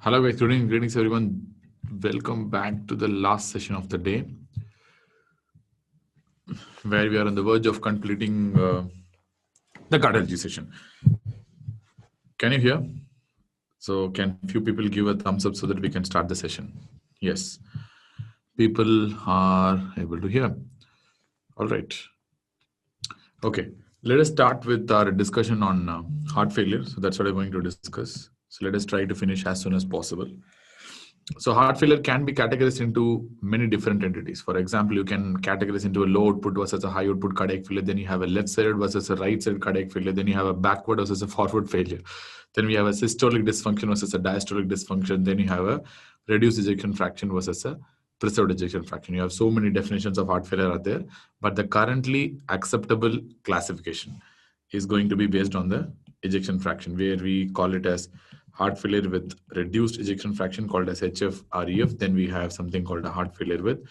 Hello guys, greetings everyone. Welcome back to the last session of the day, where we are on the verge of completing the cardiology session. Can you hear? So can few people give a thumbs up so that we can start the session? Yes, people are able to hear. All right. Okay, let us start with our discussion on heart failure. So that's what I'm going to discuss. So let us try to finish as soon as possible. So heart failure can be categorized into many different entities. For example, you can categorize into a low output versus a high output cardiac failure. Then you have a left-sided versus a right-sided cardiac failure. Then you have a backward versus a forward failure. Then we have a systolic dysfunction versus a diastolic dysfunction. Then you have a reduced ejection fraction versus a preserved ejection fraction. You have so many definitions of heart failure out there, but the currently acceptable classification is going to be based on the ejection fraction, where we call it as heart failure with reduced ejection fraction called as HF-REF. Then we have something called a heart failure with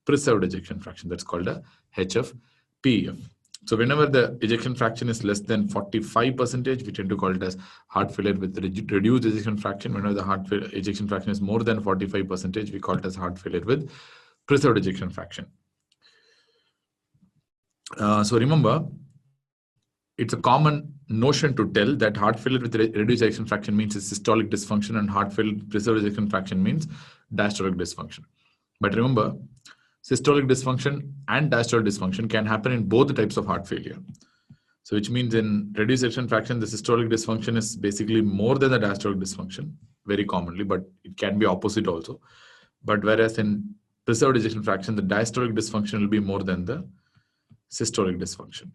preserved ejection fraction, that's called a HF-PEF. So whenever the ejection fraction is less than 45%, we tend to call it as heart failure with reduced ejection fraction. Whenever the ejection fraction is more than 45%, we call it as heart failure with preserved ejection fraction. So remember, it's a common notion to tell that heart failure with reduced ejection fraction means it's systolic dysfunction, and heart failure with preserved ejection fraction means diastolic dysfunction. But remember, systolic dysfunction and diastolic dysfunction can happen in both the types of heart failure. So which means in reduced ejection fraction, the systolic dysfunction is basically more than the diastolic dysfunction, very commonly, but it can be opposite also. But whereas in preserved ejection fraction, the diastolic dysfunction will be more than the systolic dysfunction.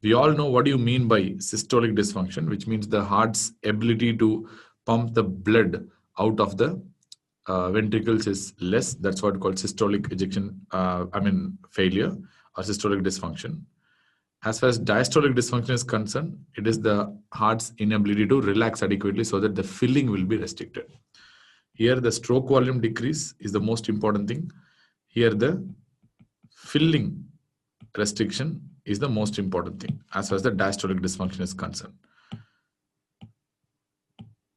We all know what do you mean by systolic dysfunction, which means the heart's ability to pump the blood out of the ventricles is less. That's what called systolic ejection, failure or systolic dysfunction. As far as diastolic dysfunction is concerned, it is the heart's inability to relax adequately so that the filling will be restricted. Here, the stroke volume decrease is the most important thing. Here, the filling restriction is the most important thing as far as the diastolic dysfunction is concerned.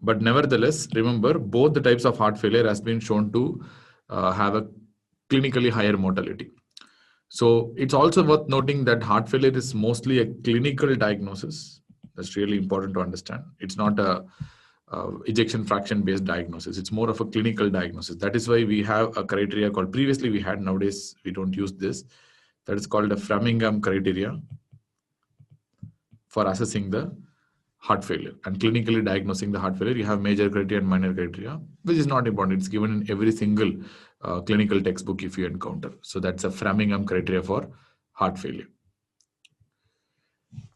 But nevertheless, remember, both the types of heart failure has been shown to have a clinically higher mortality. So it's also worth noting that heart failure is mostly a clinical diagnosis. That's really important to understand. It's not a ejection fraction based diagnosis. It's more of a clinical diagnosis. That is why we have a criteria called, previously we had, nowadays we don't use this. That is called a Framingham criteria for assessing the heart failure and clinically diagnosing the heart failure. You have major criteria and minor criteria, which is not important. It's given in every single clinical textbook if you encounter. So that's a Framingham criteria for heart failure.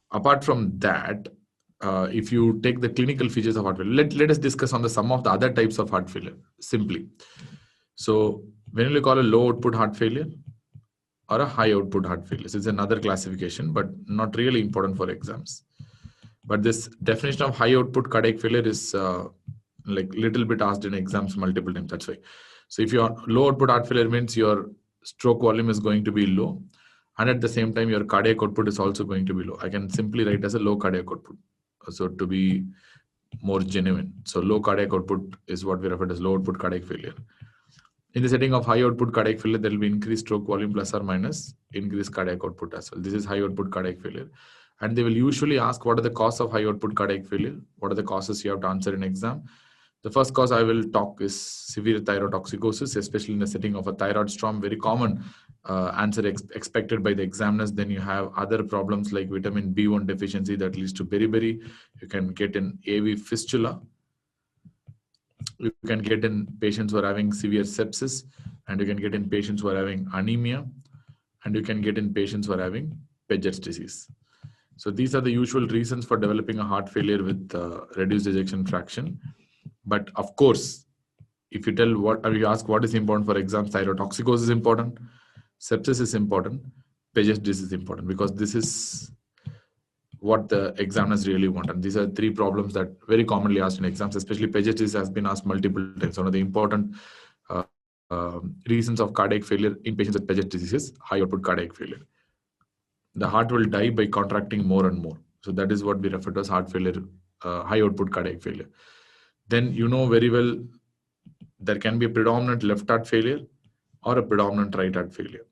Apart from that, if you take the clinical features of heart failure, let us discuss on the some of the other types of heart failure simply. So when you call a low output heart failure or a high output heart failure, this is another classification, but not really important for exams. But this definition of high output cardiac failure is like little bit asked in exams multiple times. That's why. So if your low output heart failure means your stroke volume is going to be low, and at the same time your cardiac output is also going to be low. I can simply write as a low cardiac output. So to be more genuine, so low cardiac output is what we refer to as low output cardiac failure. In the setting of high output cardiac failure, there will be increased stroke volume plus or minus increased cardiac output as well. This is high output cardiac failure. And they will usually ask, what are the causes of high output cardiac failure? What are the causes you have to answer in exam? The first cause I will talk is severe thyrotoxicosis, especially in the setting of a thyroid storm. Very common answer expected by the examiners. Then you have other problems like vitamin B1 deficiency that leads to beriberi. You can get an AV fistula. You can get in patients who are having severe sepsis, and you can get in patients who are having anemia, and you can get in patients who are having Paget's disease. So these are the usual reasons for developing a heart failure with reduced ejection fraction. But of course, if you ask what is important for exams, thyrotoxicosis is important, sepsis is important, Paget's disease is important, because this is what the examiners really want. And these are three problems that very commonly asked in exams, especially Paget's disease has been asked multiple times. One of the important reasons of cardiac failure in patients with Paget's disease is high output cardiac failure. The heart will die by contracting more and more. So that is what we refer to as heart failure, high output cardiac failure. Then you know very well there can be a predominant left heart failure or a predominant right heart failure.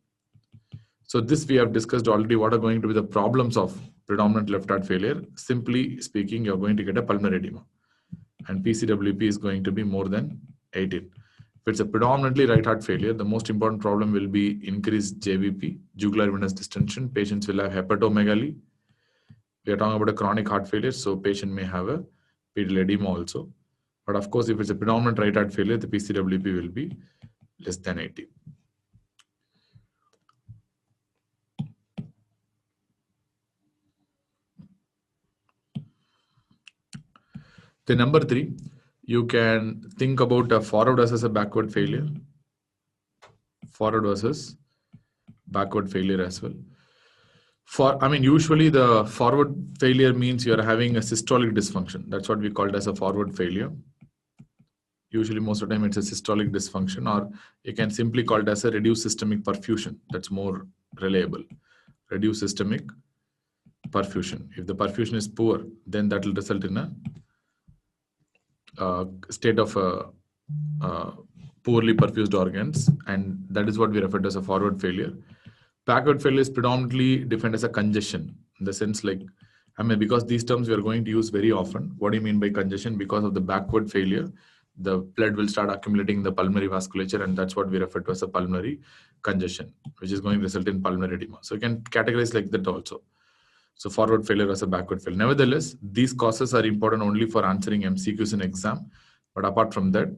So this we have discussed already. What are going to be the problems of predominant left heart failure? Simply speaking, you're going to get a pulmonary edema, and PCWP is going to be more than 18. If it's a predominantly right heart failure, the most important problem will be increased JVP, jugular venous distension. Patients will have hepatomegaly. We are talking about a chronic heart failure, so patient may have a pedal edema also. But of course, if it's a predominant right heart failure, the PCWP will be less than 80. The number 3, you can think about a forward versus a backward failure. Forward versus backward failure as well. Usually the forward failure means you're having a systolic dysfunction. That's what we call it as a forward failure. Usually most of the time it's a systolic dysfunction, or you can simply call it as a reduced systemic perfusion. That's more reliable. Reduced systemic perfusion. If the perfusion is poor, then that will result in a state of poorly perfused organs, and that is what we refer to as a forward failure. Backward failure is predominantly defined as a congestion, in the sense like, because these terms we are going to use very often. What do you mean by congestion? Because of the backward failure, the blood will start accumulating in the pulmonary vasculature, and that's what we refer to as a pulmonary congestion, which is going to result in pulmonary edema. So you can categorize like that also. So forward failure as a backward failure. Nevertheless, these causes are important only for answering MCQs in exam. But apart from that,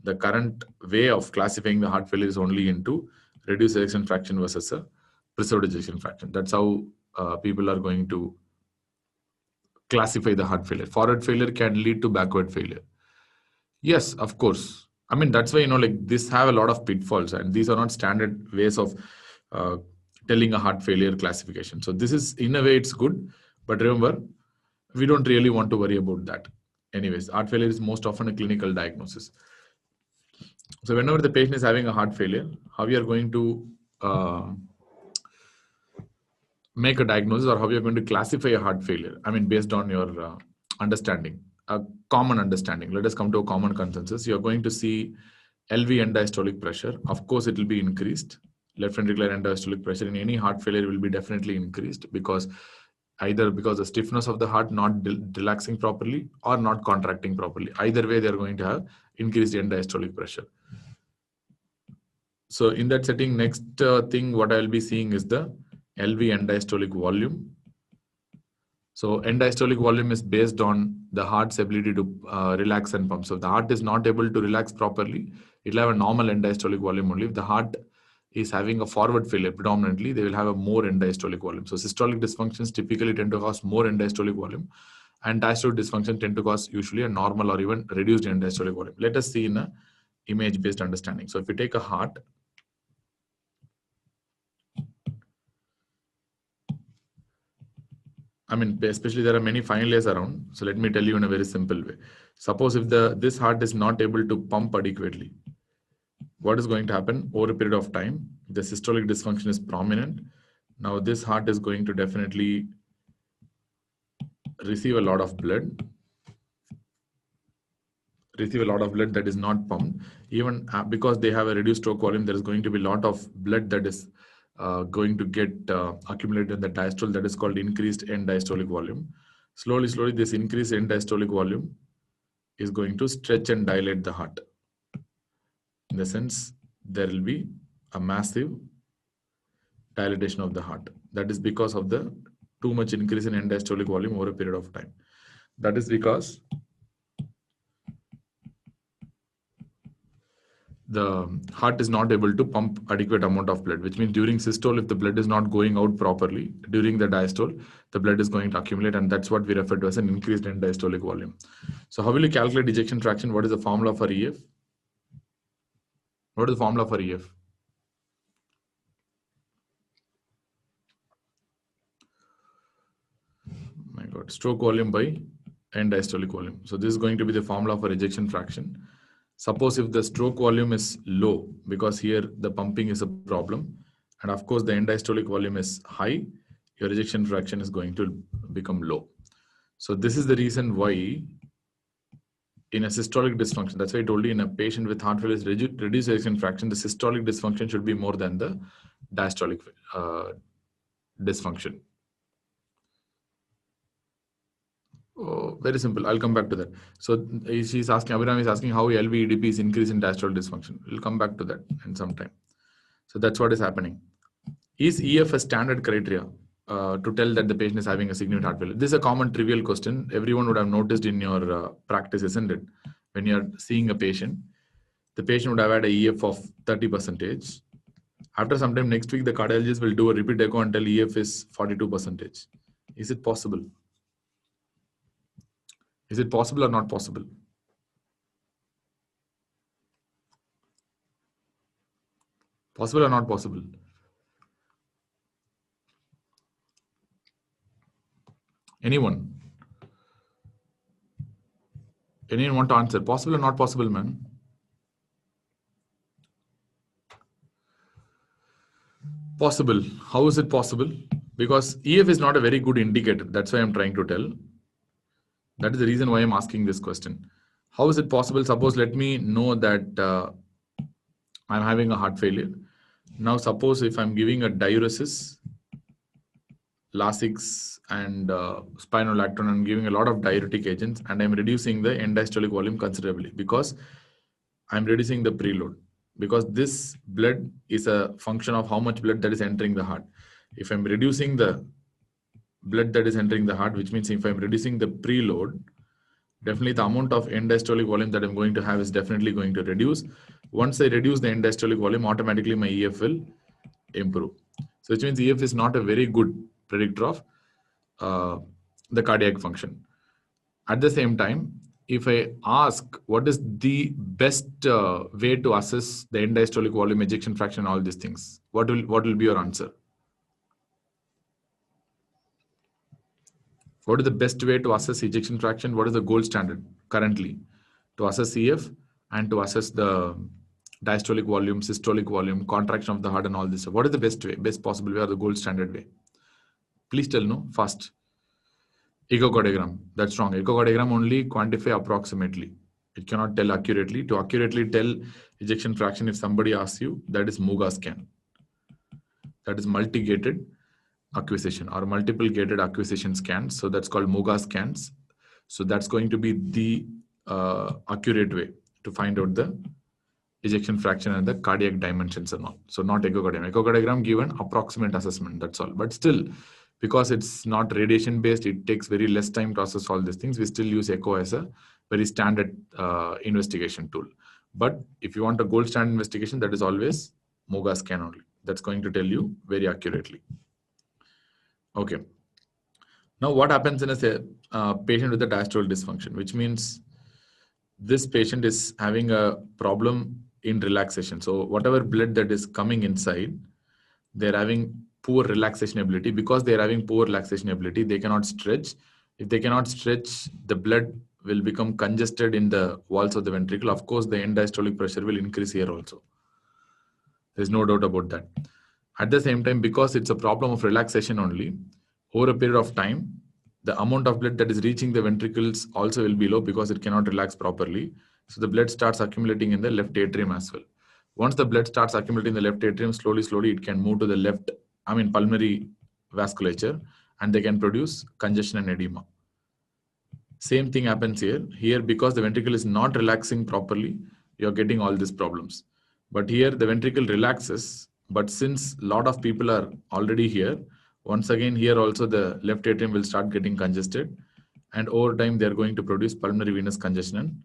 the current way of classifying the heart failure is only into reduced ejection fraction versus a preserved ejection fraction. That's how people are going to classify the heart failure. Forward failure can lead to backward failure. Yes, of course. That's why, this have a lot of pitfalls, and these are not standard ways of telling a heart failure classification. So this is, in a way, it's good, but remember, we don't really want to worry about that. Anyways, heart failure is most often a clinical diagnosis. So whenever the patient is having a heart failure, how we are going to make a diagnosis, or how you are going to classify a heart failure, based on your understanding, a common understanding. Let us come to a common consensus. You are going to see LV end diastolic pressure. Of course, it will be increased. Left ventricular end diastolic pressure in any heart failure will be definitely increased, because either because the stiffness of the heart not relaxing properly or not contracting properly. Either way, they are going to have increased end diastolic pressure. So in that setting, next thing what I will be seeing is the LV end diastolic volume. So end diastolic volume is based on the heart's ability to relax and pump. So if the heart is not able to relax properly, it will have a normal end diastolic volume only. If the heart is having a forward failure predominantly, they will have a more end diastolic volume. So systolic dysfunctions typically tend to cause more end diastolic volume, and diastolic dysfunction tend to cause usually a normal or even reduced end diastolic volume. Let us see in a image-based understanding. So if we take a heart, especially there are many fine layers around. So let me tell you in a very simple way. Suppose if this heart is not able to pump adequately, what is going to happen over a period of time? The systolic dysfunction is prominent. Now this heart is going to definitely receive a lot of blood that is not pumped. Even because they have a reduced stroke volume, there is going to be a lot of blood that is going to get accumulated in the diastole. That is called increased end diastolic volume. Slowly, this increased end diastolic volume is going to stretch and dilate the heart. In the sense, there will be a massive dilatation of the heart. That is because of the too much increase in end diastolic volume over a period of time. That is because the heart is not able to pump adequate amount of blood, which means during systole, if the blood is not going out properly, during the diastole, the blood is going to accumulate, and that's what we refer to as an increased end diastolic volume. So how will you calculate ejection fraction? What is the formula for EF? What is the formula for EF? My God, stroke volume by end diastolic volume. So this is going to be the formula for ejection fraction. Suppose if the stroke volume is low, because here the pumping is a problem, and of course the end diastolic volume is high, your ejection fraction is going to become low. So this is the reason why in a systolic dysfunction. That's why I told you in a patient with heart failure, reduced ejection fraction, the systolic dysfunction should be more than the diastolic dysfunction. Oh, very simple. I'll come back to that. So she's asking, Abhiram is asking how LVEDP is increased in diastolic dysfunction. We'll come back to that in some time. So that's what is happening. Is EF a standard criteria to tell that the patient is having a significant heart failure? This is a common trivial question. Everyone would have noticed in your practice, isn't it? When you're seeing a patient, the patient would have had a EF of 30%. After some time next week, the cardiologist will do a repeat echo and tell EF is 42%. Is it possible? Is it possible or not possible? Possible or not possible? Anyone? Anyone want to answer? Possible or not possible, man? Possible. How is it possible? Because EF is not a very good indicator. That's why I'm trying to tell. That is the reason why I'm asking this question. How is it possible? Suppose let me know that I'm having a heart failure. Now suppose if I'm giving a diuresis, Lasix and spironolactone, I'm giving a lot of diuretic agents and I'm reducing the end diastolic volume considerably because I'm reducing the preload. Because this blood is a function of how much blood that is entering the heart. If I'm reducing the blood that is entering the heart, which means if I'm reducing the preload, definitely the amount of end diastolic volume that I'm going to have is definitely going to reduce. Once I reduce the end diastolic volume, automatically my EF will improve. So which means EF is not a very good predictor of the cardiac function. At the same time, if I ask what is the best way to assess the end diastolic volume, ejection fraction, all these things, what will be your answer? What is the best way to assess ejection fraction? What is the gold standard currently to assess EF and to assess the diastolic volume, systolic volume, contraction of the heart and all this? What is the best way, best possible way or the gold standard way? Please tell no fast. Echocardiogram. That's wrong. Echocardiogram only quantify approximately. It cannot tell accurately. To accurately tell ejection fraction, if somebody asks you, that is Muga scan. That is multi-gated acquisition or multiple gated acquisition scans. So that's called Muga scans. So that's going to be the accurate way to find out the ejection fraction and the cardiac dimensions and all. So not echocardiogram. Echocardiogram given approximate assessment. That's all. But still, because it's not radiation based, it takes very less time to assess all these things. We still use echo as a very standard investigation tool. But if you want a gold standard investigation, that is always Muga scan only. That's going to tell you very accurately. Okay. Now what happens in a patient with a diastolic dysfunction, which means this patient is having a problem in relaxation. So whatever blood that is coming inside, they're having poor relaxation ability. Because they're having poor relaxation ability, they cannot stretch. If they cannot stretch, the blood will become congested in the walls of the ventricle. Of course, the end diastolic pressure will increase here also. There's no doubt about that. At the same time, because it's a problem of relaxation only, over a period of time, the amount of blood that is reaching the ventricles also will be low because it cannot relax properly. So the blood starts accumulating in the left atrium as well. Once the blood starts accumulating in the left atrium, slowly it can move to the left, pulmonary vasculature, and they can produce congestion and edema. Same thing happens here. Here, because the ventricle is not relaxing properly, you're getting all these problems. But here, the ventricle relaxes. But since a lot of people are already here, once again, here also the left atrium will start getting congested. And over time, they're going to produce pulmonary venous congestion and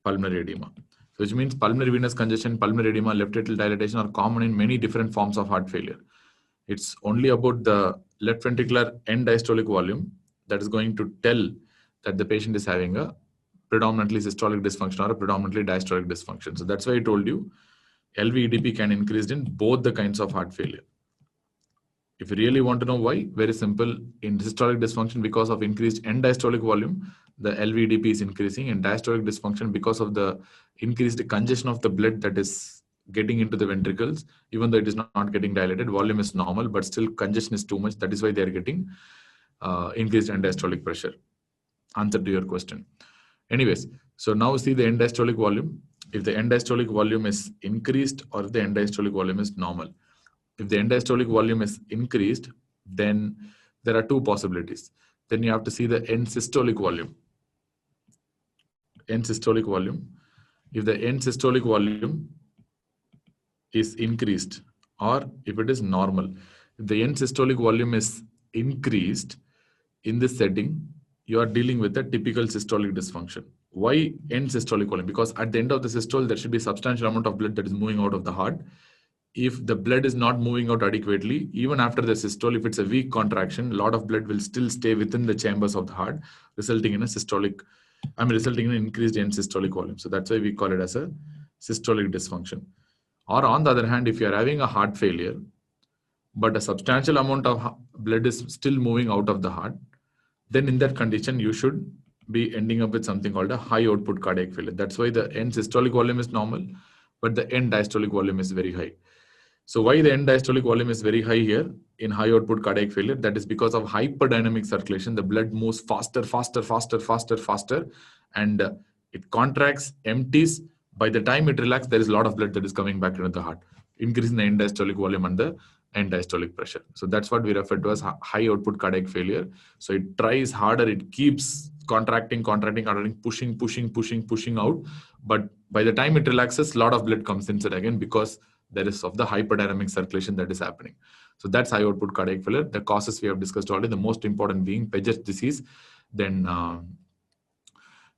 pulmonary edema. So which means pulmonary venous congestion, pulmonary edema, left atrial dilatation are common in many different forms of heart failure. It's only about the left ventricular end diastolic volume that is going to tell that the patient is having a predominantly systolic dysfunction or a predominantly diastolic dysfunction. So that's why I told you LVEDP can increase in both the kinds of heart failure. If you really want to know why, very simple. In systolic dysfunction, because of increased end diastolic volume, the LVEDP is increasing. In diastolic dysfunction, because of the increased congestion of the blood that is getting into the ventricles, even though it is not getting dilated, volume is normal, but still congestion is too much. That is why they are getting increased end diastolic pressure. Answer to your question. Anyways, So now see the end diastolic volume. If the end diastolic volume is increased or if the end diastolic volume is normal. If the end diastolic volume is increased, then there are two possibilities. Then you have to see the end systolic volume. End systolic volume. If the end systolic volume is increased or if it is normal. If the end systolic volume is increased in this setting, you are dealing with a typical systolic dysfunction. Why end systolic volume? Because at the end of the systole, there should be a substantial amount of blood that is moving out of the heart. If the blood is not moving out adequately, even after the systole, if it's a weak contraction, a lot of blood will still stay within the chambers of the heart, resulting in resulting in increased end systolic volume. So that's why we call it as a systolic dysfunction. Or on the other hand, if you are having a heart failure, but a substantial amount of blood is still moving out of the heart, then in that condition, you should be ending up with something called a high output cardiac failure. That's why the end systolic volume is normal, but the end diastolic volume is very high. So why the end diastolic volume is very high here in high output cardiac failure? That is because of hyperdynamic circulation. The blood moves faster, and it contracts, empties. By the time it relaxes, there is a lot of blood that is coming back into the heart, increasing the end diastolic volume and the end diastolic pressure. So that's what we refer to as high output cardiac failure. So it tries harder, it keeps contracting, pushing out. But by the time it relaxes, a lot of blood comes inside again because there is of the hyperdynamic circulation that is happening. So that's high output cardiac failure. The causes we have discussed already, the most important being Paget's disease, then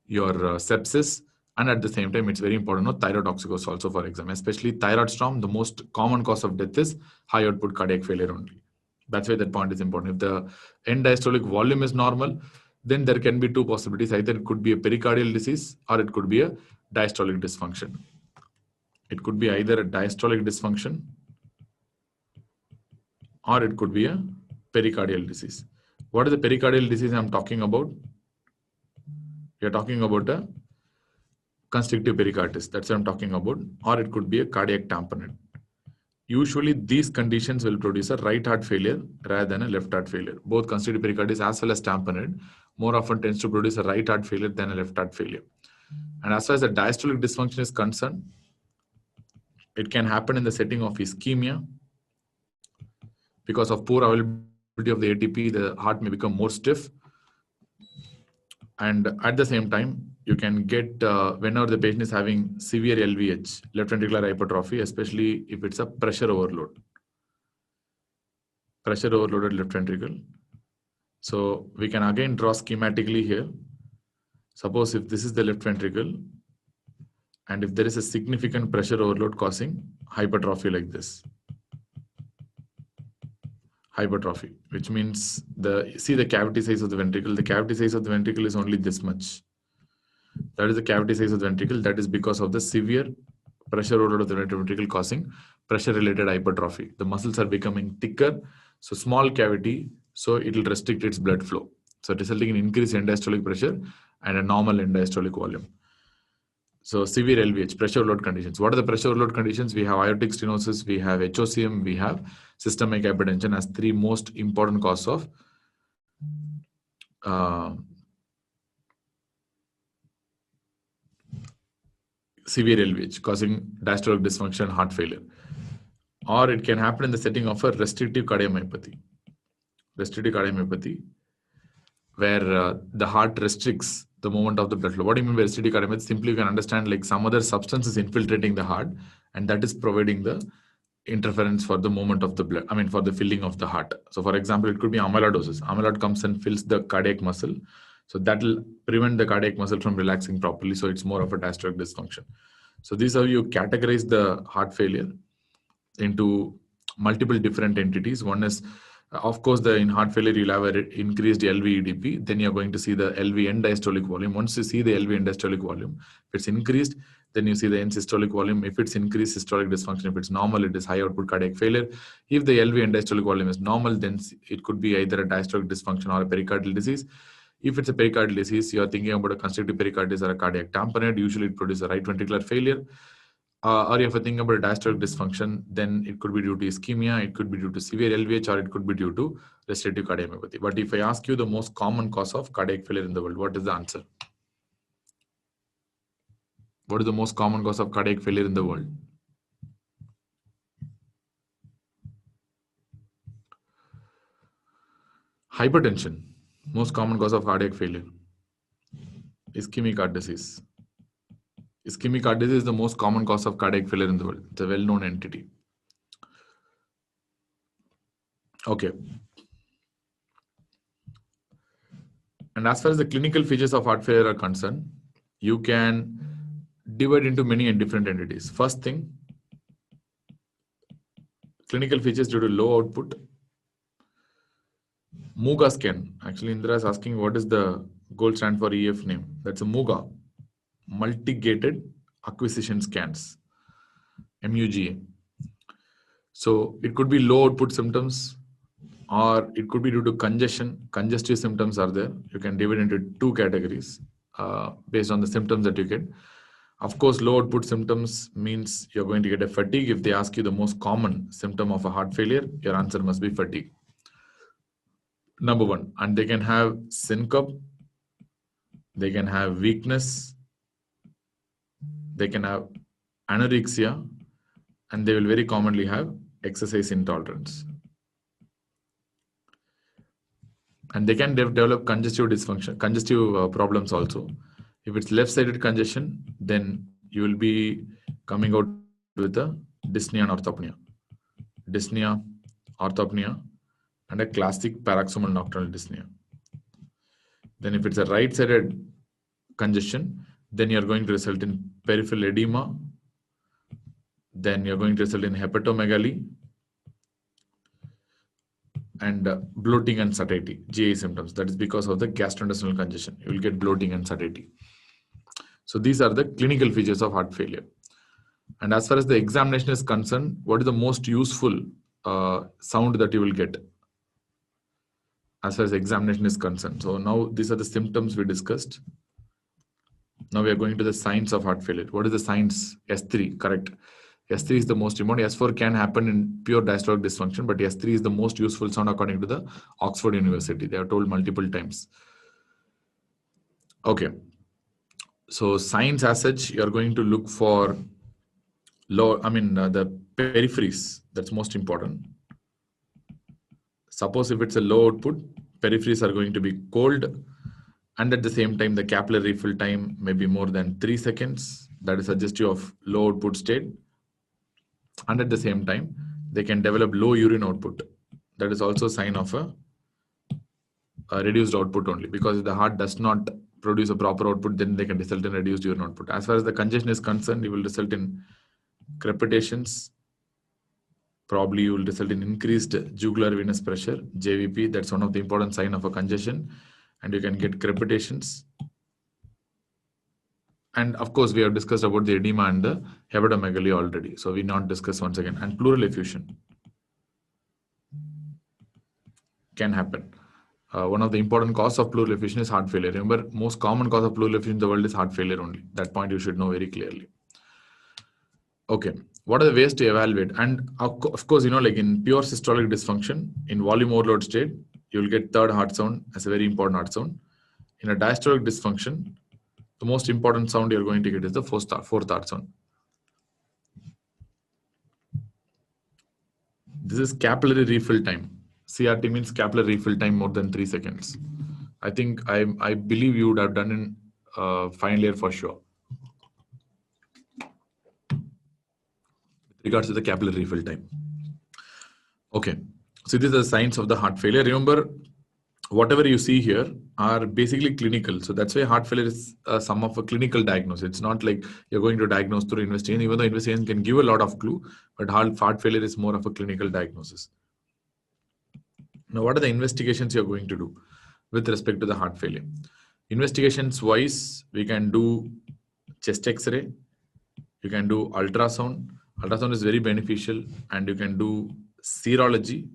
your sepsis, and at the same time, it's very important to know thyrotoxicose also for exam, especially thyroid storm. The most common cause of death is high output cardiac failure only. That's why that point is important. If the end diastolic volume is normal, then there can be two possibilities. Either it could be a pericardial disease or it could be a diastolic dysfunction. It could be either a diastolic dysfunction or it could be a pericardial disease. What is the pericardial disease I'm talking about? We are talking about a constrictive pericarditis. That's what I'm talking about. Or it could be a cardiac tamponade. Usually these conditions will produce a right heart failure rather than a left heart failure. Both constrictive pericarditis as well as tamponade more often tends to produce a right heart failure than a left heart failure. And as far as the diastolic dysfunction is concerned, it can happen in the setting of ischemia. Because of poor availability of the ATP, the heart may become more stiff. And at the same time, you can get whenever the patient is having severe LVH, left ventricular hypertrophy, especially if it's a pressure overload. Pressure overloaded left ventricle. So we can again draw schematically here. Suppose if this is the left ventricle, and if there is a significant pressure overload causing hypertrophy like this. Hypertrophy, which means see the cavity size of the ventricle. The cavity size of the ventricle is only this much. That is the cavity size of the ventricle. That is because of the severe pressure overload of the ventricle causing pressure-related hypertrophy. The muscles are becoming thicker, so small cavity, so it will restrict its blood flow. So resulting in increased end diastolic pressure and a normal end diastolic volume. So severe LVH, pressure overload conditions. What are the pressure overload conditions? We have aortic stenosis, we have HOCM, we have systemic hypertension as three most important causes of severe LVH causing diastolic dysfunction, heart failure. Or it can happen in the setting of a restrictive cardiomyopathy. Restrictive cardiomyopathy, where the heart restricts the movement of the blood flow. What do you mean by restrictive cardiomyopathy? Simply you can understand like some other substance is infiltrating the heart and that is providing the interference for the movement of the blood, for the filling of the heart. So for example, it could be amyloidosis. Amyloid comes and fills the cardiac muscle. So that will prevent the cardiac muscle from relaxing properly. So it's more of a diastolic dysfunction. So these are how you categorize the heart failure into multiple different entities. One is, of course, in heart failure, you'll have an increased LV-EDP. Then you're going to see the LV end diastolic volume. Once you see the LV end diastolic volume, if it's increased, then you see the end systolic volume. If it's increased, systolic dysfunction. If it's normal, it is high output cardiac failure. If the LV end diastolic volume is normal, then it could be either a diastolic dysfunction or a pericardial disease. If it's a pericardial disease, you're thinking about a constrictive pericarditis or a cardiac tamponade. Usually it produces a right ventricular failure. Or if you think about a diastolic dysfunction, then it could be due to ischemia, it could be due to severe LVH, or it could be due to restrictive cardiomyopathy. But if I ask you the most common cause of cardiac failure in the world, what is the answer? What is the most common cause of cardiac failure in the world? Hypertension, most common cause of cardiac failure. Ischemic heart disease. Ischemic heart disease is the most common cause of cardiac failure in the world. It's a well-known entity. Okay. And as far as the clinical features of heart failure are concerned, you can divide into many and different entities. First thing, clinical features due to low output. MUGA scan. Actually, Indra is asking what is the gold stand for EF name. That's a MUGA, multi-gated acquisition scans, MUGA. So it could be low output symptoms, or it could be due to congestion. Congestive symptoms are there. You can divide into two categories based on the symptoms that you get. Of course, low output symptoms means you're going to get a fatigue. If they ask you the most common symptom of a heart failure, your answer must be fatigue. Number one. And they can have syncope, they can have weakness, they can have anorexia, and they will very commonly have exercise intolerance. And they can develop congestive dysfunction, congestive problems also. If it's left-sided congestion, then you will be coming out with a dyspnea and orthopnea. Dyspnea, orthopnea, and a classic paroxysmal nocturnal dyspnea. Then if it's a right-sided congestion, then you're going to result in peripheral edema. Then you're going to result in hepatomegaly and bloating and satiety, GI symptoms. That is because of the gastrointestinal congestion. You will get bloating and satiety. So these are the clinical features of heart failure. And as far as the examination is concerned, what is the most useful sound that you will get as far as examination is concerned? So now these are the symptoms we discussed. Now we are going to the signs of heart failure. What is the signs? S3, correct. S3 is the most important. S4 can happen in pure diastolic dysfunction, but S3 is the most useful sound according to the Oxford University. They are told multiple times. Okay. So signs as such, you are going to look for the peripheries. That's most important. Suppose if it's a low output, peripheries are going to be cold, and at the same time, the capillary refill time may be more than 3 seconds. That is suggestive of low output state. And at the same time, they can develop low urine output. That is also a sign of a reduced output only, because if the heart does not produce a proper output, then they can result in reduced urine output. As far as the congestion is concerned, it will result in crepitations. Probably you will result in increased jugular venous pressure, JVP. That's one of the important signs of a congestion. And you can get crepitations. And of course, we have discussed about the edema and the hepatomegaly already. So we not discuss once again. And pleural effusion can happen. One of the important causes of pleural effusion is heart failure. Remember, most common cause of pleural effusion in the world is heart failure only. That point you should know very clearly. Okay, what are the ways to evaluate? And of course, like in pure systolic dysfunction, in volume overload state, you will get third heart sound as a very important heart sound. In a diastolic dysfunction, the most important sound you're going to get is the fourth heart sound. This is capillary refill time. CRT means capillary refill time more than 3 seconds. I think I believe you would have done in final year for sure. With regards to the capillary refill time. Okay, so these are the signs of the heart failure. Remember, whatever you see here are basically clinical. So that's why heart failure is some of a clinical diagnosis. It's not like you're going to diagnose through investigation, even though investigation can give a lot of clue, but heart failure is more of a clinical diagnosis. Now, what are the investigations you're going to do with respect to the heart failure? Investigations wise, we can do chest X-ray, you can do ultrasound. Ultrasound is very beneficial, and you can do serology,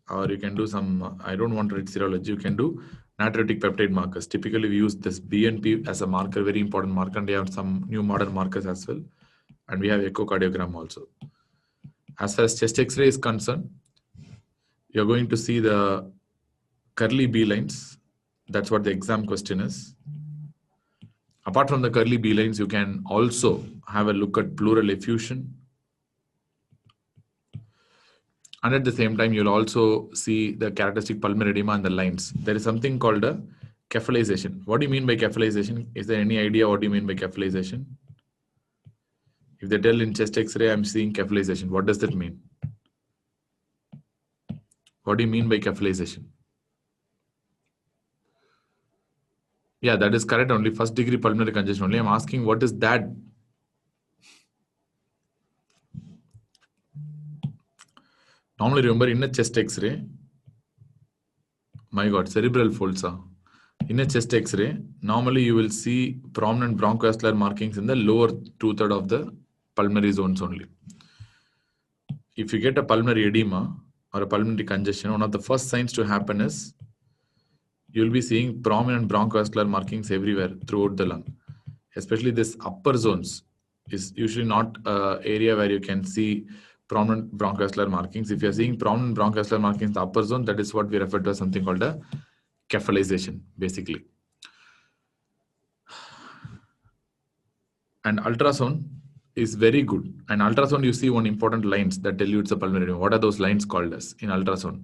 or you can do some, I don't want to read serology, you can do natriuretic peptide markers. Typically, we use this BNP as a marker, very important marker, and we have some new modern markers as well. And we have echocardiogram also. As far as chest X-ray is concerned, you're going to see the curly B lines. That's what the exam question is. Apart from the curly B lines, you can also have a look at pleural effusion. And at the same time, you'll also see the characteristic pulmonary edema and the lines. There is something called a cephalization. What do you mean by cephalization? Is there any idea what do you mean by cephalization? If they tell in chest X-ray, I'm seeing cephalization. What does that mean? What do you mean by cephalization? Yeah, that is correct. Only first degree pulmonary congestion only. I'm asking what is that? Normally, remember in a chest X-ray, my God, cerebral folds. In a chest X-ray, normally you will see prominent bronchoalveolar markings in the lower two-thirds of the pulmonary zones only. If you get a pulmonary edema or a pulmonary congestion, one of the first signs to happen is you'll be seeing prominent bronchoalveolar markings everywhere throughout the lung. Especially this upper zones is usually not an area where you can see prominent bronchoalveolar markings. If you're seeing prominent bronchoalveolar markings in the upper zone, that is what we refer to as something called a cephalization, basically. And ultrasound is very good. And ultrasound, you see one important lines that tell you it's a pulmonary edema. What are those lines called as in ultrasound?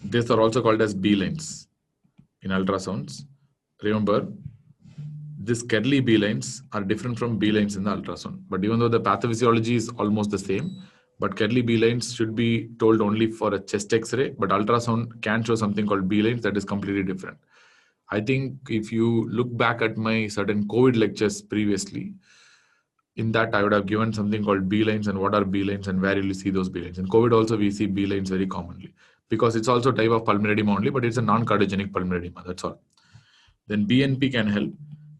These are also called as B lines in ultrasounds. Remember, these curly B lines are different from B lines in the ultrasound. But even though the pathophysiology is almost the same, but curly B lines should be told only for a chest X-ray, but ultrasound can show something called B lines that is completely different. I think if you look back at my certain COVID lectures previously, in that I would have given something called B lines and what are B lines and where will you see those B lines. In COVID also we see B lines very commonly because it's also a type of pulmonary edema only, but it's a non-cardiogenic pulmonary edema, that's all. Then BNP can help.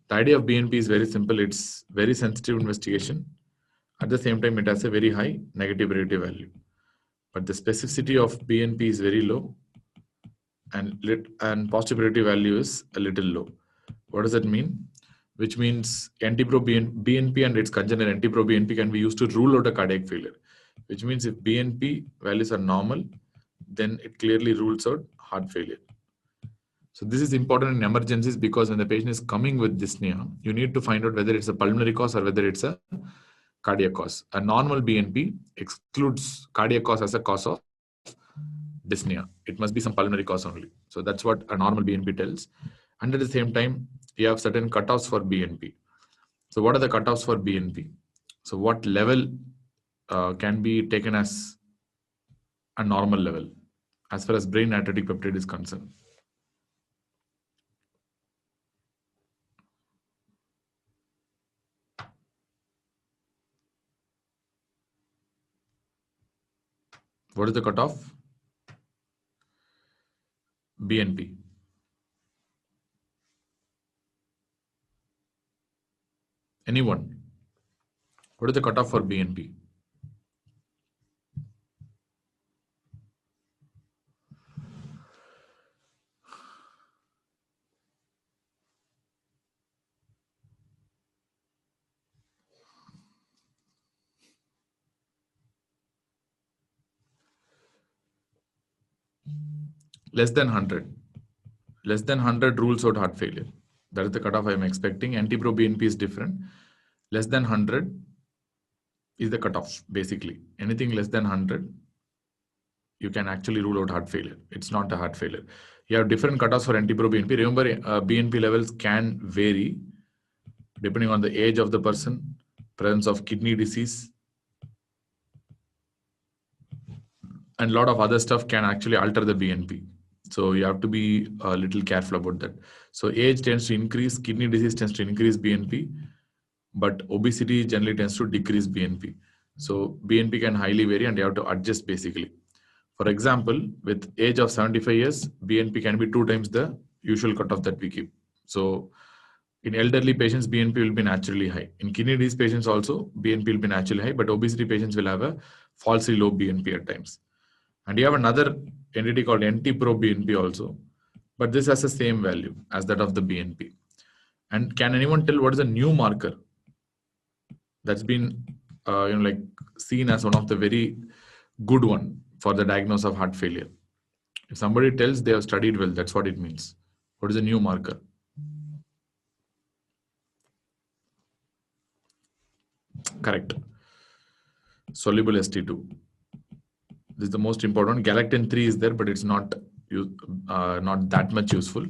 The idea of BNP is very simple. It's very sensitive investigation. At the same time, it has a very high negative predictive value. But the specificity of BNP is very low and positive predictive value is a little low. What does that mean? Which means BNP and its congenital NT-proBNP can be used to rule out a cardiac failure. Which means if BNP values are normal, then it clearly rules out heart failure. So this is important in emergencies because when the patient is coming with dyspnea, you need to find out whether it's a pulmonary cause or whether it's a cardiac cause. A normal BNP excludes cardiac cause as a cause of dyspnea. It must be some pulmonary cause only. So that's what a normal BNP tells. And at the same time, you have certain cutoffs for BNP. So what are the cutoffs for BNP? So what level can be taken as a normal level as far as brain natriuretic peptide is concerned? What is the cutoff? BNP. Anyone? What is the cutoff for BNP? Less than 100. Less than 100 rules out heart failure. That is the cutoff I am expecting. NT-proBNP is different. Less than 100 is the cutoff, basically. Anything less than 100, you can actually rule out heart failure. It's not a heart failure. You have different cutoffs for NT-proBNP. Remember, BNP levels can vary depending on the age of the person, presence of kidney disease, and a lot of other stuff can actually alter the BNP. So you have to be a little careful about that. So age tends to increase, kidney disease tends to increase BNP, but obesity generally tends to decrease BNP. So BNP can highly vary and you have to adjust basically. For example, with age of 75 years, BNP can be 2 times the usual cutoff that we keep. So in elderly patients, BNP will be naturally high. In kidney disease patients also, BNP will be naturally high, but obesity patients will have a falsely low BNP at times. And you have another entity called NT-proBNP also, but this has the same value as that of the BNP. And can anyone tell what is a new marker that's been seen as one of the very good one for the diagnosis of heart failure? If somebody tells they have studied well, that's what it means. What is the new marker? Correct. Soluble ST2. This is the most important. Galectin 3 is there, but it's not that much useful.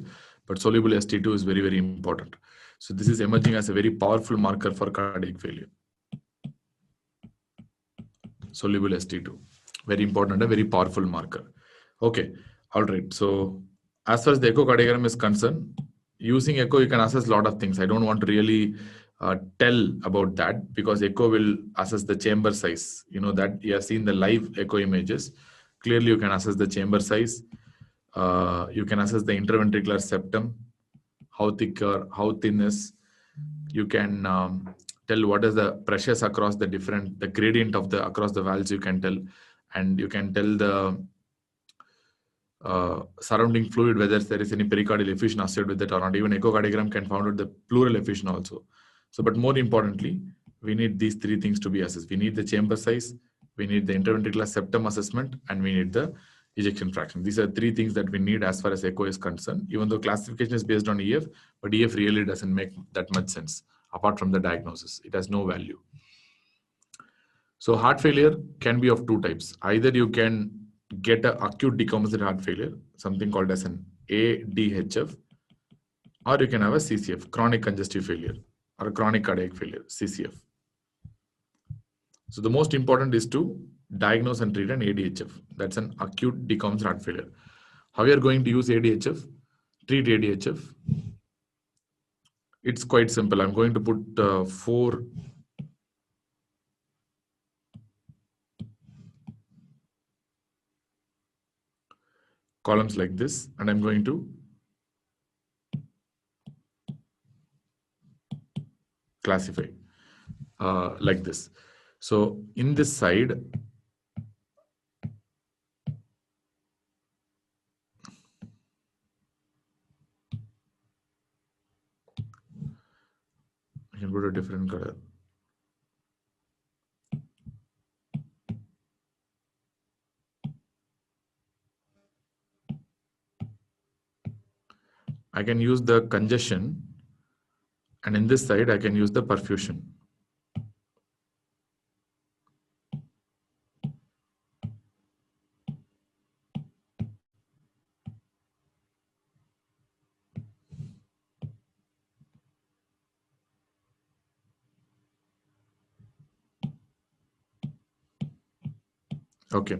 But soluble ST2 is very, very important. So this is emerging as a very powerful marker for cardiac failure. Soluble ST2. Very important, a very powerful marker. Okay. All right. So as far as the echocardiogram is concerned, using echo, you can assess a lot of things. I don't want to really tell about that because echo will assess the chamber size. You know that you have seen the live echo images. Clearly, you can assess the chamber size. You can assess the interventricular septum, how thick or how thin is. You can tell what is the pressures across the gradient of the across the valves. You can tell, and you can tell the surrounding fluid whether there is any pericardial effusion associated with it or not. Even echocardiogram can find out the pleural effusion also. So, but more importantly, we need these three things to be assessed. We need the chamber size, we need the interventricular septum assessment, and we need the ejection fraction. These are three things that we need as far as echo is concerned, even though classification is based on EF, but EF really doesn't make that much sense apart from the diagnosis. It has no value. So heart failure can be of two types. Either you can get an acute decompensated heart failure, something called as an ADHF, or you can have a CCF, chronic congestive failure, or a chronic cardiac failure, CCF. So the most important is to diagnose and treat an ADHF. That's an acute decompensated heart failure. How we are going to use ADHF, treat ADHF? It's quite simple. I'm going to put 4 columns like this, and I'm going to classify like this. So in this side, I can go to a different color. I can use the congestion, and in this side, I can use the perfusion. Okay.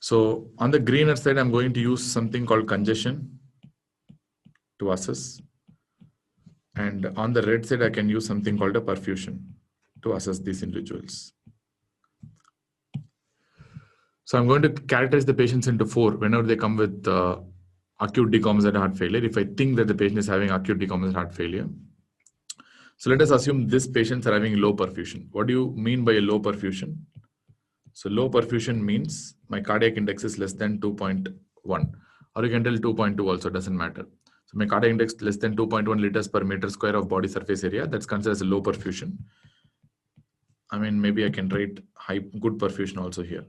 So on the greener side, I'm going to use something called congestion to assess. And on the red side, I can use something called a perfusion to assess these individuals. So I'm going to characterize the patients into 4 whenever they come with acute decompensated heart failure. If I think that the patient is having acute decompensated heart failure. So let us assume these patients are having low perfusion. What do you mean by a low perfusion? So low perfusion means my cardiac index is less than 2.1, or you can tell 2.2 also, doesn't matter. So my cardiac index less than 2.1 liters per meter square of body surface area. That's considered as a low perfusion. I mean, maybe I can write good perfusion also here.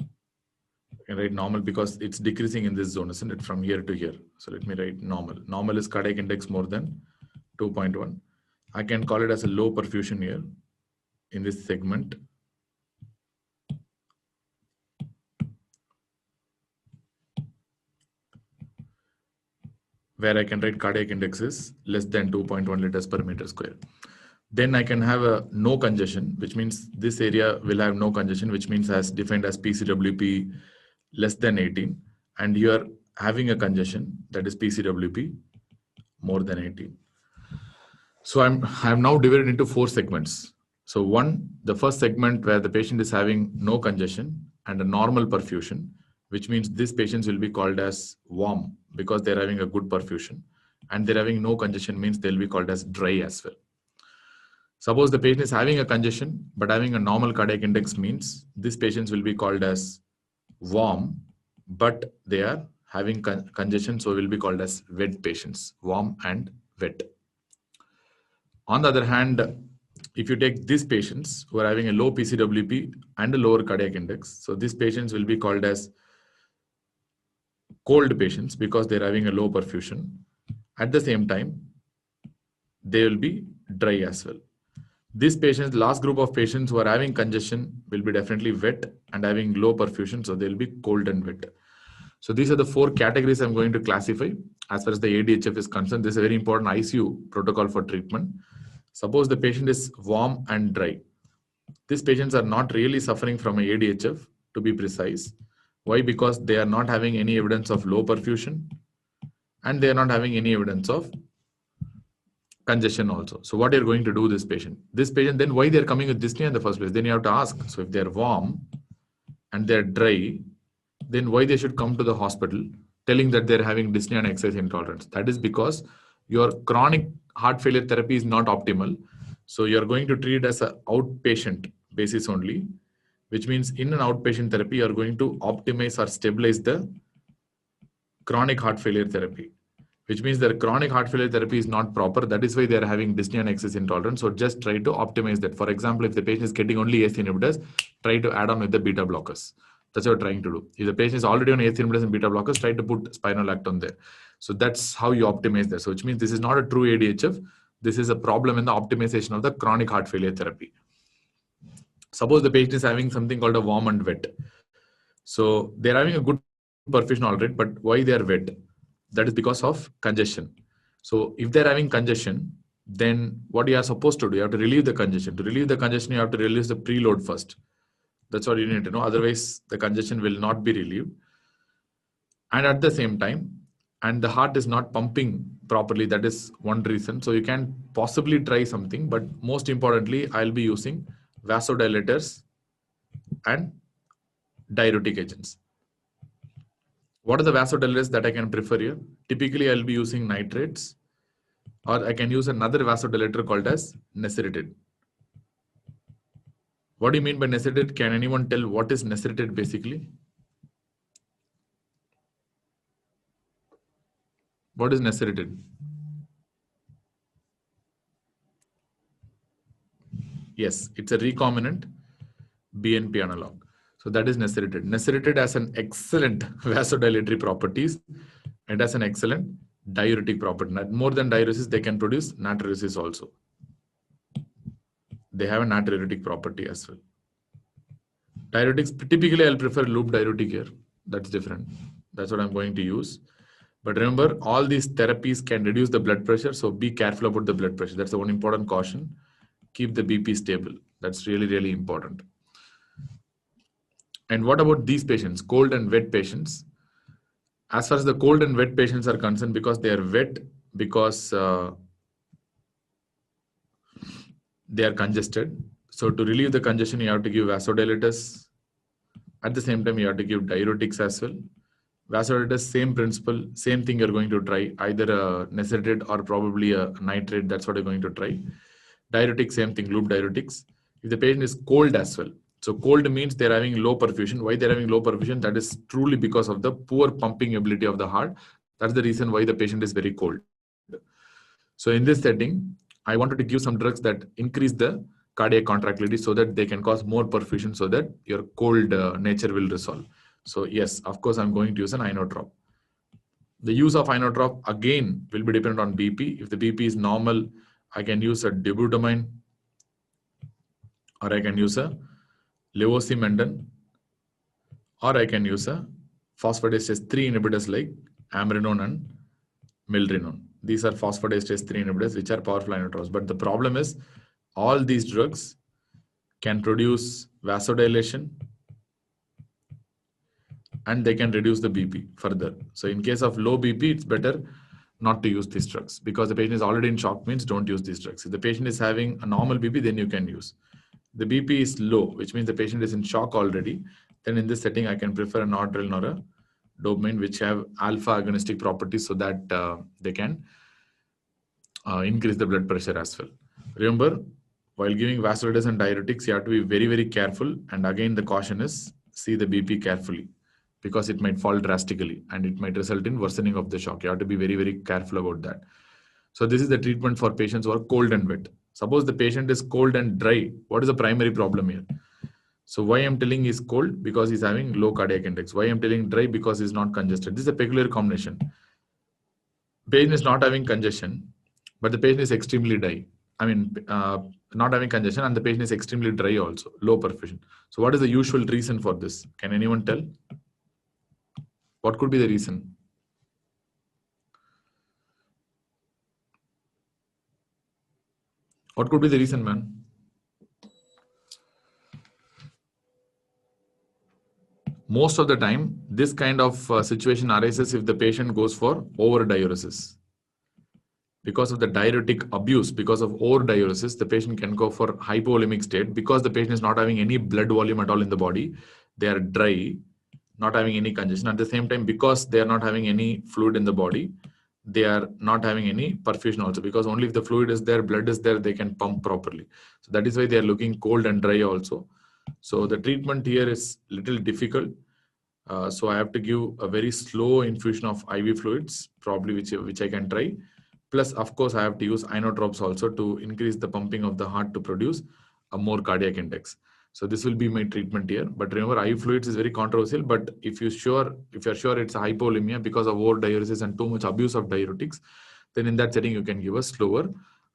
I can write normal because it's decreasing in this zone, isn't it? From here to here. So let me write normal. Normal is cardiac index more than 2.1. I can call it as a low perfusion here in this segment. Where I can write cardiac index is less than 2.1 liters per meter square. Then I can have a no congestion, which means this area will have no congestion, which means as defined as PCWP less than 18. And you are having a congestion, that is PCWP more than 18. So I'm now divided into 4 segments. So the first segment where the patient is having no congestion and a normal perfusion, which means these patients will be called as warm because they're having a good perfusion, and they're having no congestion means they'll be called as dry as well. Suppose the patient is having a congestion but having a normal cardiac index means these patients will be called as warm, but they are having congestion, so will be called as wet patients, warm and wet. On the other hand, if you take these patients who are having a low PCWP and a lower cardiac index, so these patients will be called as cold patients because they're having a low perfusion. At the same time, they will be dry as well. These patients, last group of patients who are having congestion will be definitely wet and having low perfusion, so they'll be cold and wet. So these are the 4 categories I'm going to classify as far as the ADHF is concerned. This is a very important ICU protocol for treatment. Suppose the patient is warm and dry. These patients are not really suffering from a ADHF, to be precise. Why? Because they are not having any evidence of low perfusion and they are not having any evidence of congestion also. So what you're going to do this patient, then why they're coming with dyspnea in the first place? Then you have to ask, so if they're warm and they're dry, then why they should come to the hospital telling that they're having dyspnea and exercise intolerance? That is because your chronic heart failure therapy is not optimal. So you're going to treat it as an outpatient basis only, which means in an outpatient therapy, you're going to optimize or stabilize the chronic heart failure therapy, which means their chronic heart failure therapy is not proper. That is why they are having dyspnea and excess intolerance. So just try to optimize that. For example, if the patient is getting only ACE inhibitors, try to add on with the beta blockers. That's what we're trying to do. If the patient is already on ACE inhibitors and beta blockers, try to put spironolactone there. So that's how you optimize that. So which means this is not a true ADHF. This is a problem in the optimization of the chronic heart failure therapy. Suppose the patient is having something called a warm and wet. So they're having a good perfusion already, but why they are wet? That is because of congestion. So if they're having congestion, then what you are supposed to do, you have to relieve the congestion. To relieve the congestion, you have to release the preload first. That's what you need to know. Otherwise, the congestion will not be relieved. And at the same time, and the heart is not pumping properly. That is one reason. So you can possibly try something, but most importantly, I'll be using vasodilators and diuretic agents. What are the vasodilators that I can prefer here? Typically, I'll be using nitrates, or I can use another vasodilator called as nesiritide. What do you mean by nesiritide? Can anyone tell what is nesiritide basically? What is nesiritide? Yes, it's a recombinant BNP analog. So that is nesiritide. Nesiritide has an excellent vasodilatory properties and has an excellent diuretic property. More than diuresis, they can produce natriuresis also. They have a natriuretic property as well. Diuretics, typically I'll prefer loop diuretic here. That's different. That's what I'm going to use. But remember, all these therapies can reduce the blood pressure. So be careful about the blood pressure. That's the one important caution. Keep the BP stable. That's really, really important. And what about these patients, cold and wet patients? As far as the cold and wet patients are concerned, because they are wet, because they are congested. So to relieve the congestion, you have to give vasodilators. At the same time, you have to give diuretics as well. Vasodilators, same principle, same thing you're going to try, either a nesiritide or probably a nitrate. That's what you're going to try. Diuretics, same thing, loop diuretics. If the patient is cold as well. So cold means they're having low perfusion. Why they're having low perfusion? That is truly because of the poor pumping ability of the heart. That's the reason why the patient is very cold. So in this setting, I wanted to give some drugs that increase the cardiac contractility so that they can cause more perfusion so that your cold nature will resolve. So yes, of course, I'm going to use an inotrop. The use of inotrop again will be dependent on BP. If the BP is normal, I can use a dobutamine or I can use a levosimendan or I can use a phosphodiesterase 3 inhibitors like amrinone and milrinone. These are phosphodiesterase 3 inhibitors which are powerful inotrops. But the problem is all these drugs can produce vasodilation and they can reduce the BP further. So in case of low BP, it's better not to use these drugs because the patient is already in shock, means don't use these drugs. If the patient is having a normal BP, then you can use. The BP is low, which means the patient is in shock already. Then in this setting, I can prefer a noradrenaline or a dopamine, which have alpha agonistic properties so that they can increase the blood pressure as well. Remember, while giving vasodilators and diuretics, you have to be very, very careful. And again, the caution is see the BP carefully because it might fall drastically and it might result in worsening of the shock. You have to be very, very careful about that. So this is the treatment for patients who are cold and wet. Suppose the patient is cold and dry. What is the primary problem here? So why I'm telling he's cold? Because he's having low cardiac index. Why I'm telling dry? Because he's not congested. This is a peculiar combination. Patient is not having congestion, but the patient is extremely dry. Not having congestion and the patient is extremely dry also, low perfusion. So what is the usual reason for this? Can anyone tell? What could be the reason? What could be the reason, man? Most of the time, this kind of situation arises if the patient goes for over-diuresis. Because of the diuretic abuse, because of over-diuresis, the patient can go for hypovolemic state. Because the patient is not having any blood volume at all in the body, they are dry, not having any congestion. At the same time, because they are not having any fluid in the body, they are not having any perfusion also. Because only if the fluid is there, blood is there, they can pump properly. So that is why they are looking cold and dry also. So the treatment here is little difficult. So I have to give a very slow infusion of IV fluids, probably which I can try. Plus, of course, I have to use inotropes also to increase the pumping of the heart to produce a more cardiac index. So this will be my treatment here. But remember, IV fluids is very controversial. But if you're sure it's a hypovolemia because of over-diuresis and too much abuse of diuretics, then in that setting you can give a slower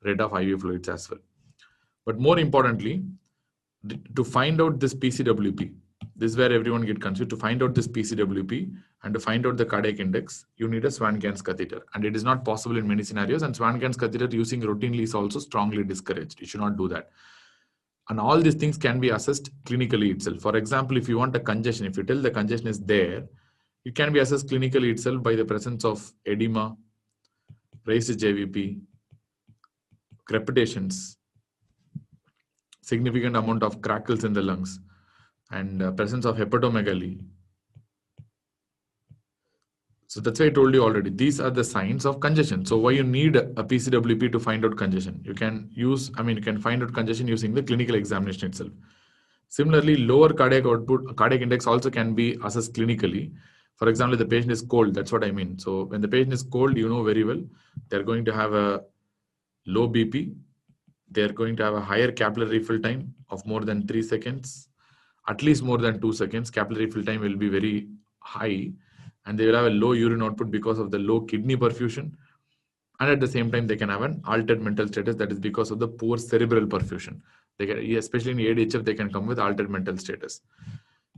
rate of IV fluids as well. But more importantly, to find out this PCWP, this is where everyone get confused. To find out this PCWP and to find out the cardiac index, you need a Swan-Ganz catheter. And it is not possible in many scenarios. And Swan-Ganz catheter using routinely is also strongly discouraged. You should not do that. And all these things can be assessed clinically itself. For example, if you want a congestion, if you tell the congestion is there, it can be assessed clinically itself by the presence of edema, raised JVP, crepitations, significant amount of crackles in the lungs, and presence of hepatomegaly. So that's why I told you already, these are the signs of congestion. So why you need a PCWP to find out congestion? You can find out congestion using the clinical examination itself. Similarly, lower cardiac output, cardiac index also can be assessed clinically. For example, the patient is cold, that's what I mean. So when the patient is cold, you know very well, they're going to have a low BP. They're going to have a higher capillary refill time of more than 3 seconds, at least more than 2 seconds. Capillary refill time will be very high, and they will have a low urine output because of the low kidney perfusion. And at the same time, they can have an altered mental status, that is because of the poor cerebral perfusion. They can, especially in ADHF, they can come with altered mental status.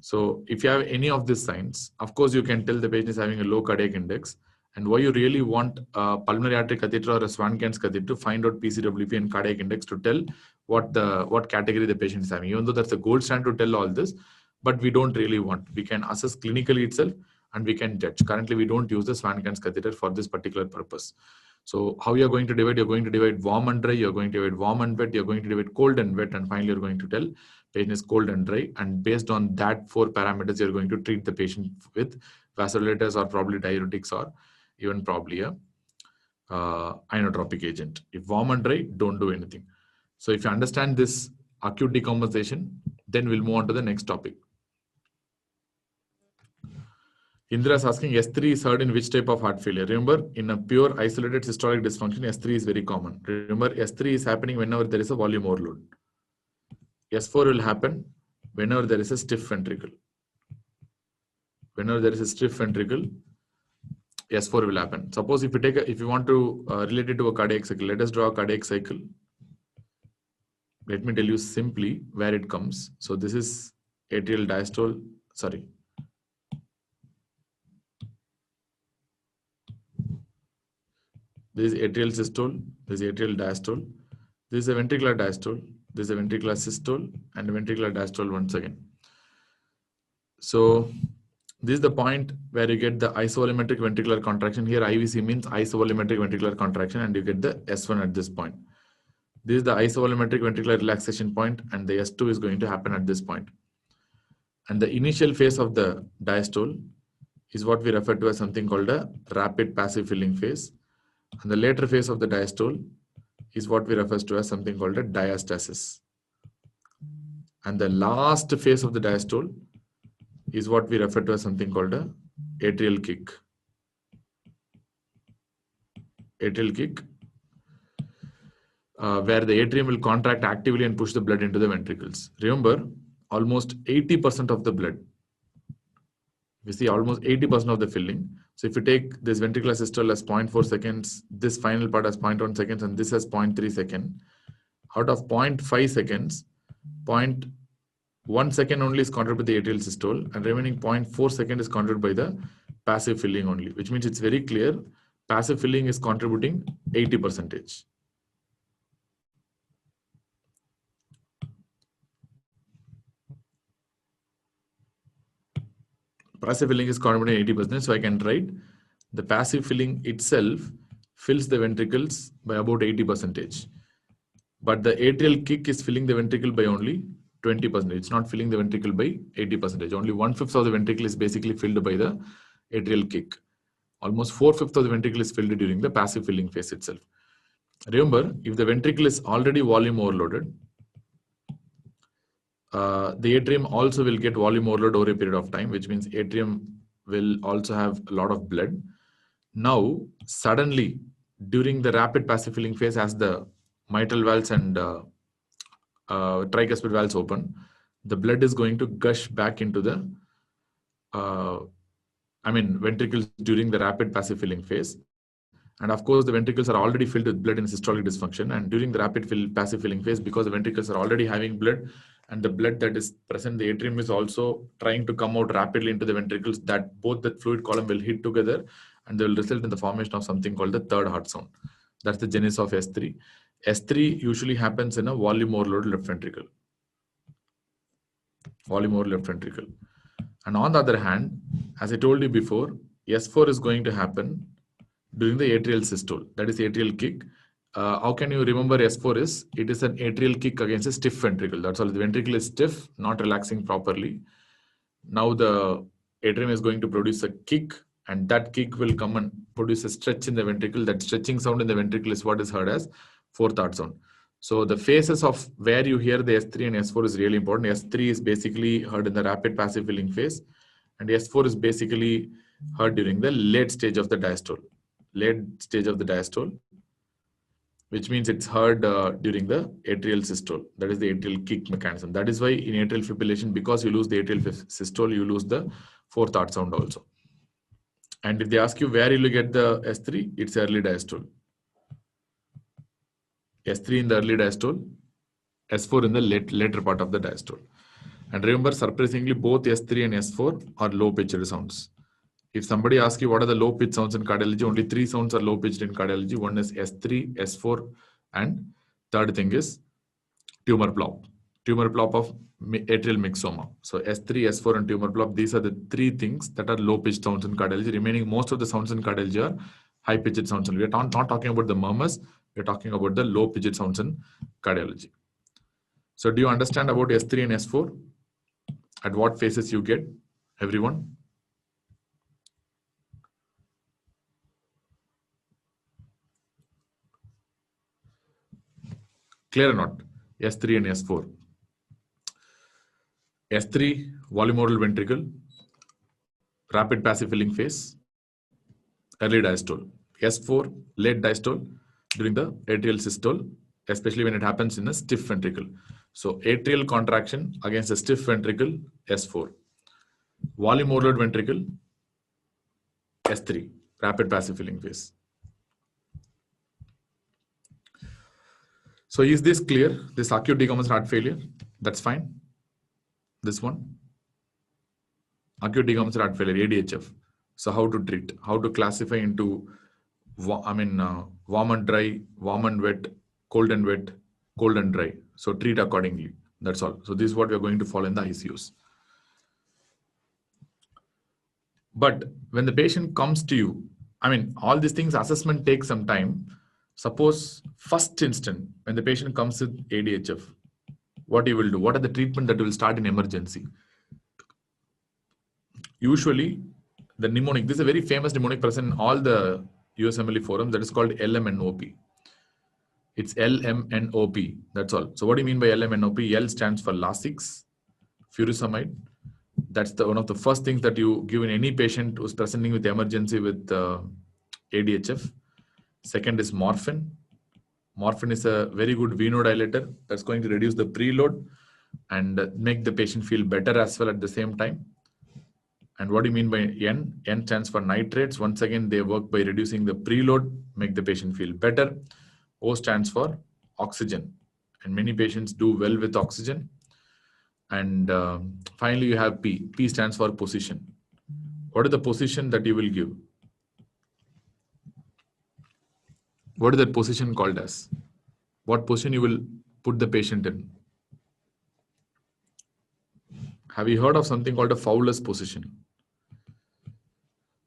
So if you have any of these signs, of course, you can tell the patient is having a low cardiac index. And why you really want a pulmonary artery catheter or a Swan-Ganz catheter to find out PCWP and cardiac index to tell what category the patient is having. Even though that's a gold standard to tell all this, but we don't really want. We can assess clinically itself and we can judge. Currently, we don't use the Swan-Ganz catheter for this particular purpose. So how you're going to divide? You're going to divide warm and dry. You're going to divide warm and wet. You're going to divide cold and wet. And finally, you're going to tell patient is cold and dry. And based on that 4 parameters, you're going to treat the patient with vasodilators or probably diuretics or even probably a inotropic agent. If warm and dry, don't do anything. So if you understand this acute decompensation, then we'll move on to the next topic. Indra is asking, S3 is heard in which type of heart failure? Remember, in a pure isolated systolic dysfunction, S3 is very common. Remember, S3 is happening whenever there is a volume overload. S4 will happen whenever there is a stiff ventricle. Whenever there is a stiff ventricle, S4 will happen. Suppose if you want to relate it to a cardiac cycle, let us draw a cardiac cycle. Let me tell you simply where it comes. So this is atrial diastole. Sorry. This is atrial systole. This is atrial diastole. This is a ventricular diastole. This is a ventricular systole and a ventricular diastole once again. So this is the point where you get the isovolumetric ventricular contraction. Here IVC means isovolumetric ventricular contraction, and you get the S1 at this point. This is the isovolumetric ventricular relaxation point, and the S2 is going to happen at this point. And the initial phase of the diastole is what we refer to as something called a rapid passive filling phase. And the later phase of the diastole is what we refer to as something called a diastasis. And the last phase of the diastole is what we refer to as something called a atrial kick. Atrial kick, where the atrium will contract actively and push the blood into the ventricles. Remember, almost 80% of the blood, we see almost 80% of the filling So if you take this ventricular systole as 0.4 seconds, this final part as 0.1 seconds, and this as 0.3 second, out of 0.5 seconds, 0.1 second only is contributed by the atrial systole, and remaining 0.4 second is contributed by the passive filling only, which means it's very clear passive filling is contributing 80%. Passive filling is contributing 80%, so I can write the passive filling itself fills the ventricles by about 80%. But the atrial kick is filling the ventricle by only 20%. It's not filling the ventricle by 80%. Only 1/5 of the ventricle is basically filled by the atrial kick. Almost 4/5 of the ventricle is filled during the passive filling phase itself. Remember, if the ventricle is already volume overloaded, the atrium also will get volume overload over a period of time, which means atrium will also have a lot of blood. Now, suddenly, during the rapid passive filling phase, as the mitral valves and tricuspid valves open, the blood is going to gush back into the ventricles during the rapid passive filling phase. And of course, the ventricles are already filled with blood in systolic dysfunction. And during the rapid passive filling phase, because the ventricles are already having blood, and the blood that is present, the atrium is also trying to come out rapidly into the ventricles, that both the fluid column will hit together, and they will result in the formation of something called the third heart sound. That's the genesis of S3. S3 usually happens in a volume overloaded left ventricle. Volume overloaded left ventricle. And on the other hand, as I told you before, S4 is going to happen during the atrial systole, that is atrial kick. How can you remember S4 is? It is an atrial kick against a stiff ventricle. That's all. The ventricle is stiff, not relaxing properly. Now the atrium is going to produce a kick, and that kick will come and produce a stretch in the ventricle. That stretching sound in the ventricle is what is heard as fourth heart sound. So the phases of where you hear the S3 and S4 is really important. S3 is basically heard in the rapid passive filling phase, and S4 is basically heard during the late stage of the diastole. Late stage of the diastole, which means it's heard during the atrial systole. That is the atrial kick mechanism. That is why in atrial fibrillation, because you lose the atrial systole, you lose the fourth heart sound also. And if they ask you where you get the S3, it's early diastole. S3 in the early diastole, S4 in the later part of the diastole. And remember, surprisingly, both S3 and S4 are low-pitched sounds. If somebody asks you what are the low-pitched sounds in cardiology, only 3 sounds are low-pitched in cardiology. One is S3, S4, and third thing is tumor plop. Tumor plop of atrial myxoma. So S3, S4, and tumor plop, these are the 3 things that are low-pitched sounds in cardiology. Remaining, most of the sounds in cardiology are high-pitched sounds. And we are not talking about the murmurs. We are talking about the low-pitched sounds in cardiology. So do you understand about S3 and S4? At what phases you get, everyone? Clear or not? S3 and S4. S3, volume overloaded ventricle, rapid passive filling phase, early diastole. S4, late diastole during the atrial systole, especially when it happens in a stiff ventricle. So atrial contraction against a stiff ventricle, S4. Volume overloaded ventricle, S3, rapid passive filling phase. So is this clear? This acute decompensated heart failure, that's fine. This one, acute decompensated heart failure, ADHF. So how to treat? How to classify into, warm and dry, warm and wet, cold and wet, cold and dry. So treat accordingly. That's all. So this is what we are going to follow in the ICUs. But when the patient comes to you, all these things, assessment takes some time. Suppose first instant, when the patient comes with ADHF, what you will do? What are the treatment that will start in emergency? Usually, the mnemonic, this is a very famous mnemonic present in all the USMLE forums, that is called LMNOP. It's LMNOP, that's all. So what do you mean by LMNOP? L stands for Lasix, furosemide. That's one of the first things that you give in any patient who's presenting with emergency with ADHF. Second is morphine. Morphine is a very good venodilator that's going to reduce the preload and make the patient feel better as well at the same time. And what do you mean by N? N stands for nitrates. Once again, they work by reducing the preload, make the patient feel better. O stands for oxygen. And many patients do well with oxygen. And finally, you have P. P stands for position. What is the position that you will give? What is that position called as? What position you will put the patient in? Have you heard of something called a Fowler's position?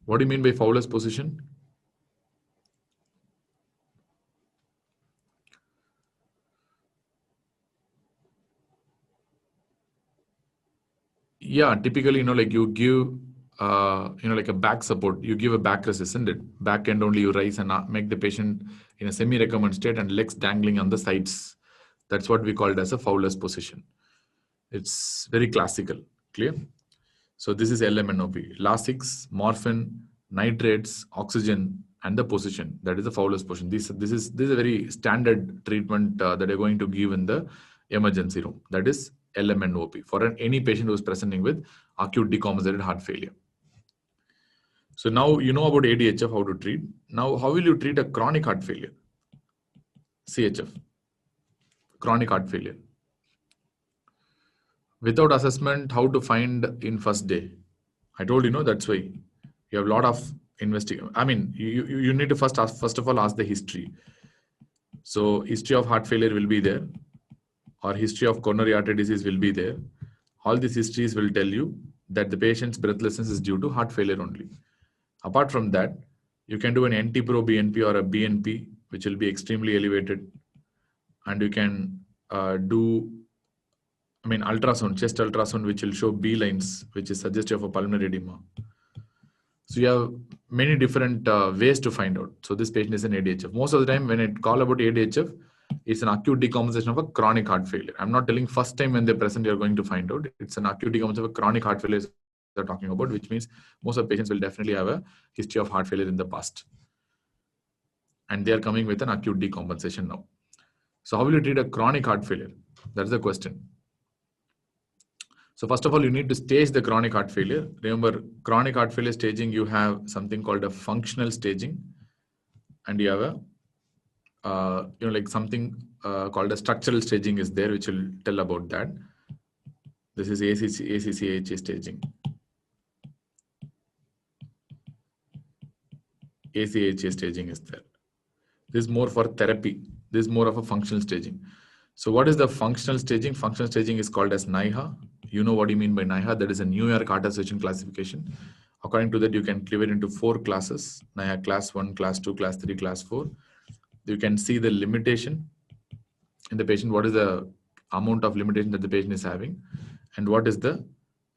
What do you mean by Fowler's position? Yeah, typically, like you give, like a back support, you give a backrest, isn't it? Back end only you rise and make the patient in a semi-recumbent state and legs dangling on the sides. That's what we call it as a Fowler's position. It's very classical, clear? So this is LMNOP. Lasix, morphine, nitrates, oxygen, and the position. That is the Fowler's position. This is a very standard treatment that you're going to give in the emergency room. That is LMNOP for any patient who is presenting with acute decompensated heart failure. So now you know about ADHF, how to treat. Now, how will you treat a chronic heart failure? CHF, chronic heart failure. Without assessment, how to find in first day? I told you, that's why you have a lot of investigation. I mean, you need to first of all ask the history. So history of heart failure will be there, or history of coronary artery disease will be there. All these histories will tell you that the patient's breathlessness is due to heart failure only. Apart from that, you can do an NT-proBNP or a BNP, which will be extremely elevated. And you can do ultrasound, chest ultrasound, which will show B lines, which is suggestive of pulmonary edema. So you have many different ways to find out. So this patient is an ADHF. Most of the time when I call about ADHF, it's an acute decompensation of a chronic heart failure. I'm not telling first time when they're present, you're going to find out. It's an acute decompensation of a chronic heart failure they're talking about, which means most of the patients will definitely have a history of heart failure in the past. And they are coming with an acute decompensation now. So how will you treat a chronic heart failure? That's the question. So first of all, you need to stage the chronic heart failure. Remember, chronic heart failure staging, you have something called a functional staging, and you have a, something called a structural staging is there, which will tell about that. This is ACC-AHA staging. ACHA staging is there. This is more for therapy. This is more of a functional staging. So what is the functional staging? Functional staging is called as NIHA. You know what you mean by NIHA. That is a New York Heart Association classification. According to that, you can clear it into 4 classes. NIHA class 1, class 2, class 3, class 4. You can see the limitation in the patient. What is the amount of limitation that the patient is having? And what is the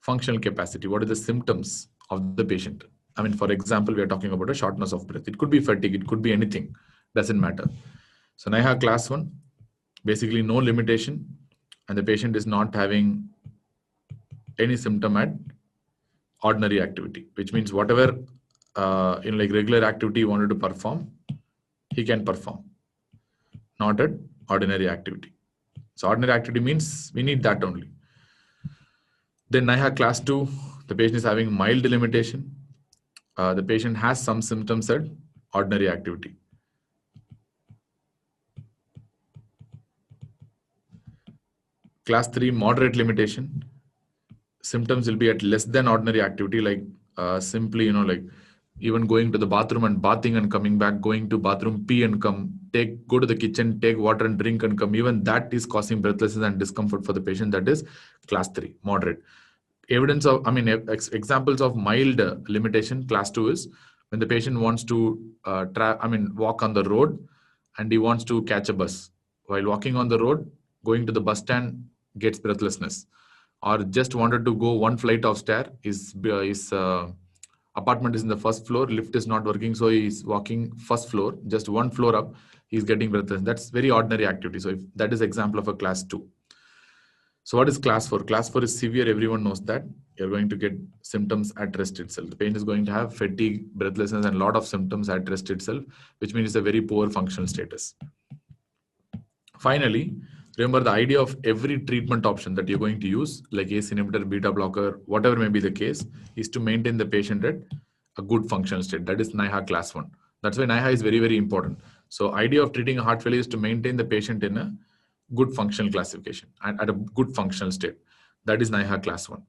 functional capacity? What are the symptoms of the patient? For example, we are talking about a shortness of breath. It could be fatigue. It could be anything. Doesn't matter. So NIHA class 1, basically no limitation, and the patient is not having any symptom at ordinary activity, which means whatever regular activity he wanted to perform, he can perform, not at ordinary activity. So ordinary activity means we need that only. Then NIHA class 2, the patient is having mild limitation. The patient has some symptoms at ordinary activity. Class 3, moderate limitation. Symptoms will be at less than ordinary activity, like simply, even going to the bathroom and bathing and coming back, going to bathroom, pee and come, go to the kitchen, take water and drink and come. Even that is causing breathlessness and discomfort for the patient. That is class 3, moderate. Evidence of, examples of mild limitation, class 2 is when the patient wants to walk on the road and he wants to catch a bus. While walking on the road, going to the bus stand, gets breathlessness. Or just wanted to go 1 flight of stair, his apartment is in the 1st floor, lift is not working, so he's walking 1st floor, just 1 floor up, he's getting breathless. That's very ordinary activity. So if that is example of a class 2. So what is class 4? Class 4 is severe. Everyone knows that. You're going to get symptoms at rest itself. The patient is going to have fatigue, breathlessness, and a lot of symptoms at rest itself, which means it's a very poor functional status. Finally, Remember, the idea of every treatment option that you're going to use, like ACE inhibitor, beta blocker, whatever may be the case, is to maintain the patient at a good functional state. That is NIHA class 1. That's why NIHA is very, very important. So idea of treating a heart failure is to maintain the patient in a good functional classification and at a good functional state. That is NIHA class 1.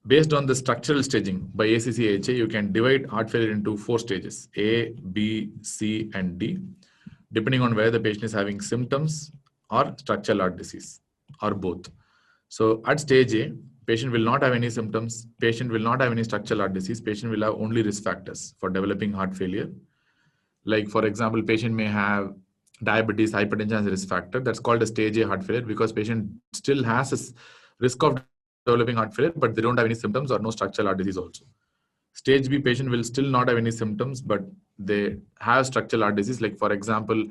Based on the structural staging by ACC-AHA, you can divide heart failure into 4 stages, A, B, C, and D, depending on whether the patient is having symptoms or structural heart disease, or both. So at stage A, patient will not have any symptoms, patient will not have any structural heart disease, patient will have only risk factors for developing heart failure. Like, for example, patient may have diabetes, hypertension as a risk factor. That's called a stage A heart failure because patient still has a risk of developing heart failure, but they don't have any symptoms or no structural heart disease also. Stage B, patient will still not have any symptoms, but they have structural heart disease. Like, for example,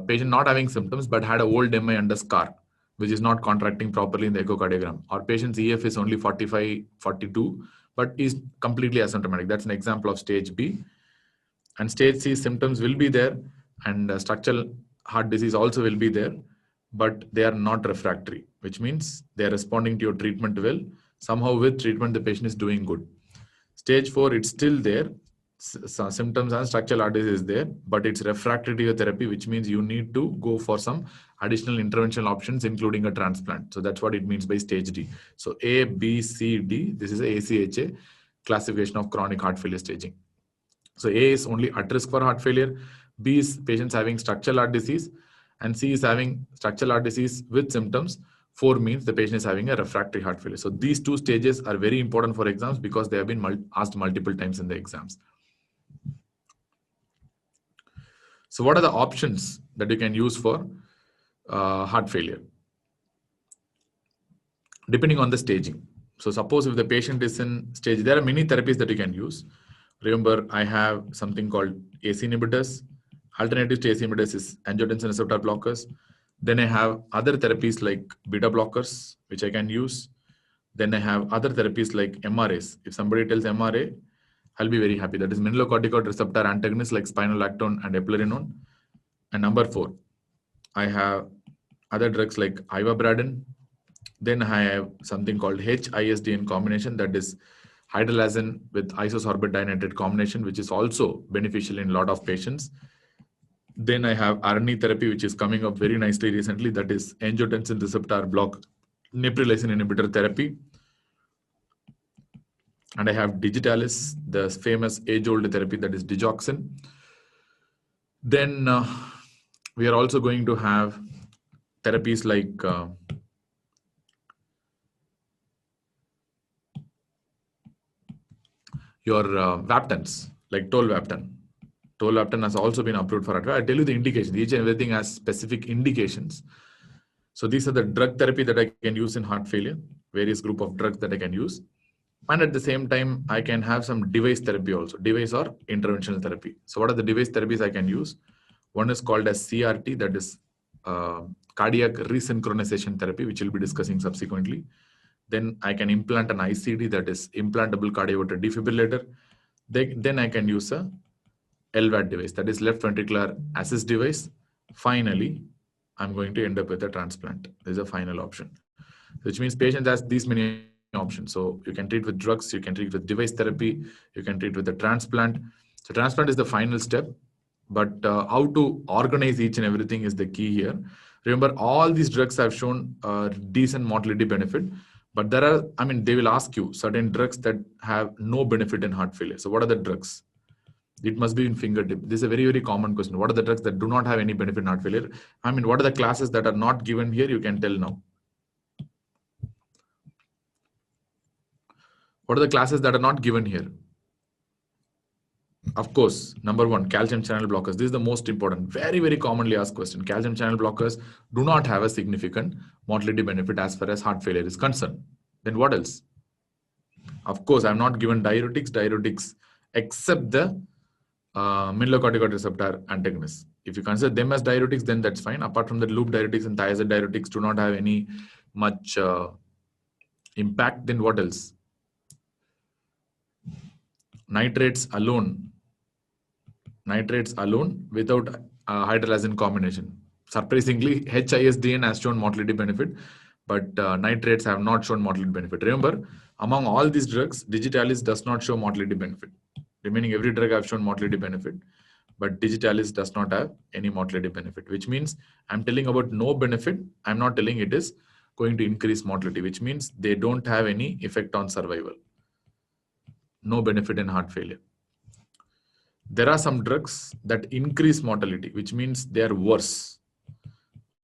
patient not having symptoms, but had a old MI under scar, which is not contracting properly in the echocardiogram. Or patient's EF is only 45, 42, but is completely asymptomatic. That's an example of stage B. And stage C, symptoms will be there, and structural heart disease also will be there, but they are not refractory, which means they are responding to your treatment well. Somehow with treatment, the patient is doing good. Stage 4, it's still there. Symptoms and structural heart disease is there, but it's refractory to your therapy, which means you need to go for some additional interventional options, including a transplant. So that's what it means by stage D. So A, B, C, D, this is a ACHA classification of chronic heart failure staging. So A is only at risk for heart failure, B is patients having structural heart disease, and C is having structural heart disease with symptoms. 4 means the patient is having a refractory heart failure. So these 2 stages are very important for exams because they have been asked multiple times in the exams. So what are the options that you can use for heart failure? Depending on the staging. So suppose if the patient is in stage, there are many therapies that you can use. Remember, I have something called ACE inhibitors. Alternative to ACE inhibitors is angiotensin receptor blockers. Then I have other therapies like beta blockers, which I can use. Then I have other therapies like MRAs. If somebody tells MRA, I'll be very happy. That is mineralocorticoid receptor antagonists like spironolactone and eplerenone. And number 4, I have other drugs like ivabradine. Then I have something called HISDN combination, that is hydralazine with isosorbate dinitrate combination, which is also beneficial in a lot of patients. Then I have RNA therapy, which is coming up very nicely recently, that is angiotensin receptor block neprilysin inhibitor therapy. And I have digitalis, the famous age-old therapy, that is digoxin. Then we are also going to have therapies like your Vaptans, like tolvaptan. Tolvaptan has also been approved for heart failure. I tell you the indications. Each and everything has specific indications. So these are the drug therapy that I can use in heart failure, various group of drugs that I can use. And at the same time, I can have some device therapy also, device or interventional therapy. So what are the device therapies I can use? One is called as CRT, that is cardiac resynchronization therapy, which we'll be discussing subsequently. Then I can implant an ICD, that is implantable cardioverter defibrillator. Then I can use a LVAD device, that is left ventricular assist device. Finally, I'm going to end up with a transplant. This is a final option, which means patient has these many options. So you can treat with drugs, you can treat with device therapy, you can treat with a transplant. So transplant is the final step, but how to organize each and everything is the key here. Remember, all these drugs have shown decent mortality benefit, but there are, they will ask you certain drugs that have no benefit in heart failure. So what are the drugs? It must be in fingertip. This is a very, very common question. What are the drugs that do not have any benefit in heart failure? What are the classes that are not given here? You can tell now. What are the classes that are not given here? Of course, number 1, calcium channel blockers. This is the most important, very, very commonly asked question. Calcium channel blockers do not have a significant mortality benefit as far as heart failure is concerned. Then what else? Of course, I'm not given diuretics, except the mineralocorticoid receptor antagonists. If you consider them as diuretics, then that's fine. Apart from the loop diuretics and thiazide diuretics do not have any much impact. Then what else? Nitrates alone without hydralazine combination. Surprisingly, HISDN has shown mortality benefit, but nitrates have not shown mortality benefit. Remember, among all these drugs, digitalis does not show mortality benefit. Remaining every drug have shown mortality benefit, but digitalis does not have any mortality benefit, which means I'm telling about no benefit. I'm not telling it is going to increase mortality, which means they don't have any effect on survival. No benefit in heart failure. There are some drugs that increase mortality, which means they are worse.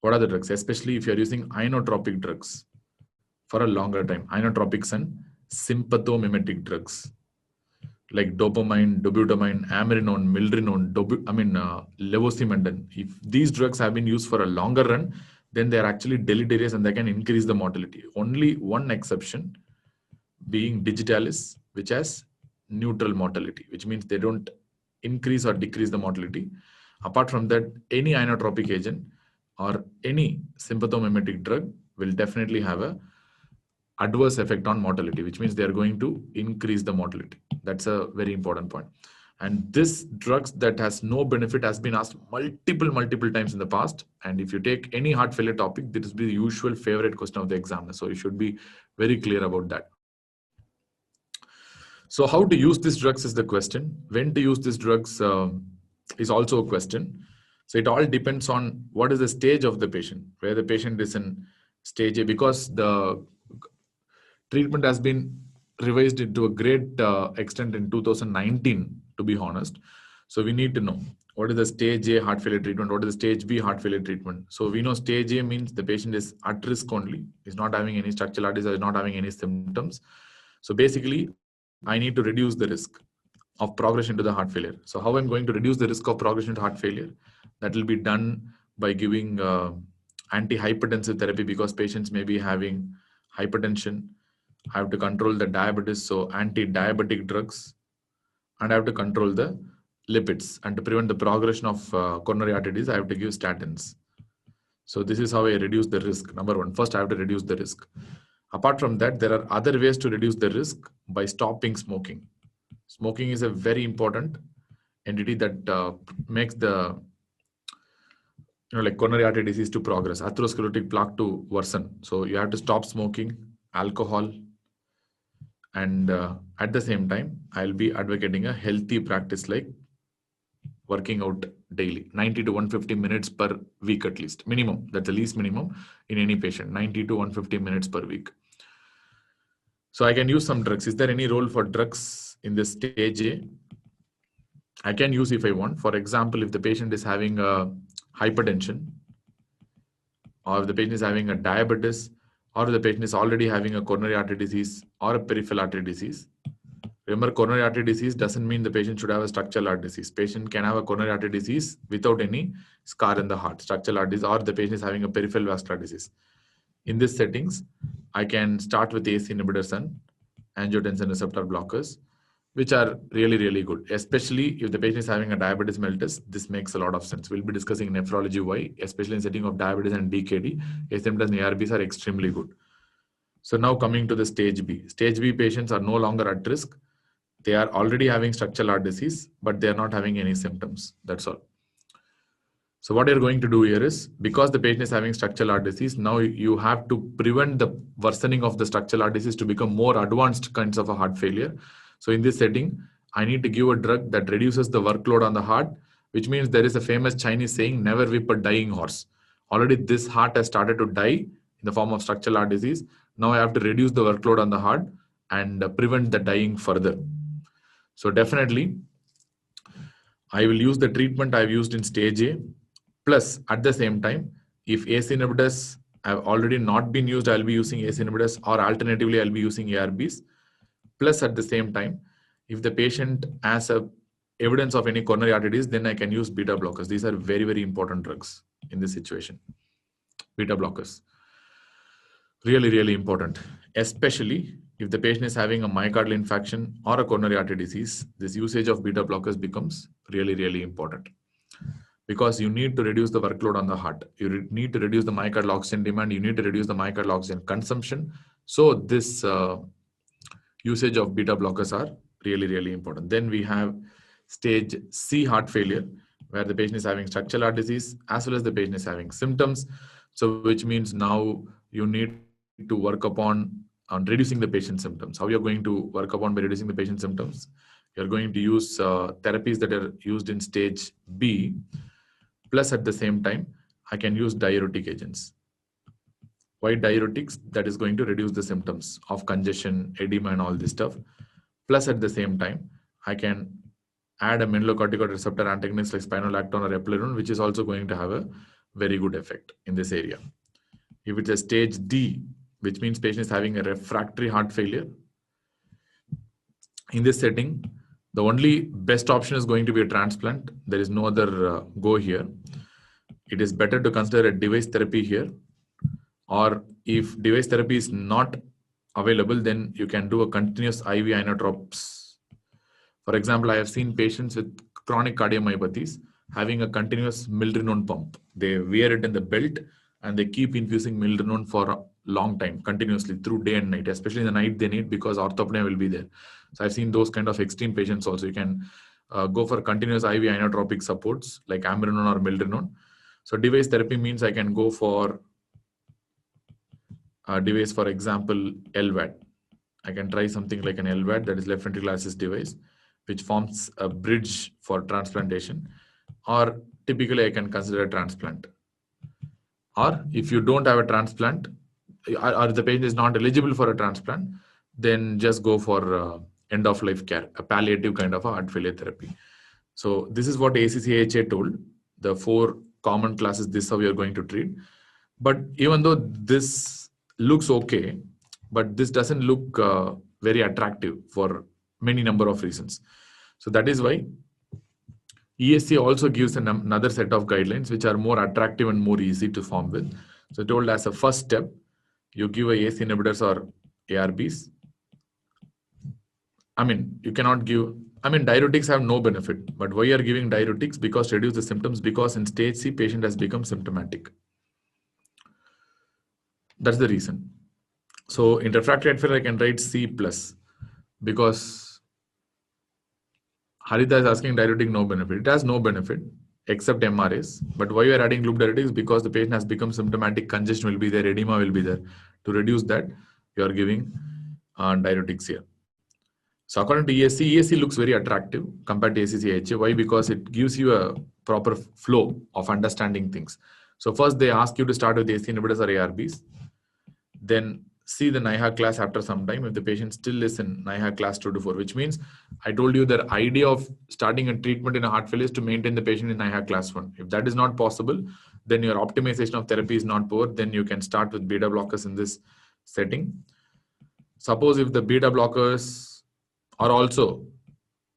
What are the drugs? Especially if you're using inotropic drugs for a longer time. Inotropics and sympathomimetic drugs like dopamine, dobutamine, amrinone, mildrinone, levosimendan. If these drugs have been used for a longer run, then they are actually deleterious and they can increase the mortality. Only one exception being digitalis, which has neutral mortality, which means they don't increase or decrease the mortality. Apart from that, any inotropic agent or any sympathomimetic drug will definitely have a adverse effect on mortality, which means they are going to increase the mortality. That's a very important point. And this drugs that has no benefit has been asked multiple times in the past. And if you take any heart failure topic, this will be the usual favorite question of the examiner. So you should be very clear about that. So how to use these drugs is the question. When to use these drugs is also a question. So it all depends on what is the stage of the patient, where the patient is in stage A, because the treatment has been revised to a great extent in 2019, to be honest. So we need to know what is the stage A heart failure treatment, what is the stage B heart failure treatment. So we know stage A means the patient is at risk only, is not having any structural heart disease, is not having any symptoms. So basically, I need to reduce the risk of progression to the heart failure. So how I'm going to reduce the risk of progression to heart failure? That will be done by giving antihypertensive therapy, because patients may be having hypertension. I have to control the diabetes, so anti-diabetic drugs, and I have to control the lipids. And to prevent the progression of coronary artery disease, I have to give statins. So this is how I reduce the risk. Number one, first I have to reduce the risk. Apart from that, there are other ways to reduce the risk by stopping smoking. Smoking is a very important entity that makes the like coronary artery disease to progress, atherosclerotic plaque to worsen. So you have to stop smoking, alcohol, and at the same time, I'll be advocating a healthy practice like working out daily, 90 to 150 minutes per week at least, minimum. That's the least minimum in any patient, 90 to 150 minutes per week. So I can use some drugs. Is there any role for drugs in this stage A? I can use if I want. For example, if the patient is having a hypertension, or if the patient is having a diabetes, or if the patient is already having a coronary artery disease or a peripheral artery disease. Remember, coronary artery disease doesn't mean the patient should have a structural heart disease. Patient can have a coronary artery disease without any scar in the heart, structural heart disease, or the patient is having a peripheral vascular disease. In these settings, I can start with ACE inhibitors and angiotensin receptor blockers, which are really, really good. Especially if the patient is having a diabetes mellitus, this makes a lot of sense. We'll be discussing nephrology why, especially in setting of diabetes and DKD, ACE inhibitors and ARBs are extremely good. So now coming to the stage B. Stage B patients are no longer at risk. They are already having structural heart disease, but they are not having any symptoms. That's all. So what you're going to do here is, because the patient is having structural heart disease, now you have to prevent the worsening of the structural heart disease to become more advanced kinds of a heart failure. So in this setting, I need to give a drug that reduces the workload on the heart, which means there is a famous Chinese saying, never whip a dying horse. Already this heart has started to die in the form of structural heart disease. Now I have to reduce the workload on the heart and prevent the dying further. So definitely, I will use the treatment I've used in stage A. Plus, at the same time, if ACE inhibitors have already not been used, I'll be using ACE inhibitors, or alternatively, I'll be using ARBs. Plus, at the same time, if the patient has a evidence of any coronary artery disease, then I can use beta blockers. These are very, very important drugs in this situation. Beta blockers. Really, really important. Especially if the patient is having a myocardial infarction or a coronary artery disease, this usage of beta blockers becomes really, really important. Because you need to reduce the workload on the heart. You need to reduce the myocardial oxygen demand. You need to reduce the myocardial oxygen consumption. So this usage of beta blockers are really, really important. Then we have stage C heart failure, where the patient is having structural heart disease as well as the patient is having symptoms. So which means now you need to work upon reducing the patient's symptoms. How you're going to work upon by reducing the patient's symptoms? You're going to use therapies that are used in stage B, plus at the same time, I can use diuretic agents. Why diuretics? That is going to reduce the symptoms of congestion, edema, and all this stuff. Plus at the same time, I can add a mineralocorticoid receptor antagonist like spironolactone or eplerenone, which is also going to have a very good effect in this area. If it's a stage D, which means patient is having a refractory heart failure, in this setting, the only best option is going to be a transplant. There is no other go here. It is better to consider a device therapy here, or if device therapy is not available, then you can do a continuous IV inotropes. For example, I have seen patients with chronic cardiomyopathies having a continuous milrinone pump. They wear it in the belt and they keep infusing milrinone for a long time, continuously through day and night, especially in the night they need, because orthopnea will be there. So I've seen those kind of extreme patients also. You can go for continuous IV inotropic supports like ambrinolone or milrinone. So device therapy means I can go for a device, for example, LVAD. I can try something like an LVAD, that is left ventricular assist device, which forms a bridge for transplantation. Or typically I can consider a transplant. Or if you don't have a transplant, or the patient is not eligible for a transplant, then just go for end of life care, a palliative kind of a heart failure therapy. So this is what ACC/AHA told, the 4 common classes, this is how you're going to treat. But even though this looks okay, but this doesn't look very attractive for many number of reasons. So that is why ESC also gives another set of guidelines which are more attractive and more easy to form with. So told as a first step, you give a ACE inhibitors or ARBs. I mean, you cannot give, diuretics have no benefit, but why are giving diuretics? Because to reduce the symptoms, because in stage C, patient has become symptomatic. That's the reason. So in refractory heart failure, I can write C plus, because Haritha is asking diuretic no benefit. It has no benefit except MRAs. But why you are adding loop diuretics? Because the patient has become symptomatic, congestion will be there, edema will be there. To reduce that, you are giving diuretics here. So according to ESC, ESC looks very attractive compared to ACC/AHA. Why? Because it gives you a proper flow of understanding things. So first they ask you to start with ACE inhibitors or ARBs. Then see the NIHA class after some time if the patient still is in NIHA class 2 to 4, which means I told you the idea of starting a treatment in a heart failure is to maintain the patient in NIHA class 1. If that is not possible, then your optimization of therapy is not poor. Then you can start with beta blockers in this setting. Suppose if the beta blockers are also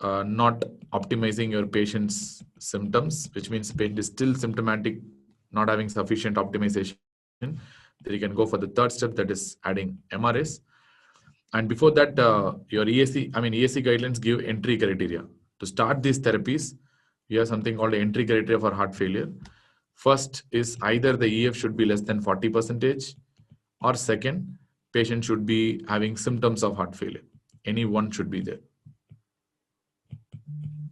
not optimizing your patient's symptoms, which means the patient is still symptomatic, not having sufficient optimization, then you can go for the third step, that is adding MRS. And before that, your ESC guidelines give entry criteria. To start these therapies, you have something called entry criteria for heart failure. First is either the EF should be less than 40%, or second, patient should be having symptoms of heart failure. Any one should be there.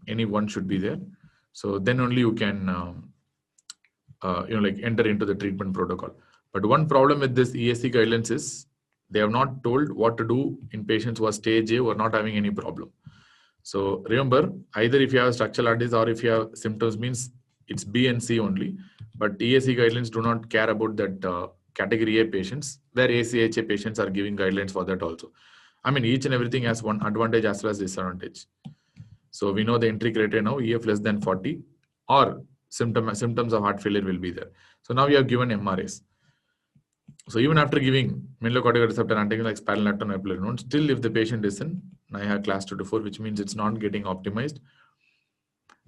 Any one should be there. So then only you can enter into the treatment protocol. But one problem with this ESC guidelines is they have not told what to do in patients who are stage A who are not having any problem. So remember, either if you have structural heart disease or if you have symptoms, means it's B and C only. But ESC guidelines do not care about that category A patients, where ACHA patients are giving guidelines for that also. Each and everything has one advantage as well as disadvantage. So we know the entry criteria now, EF less than 40 or symptoms of heart failure will be there. So now we have given MRAs. So even after giving mineralocorticoid receptor antagonist like spironolactone or eplerenone, still if the patient is in NIHA class 2 to 4, which means it's not getting optimized,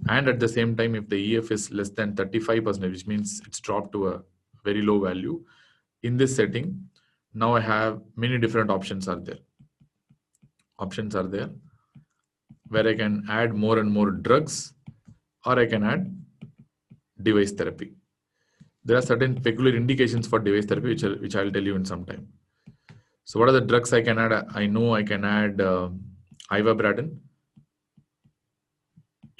and at the same time if the EF is less than 35%, which means it's dropped to a very low value, in this setting, now I have many different options are there. Options are there where I can add more and more drugs, or I can add device therapy. There are certain peculiar indications for device therapy, which I'll tell you in some time. So what are the drugs I can add? I know I can add ivabradine,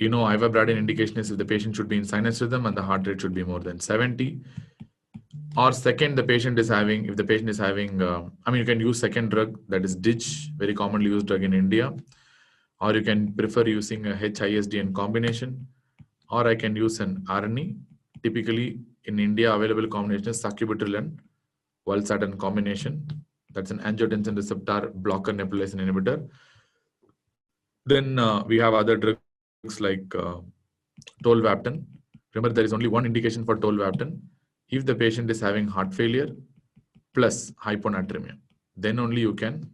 ivabradine indication is if the patient should be in sinus rhythm and the heart rate should be more than 70. Or second, if the patient is having, you can use second drug, that is DIGE, very commonly used drug in India. Or you can prefer using a HISDN combination. Or I can use an ARNI. Typically in India, available combination is sacubitril and valsartan combination. That's an angiotensin receptor blocker neprilysin inhibitor. Then we have other drugs like tolvaptan. Remember, there is only one indication for tolvaptan. If the patient is having heart failure plus hyponatremia, then only you can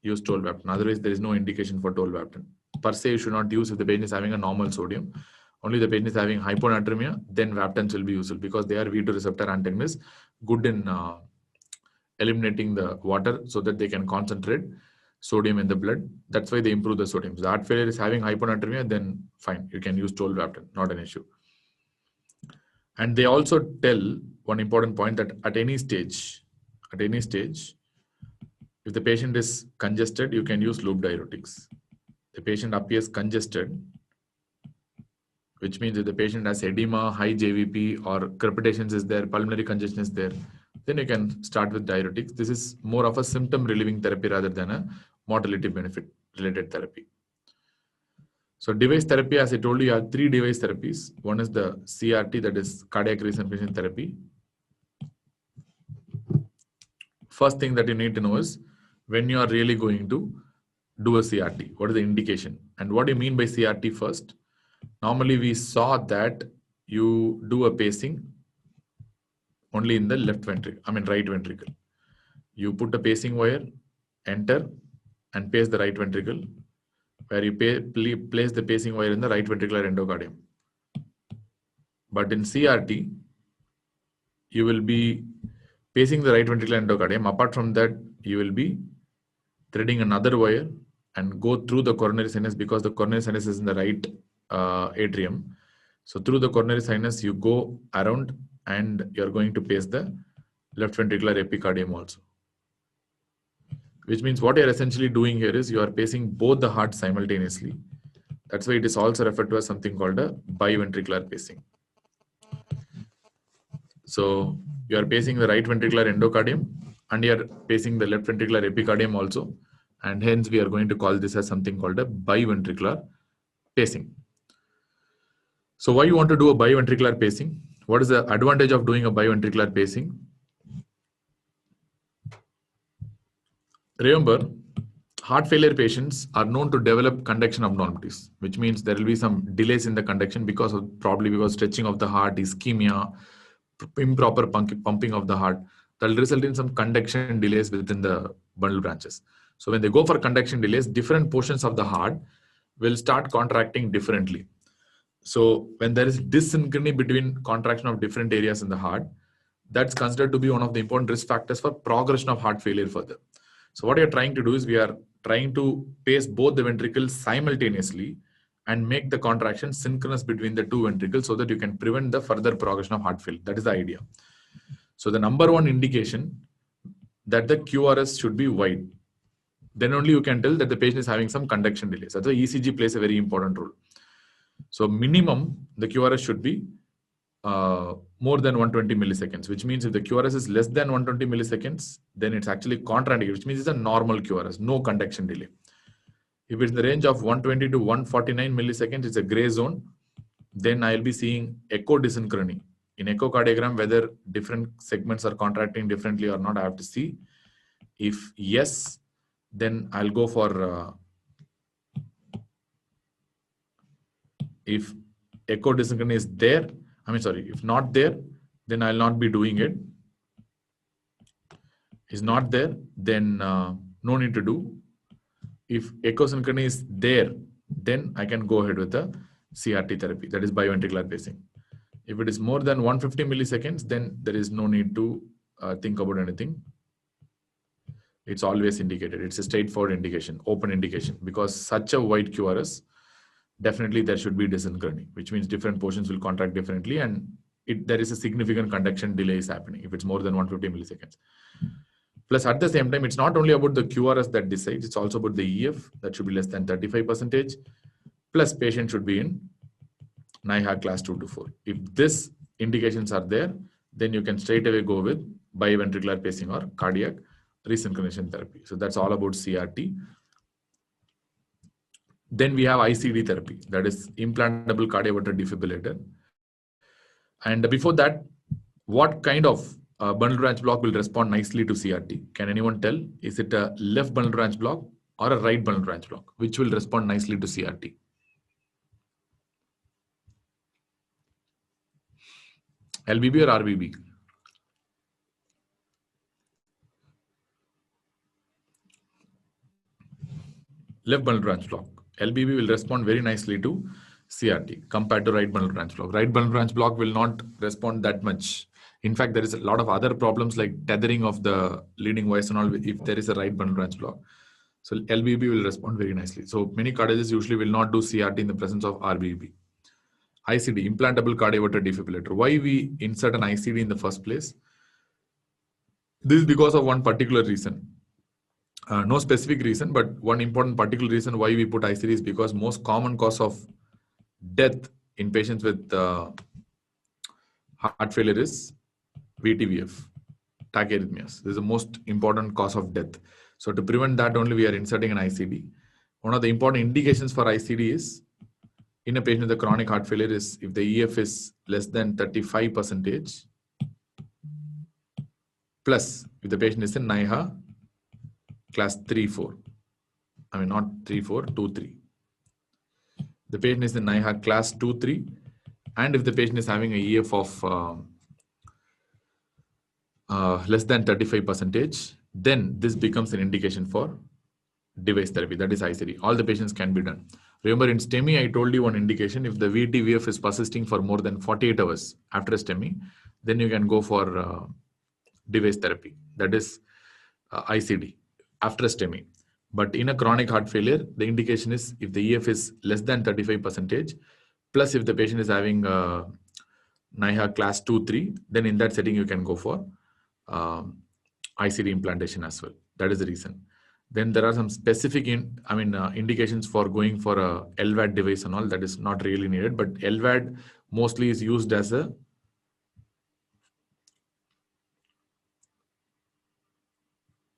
use tolvaptan. Otherwise, there is no indication for tolvaptan. Per se, you should not use if the patient is having a normal sodium. Only the patient is having hyponatremia, then vaptans will be useful because they are V2 receptor antagonists, good in eliminating the water so that they can concentrate sodium in the blood. That's why they improve the sodium. So the heart failure is having hyponatremia, then fine, you can use tolvaptan, not an issue. And they also tell one important point that at any stage, if the patient is congested, you can use loop diuretics. The patient appears congested, which means if the patient has edema, high JVP, or crepitations is there, pulmonary congestion is there, then you can start with diuretics. This is more of a symptom relieving therapy rather than a mortality benefit related therapy. So device therapy, as I told you have 3 device therapies. One is the CRT, that is cardiac resuscitation therapy. First thing that you need to know is when you are really going to do a CRT, what is the indication? And what do you mean by CRT first? Normally we saw that you do a pacing only in the right ventricle. You put a pacing wire, enter, and pace the right ventricle, where you place the pacing wire in the right ventricular endocardium. But in CRT, you will be pacing the right ventricular endocardium. Apart from that, you will be threading another wire and go through the coronary sinus, because the coronary sinus is in the right atrium. So through the coronary sinus, you go around and you're going to pace the left ventricular epicardium also. Which means what you're essentially doing here is you are pacing both the hearts simultaneously. That's why it is also referred to as something called a biventricular pacing. So you are pacing the right ventricular endocardium and you are pacing the left ventricular epicardium also. And hence we are going to call this as something called a biventricular pacing. So why you want to do a biventricular pacing? What is the advantage of doing a biventricular pacing? Remember, heart failure patients are known to develop conduction abnormalities, which means there will be some delays in the conduction probably because stretching of the heart, ischemia, improper pumping of the heart. That will result in some conduction delays within the bundle branches. So when they go for conduction delays, different portions of the heart will start contracting differently. So when there is dyssynchrony between contraction of different areas in the heart, that's considered to be one of the important risk factors for progression of heart failure further. So what you're trying to do is we are trying to pace both the ventricles simultaneously and make the contraction synchronous between the two ventricles so that you can prevent the further progression of heart failure. That is the idea. So the number one indication that the QRS should be wide. Then only you can tell that the patient is having some conduction delays. That's why ECG plays a very important role. So minimum, the QRS should be more than 120 milliseconds, which means if the QRS is less than 120 milliseconds, then it's actually contraindicated, which means it's a normal QRS, no conduction delay. If it's in the range of 120 to 149 milliseconds, it's a gray zone. Then I'll be seeing echo dysynchrony. In echocardiogram, whether different segments are contracting differently or not, I have to see. If yes, then I'll go for, if echo dysynchrony is there, if not there, then I'll not be doing it. Is not there, then no need to do. If echo synchrony is there, then I can go ahead with the CRT therapy, that is biventricular pacing. If it is more than 150 milliseconds, then there is no need to think about anything. It's always indicated. It's a straightforward indication, open indication, because such a wide QRS, definitely there should be dysynchrony, which means different portions will contract differently and there is a significant conduction delay is happening if it's more than 150 milliseconds. Plus at the same time, it's not only about the QRS that decides, it's also about the EF that should be less than 35%. Plus patient should be in NIHA class 2 to 4. If these indications are there, then you can straight away go with biventricular pacing or cardiac resynchronization therapy. So that's all about CRT. Then we have ICD therapy, that is implantable cardioverter defibrillator. And before that, what kind of bundle branch block will respond nicely to CRT? Can anyone tell? Is it a left bundle branch block or a right bundle branch block? Which will respond nicely to CRT? LBB or RBB? Left bundle branch block. LBB will respond very nicely to CRT compared to right bundle branch block. Right bundle branch block will not respond that much. In fact, there is a lot of other problems like tethering of the leading voice and all if there is a right bundle branch block. So LBB will respond very nicely. So many cardiologists usually will not do CRT in the presence of RBB. ICD, implantable cardioverter defibrillator. Why we insert an ICD in the first place? This is because of one particular reason. No specific reason, but one important particular reason why we put ICD is because most common cause of death in patients with heart failure is VTVF, tachyarrhythmias. This is the most important cause of death. So to prevent that only we are inserting an ICD. One of the important indications for ICD is in a patient with a chronic heart failure is if the EF is less than 35%, plus if the patient is in NIHA class 3-4. I mean, not 3-4, 2-3. The patient is in NIHA class 2-3, and if the patient is having a EF of less than 35%, then this becomes an indication for device therapy, that is ICD. All the patients can be done. Remember in STEMI, I told you one indication, if the VTVF is persisting for more than 48 hours after a STEMI, then you can go for device therapy, that is ICD, after a STEMI. But in a chronic heart failure, the indication is if the EF is less than 35%, plus if the patient is having NIHA class 2-3, then in that setting you can go for ICD implantation as well. That is the reason. Then there are some specific indications for going for a LVAD device and all, that is not really needed, but LVAD mostly is used as a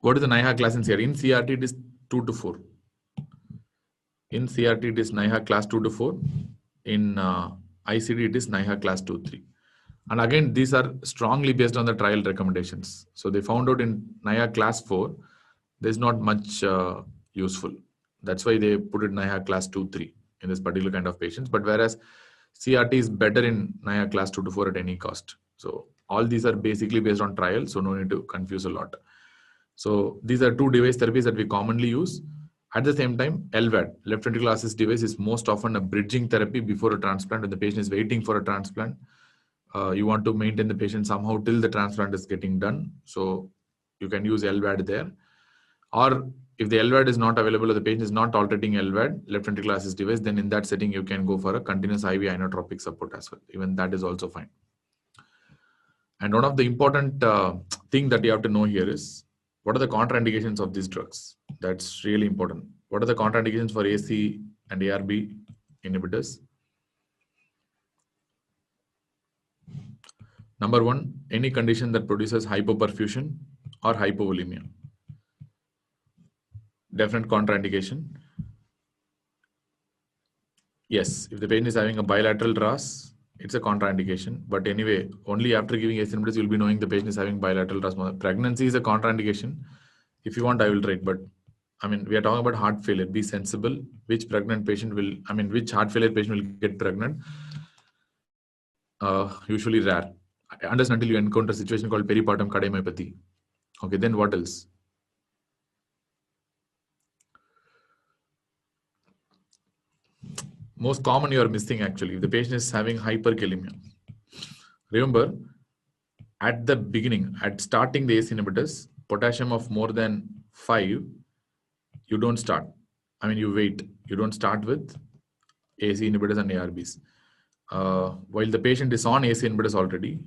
what is the NIHA class in CRT? In CRT it is 2 to 4. In CRT it is NIHA class 2 to 4. In ICD it is NIHA class 2-3. And again, these are strongly based on the trial recommendations. So they found out in NIHA class 4, there's not much useful. That's why they put it NIHA class 2-3 in this particular kind of patients. But whereas CRT is better in NIHA class 2 to 4 at any cost. So all these are basically based on trial, so no need to confuse a lot. So these are two device therapies that we commonly use. At the same time, LVAD, left ventricular assist device, is most often a bridging therapy before a transplant. When the patient is waiting for a transplant, you want to maintain the patient somehow till the transplant is getting done. So you can use LVAD there. Or if the LVAD is not available or the patient is not tolerating LVAD, left ventricular assist device, then in that setting, you can go for a continuous IV inotropic support as well. Even that is also fine. And one of the important thing that you have to know here is, what are the contraindications of these drugs? That's really important. What are the contraindications for AC and ARB inhibitors? Number one, any condition that produces hypoperfusion or hypovolemia. Definite contraindication. Yes, if the patient is having a bilateral RAS, it's a contraindication. But anyway, only after giving ACE inhibitors, you'll be knowing the patient is having bilateral RAS. Pregnancy is a contraindication. If you want, I will write. But I mean, we are talking about heart failure. Be sensible. Which pregnant patient will, which heart failure patient will get pregnant? Usually rare. Unless until you encounter a situation called peripartum cardiomyopathy. Okay, then what else? Most common you are missing actually. If the patient is having hyperkalemia. Remember, at the beginning, at starting the ACE inhibitors, potassium of more than 5, you don't start. You wait. You don't start with ACE inhibitors and ARBs. While the patient is on ACE inhibitors already,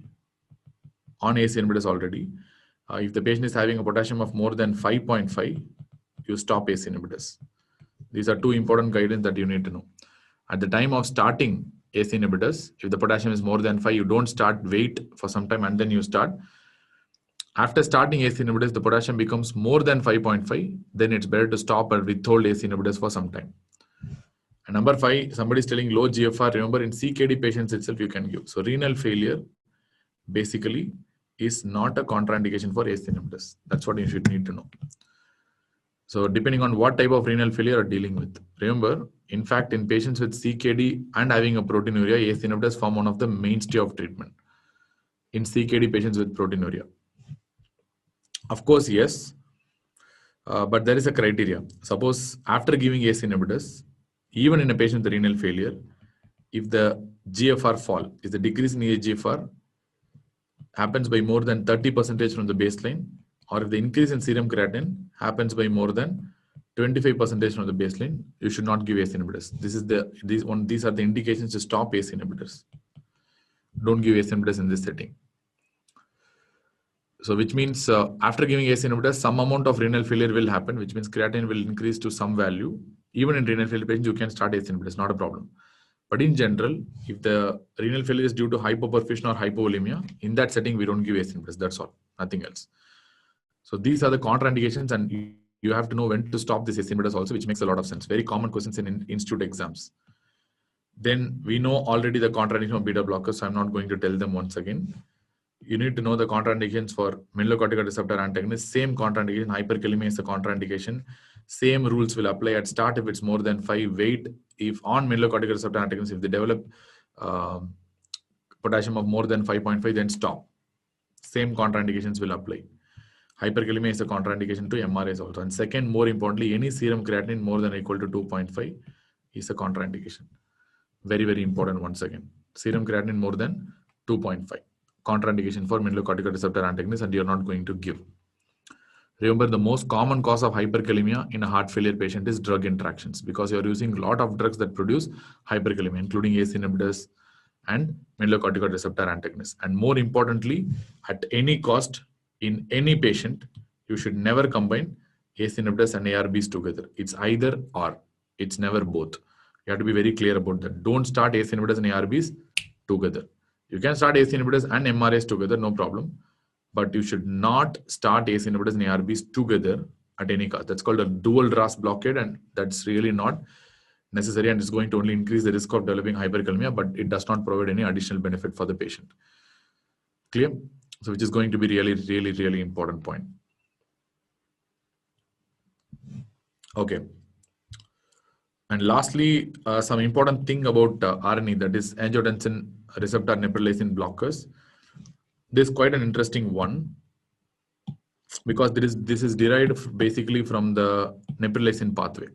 if the patient is having a potassium of more than 5.5, you stop ACE inhibitors. These are two important guidance that you need to know. At the time of starting ACE inhibitors. If the potassium is more than 5, you don't start, wait for some time and then you start. After starting ACE inhibitors, the potassium becomes more than 5.5, then it's better to stop or withhold ACE inhibitors for some time. And number 5, somebody is telling low GFR. Remember, in CKD patients itself, you can give. So renal failure basically is not a contraindication for ACE inhibitors. That's what you should need to know. So depending on what type of renal failure you're dealing with. Remember, in fact, in patients with CKD and having a proteinuria, ACE inhibitors form one of the mainstay of treatment in CKD patients with proteinuria. Of course, yes, but there is a criteria. Suppose after giving ACE inhibitors, even in a patient with renal failure, if the GFR fall, if the decrease in eGFR happens by more than 30% from the baseline, or if the increase in serum creatinine happens by more than 25% from the baseline, you should not give ACE inhibitors. These are the indications to stop ACE inhibitors. Don't give ACE inhibitors in this setting. So which means after giving ACE inhibitors, some amount of renal failure will happen, which means creatinine will increase to some value. Even in renal failure patients, you can start ACE inhibitors, not a problem. But in general, if the renal failure is due to hypoperfusion or hypovolemia, in that setting, we don't give ACE inhibitors. That's all, nothing else. So these are the contraindications, and you have to know when to stop this ACE inhibitors also, which makes a lot of sense. Very common questions in institute exams. Then we know already the contraindication of beta blockers, so I'm not going to tell them once again. You need to know the contraindications for mineralocorticoid receptor antagonists. Same contraindication, hyperkalemia is a contraindication. Same rules will apply at start if it's more than 5. Wait if on mineralocorticoid receptor antagonists, if they develop potassium of more than 5.5, then stop. Same contraindications will apply. Hyperkalemia is a contraindication to MRAs also. And second, more importantly, any serum creatinine more than or equal to 2.5 is a contraindication. Very, very important once again. Serum creatinine more than 2.5. Contraindication for mineralocorticoid receptor antagonists, and you're not going to give. Remember, the most common cause of hyperkalemia in a heart failure patient is drug interactions, because you're using a lot of drugs that produce hyperkalemia, including ACE inhibitors and mineralocorticoid receptor antagonists. And more importantly, at any cost, in any patient, you should never combine ACE inhibitors and ARBs together. It's either or. It's never both. You have to be very clear about that. Don't start ACE inhibitors and ARBs together. You can start ACE inhibitors and MRAs together, no problem. But you should not start ACE inhibitors and ARBs together at any cost. That's called a dual RAS blockade, and that's really not necessary, and it's going to only increase the risk of developing hyperkalemia, but it does not provide any additional benefit for the patient. Clear? So which is going to be really, really, really important point. Okay. And lastly, some important thing about RNA, that is angiotensin receptor neprilysin blockers. This is quite an interesting one, because this is derived basically from the neprilysin pathway.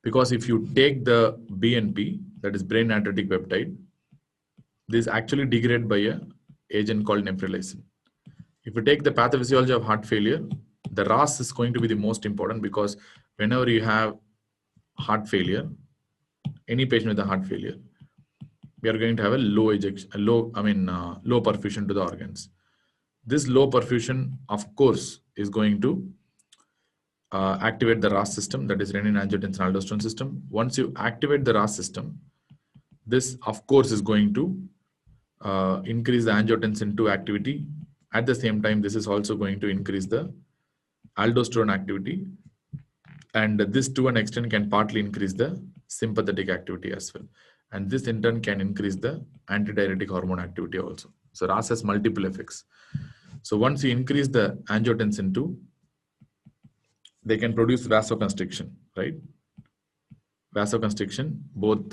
Because if you take the BNP, that is brain natriuretic peptide, this is actually degraded by a agent called neprilysin. If you take the pathophysiology of heart failure, the RAS is going to be the most important, because whenever you have heart failure, any patient with a heart failure, we are going to have a low perfusion to the organs. This low perfusion, of course, is going to activate the RAS system, that is renin-angiotensin-aldosterone system. Once you activate the RAS system, this, of course, is going to increase the angiotensin 2 activity. At the same time, this is also going to increase the aldosterone activity. And this to an extent can partly increase the sympathetic activity as well. And this in turn can increase the antidiuretic hormone activity also. So RAS has multiple effects. So once you increase the angiotensin 2, they can produce vasoconstriction, right? Vasoconstriction, both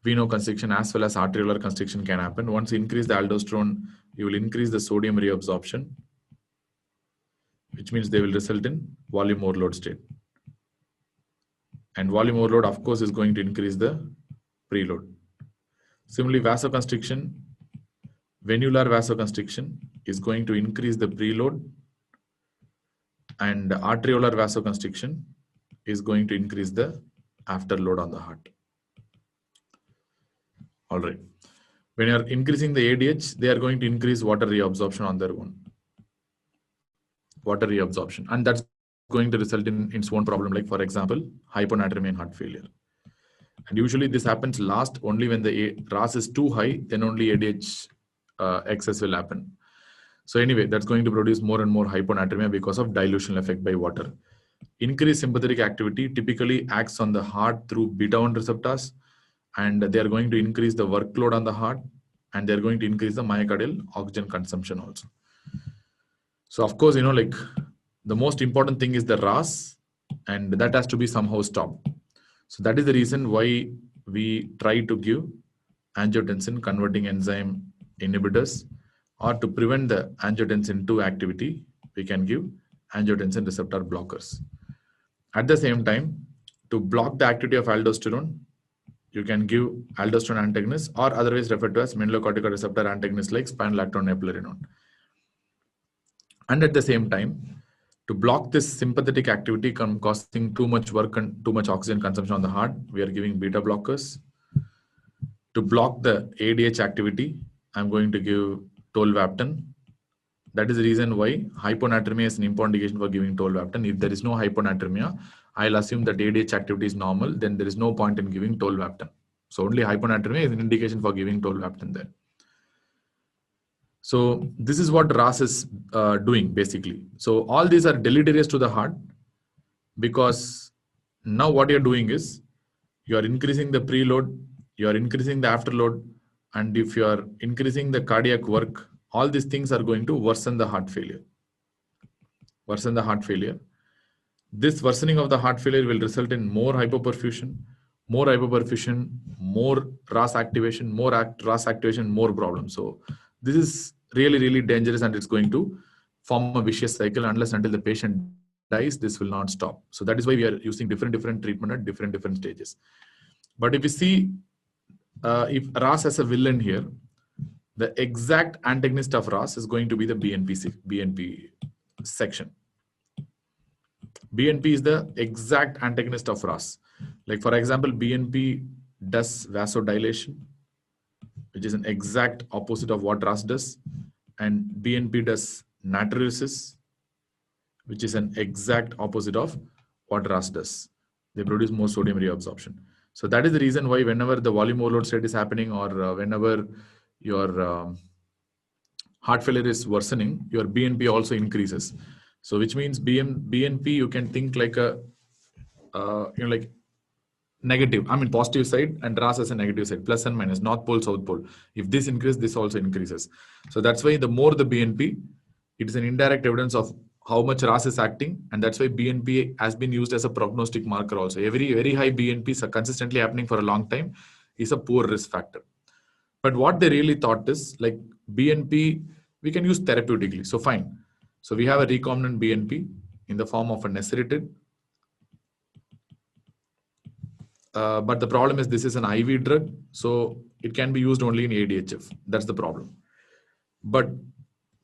venoconstriction as well as arteriolar constriction can happen. Once you increase the aldosterone, you will increase the sodium reabsorption, which means they will result in volume overload state. And volume overload, of course, is going to increase the preload. Similarly, vasoconstriction, venular vasoconstriction is going to increase the preload, and arteriolar vasoconstriction is going to increase the afterload on the heart. All right. When you are increasing the ADH, they are going to increase water reabsorption on their own. Water reabsorption. And that's going to result in its own problem, like, for example, hyponatremia and heart failure. And usually this happens last only when the RAS is too high, then only ADH excess will happen. So anyway, that's going to produce more and more hyponatremia because of dilution effect by water. Increased sympathetic activity typically acts on the heart through beta-1 receptors, and they are going to increase the workload on the heart, and they're going to increase the myocardial oxygen consumption also. So of course, like the most important thing is the RAS, and that has to be somehow stopped. So that is the reason why we try to give angiotensin converting enzyme inhibitors, or to prevent the angiotensin 2 activity, we can give angiotensin receptor blockers. At the same time, to block the activity of aldosterone, you can give aldosterone antagonists, or otherwise referred to as mineralocorticoid receptor antagonists like spironolactone and eplerenone. And at the same time, to block this sympathetic activity causing too much work and too much oxygen consumption on the heart, we are giving beta blockers. To block the ADH activity, I'm going to give tolvaptan. That is the reason why hyponatremia is an important indication for giving tolvaptan. If there is no hyponatremia, I'll assume that ADH activity is normal, then there is no point in giving tolvaptan. So only hyponatremia is an indication for giving tolvaptan there. So this is what RAS is doing basically. So all these are deleterious to the heart, because now what you're doing is you are increasing the preload, you are increasing the afterload, and if you are increasing the cardiac work, all these things are going to worsen the heart failure. This worsening of the heart failure will result in more hypoperfusion, more RAS activation, RAS activation, more problems. So this is really, really dangerous, and it's going to form a vicious cycle. Unless until the patient dies, this will not stop. So that is why we are using different treatment at different stages. But if you see, if RAS has a villain here, the exact antagonist of RAS is going to be the BNP section. BNP is the exact antagonist of RAS. Like for example, BNP does vasodilation, which is an exact opposite of what RAS does. And BNP does natriuresis, which is an exact opposite of what RAS does. They produce more sodium reabsorption. So that is the reason why whenever the volume overload state is happening, or whenever your heart failure is worsening, your BNP also increases. So which means BNP, you can think like a, like negative, positive side, and RAS as a negative side, plus and minus, north pole, south pole. If this increases, this also increases. So that's why the more the BNP, it is an indirect evidence of how much RAS is acting, and that's why BNP has been used as a prognostic marker also. Every very high BNP consistently happening for a long time is a poor risk factor. But what they really thought is, like BNP, we can use therapeutically. So fine. So we have a recombinant BNP in the form of a nesiritide. But the problem is this is an IV drug, so it can be used only in ADHF. That's the problem. But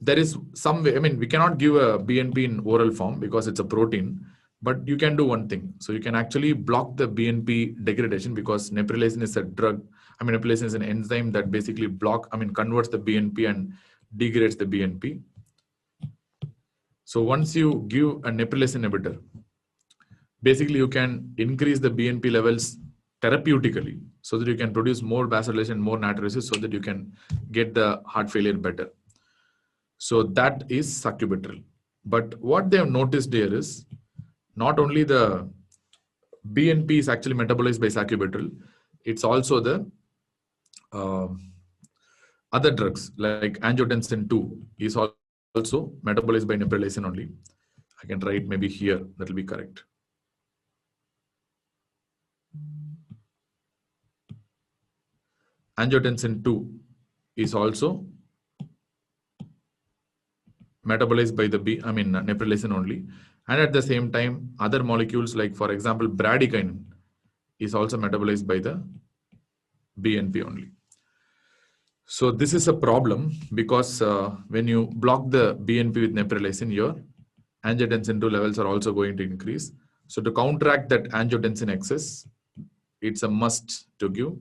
there is some way, we cannot give a BNP in oral form because it's a protein, but you can do one thing. So you can actually block the BNP degradation, because neprilysin is a drug. Neprilysin is an enzyme that basically converts the BNP and degrades the BNP. So once you give a neprilysin inhibitor, basically you can increase the BNP levels therapeutically so that you can produce more vasodilation, more natriuresis, so that you can get the heart failure better. So that is sacubitril. But what they have noticed here is not only the BNP is actually metabolized by sacubitril, it's also the other drugs like angiotensin 2 is also metabolized by neprilysin only. I can write maybe here, that will be correct. Angiotensin 2 is also metabolized by the neprilysin only. And at the same time, other molecules like, for example, bradykinin is also metabolized by the BNP only. So this is a problem, because when you block the BNP with neprilysin, your angiotensin 2 levels are also going to increase. So to counteract that angiotensin excess, it's a must to give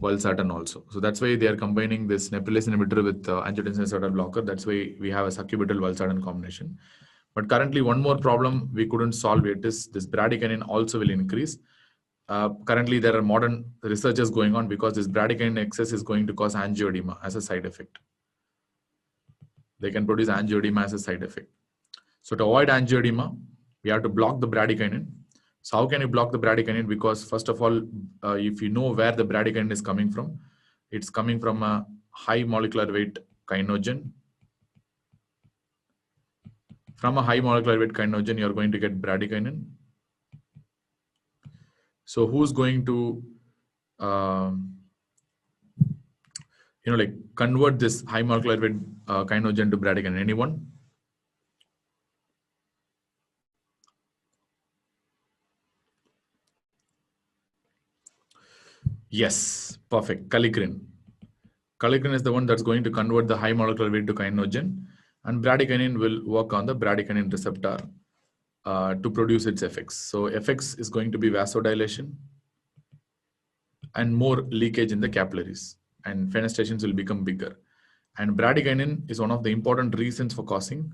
valsartan also. So that's why they are combining this neprilysin inhibitor with angiotensin receptor blocker. That's why we have a sacubitril valsartan combination. But currently, one more problem we couldn't solve it is this bradykinin also will increase. currently there are modern researches going on because this bradykinin excess is going to cause angioedema as a side effect. They can produce angioedema as a side effect. So to avoid angioedema, we have to block the bradykinin. So how can you block the bradykinin? Because first of all, if you know where the bradykinin is coming from, it's coming from a high molecular weight kinogen. From a high molecular weight kinogen, you're going to get bradykinin. So who's going to, like convert this high molecular weight kinogen to bradykinin? Anyone? Yes, perfect. Kallikrein. Kallikrein is the one that's going to convert the high molecular weight to kinogen, and bradykinin will work on the bradykinin receptor to produce its effects. So effects is going to be vasodilation and more leakage in the capillaries, and fenestrations will become bigger. And bradykinin is one of the important reasons for causing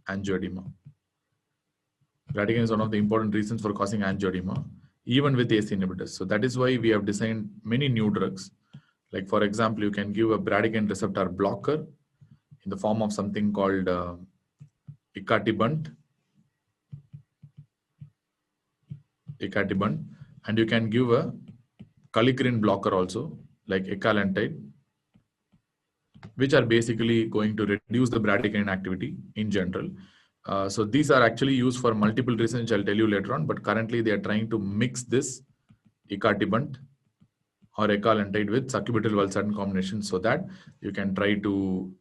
angioedema. Bradykinin is one of the important reasons for causing angioedema, even with ACE inhibitors. So that is why we have designed many new drugs. Like for example, you can give a bradykinin receptor blocker in the form of something called icatibant, and you can give a kallikrein blocker also, like ecallantide, which are basically going to reduce the bradykinin activity in general. So these are actually used for multiple reasons, which I'll tell you later on, but currently they are trying to mix this icatibant or ecallantide with sacubitril/valsartan combination so that you can try to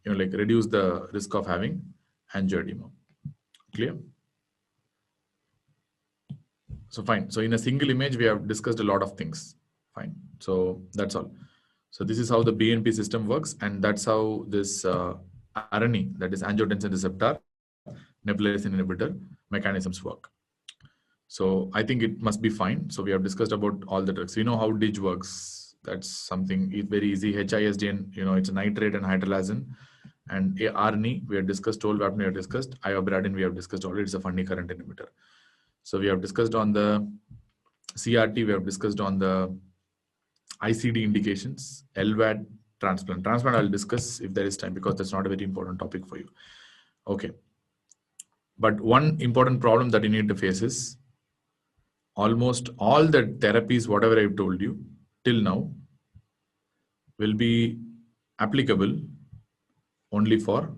reduce the risk of having angioedema. Clear? So fine. So in a single image, we have discussed a lot of things. Fine. So that's all. So this is how the BNP system works, and that's how this RNE, that is angiotensin receptor neprilysin inhibitor mechanisms work. So I think it must be fine. So we have discussed about all the drugs. We know how DIG works. That's something very easy. HISDN, it's a nitrate and hydrolazine. And RNE, we have discussed. Tolvaptan, we have discussed. Iobradin, we have discussed already. It's a funny current inhibitor. So we have discussed on the CRT, we have discussed on the ICD indications, LVAD, transplant. Transplant I'll discuss if there is time, because that's not a very important topic for you. Okay. But one important problem that you need to face is almost all the therapies, whatever I've told you till now, will be applicable only for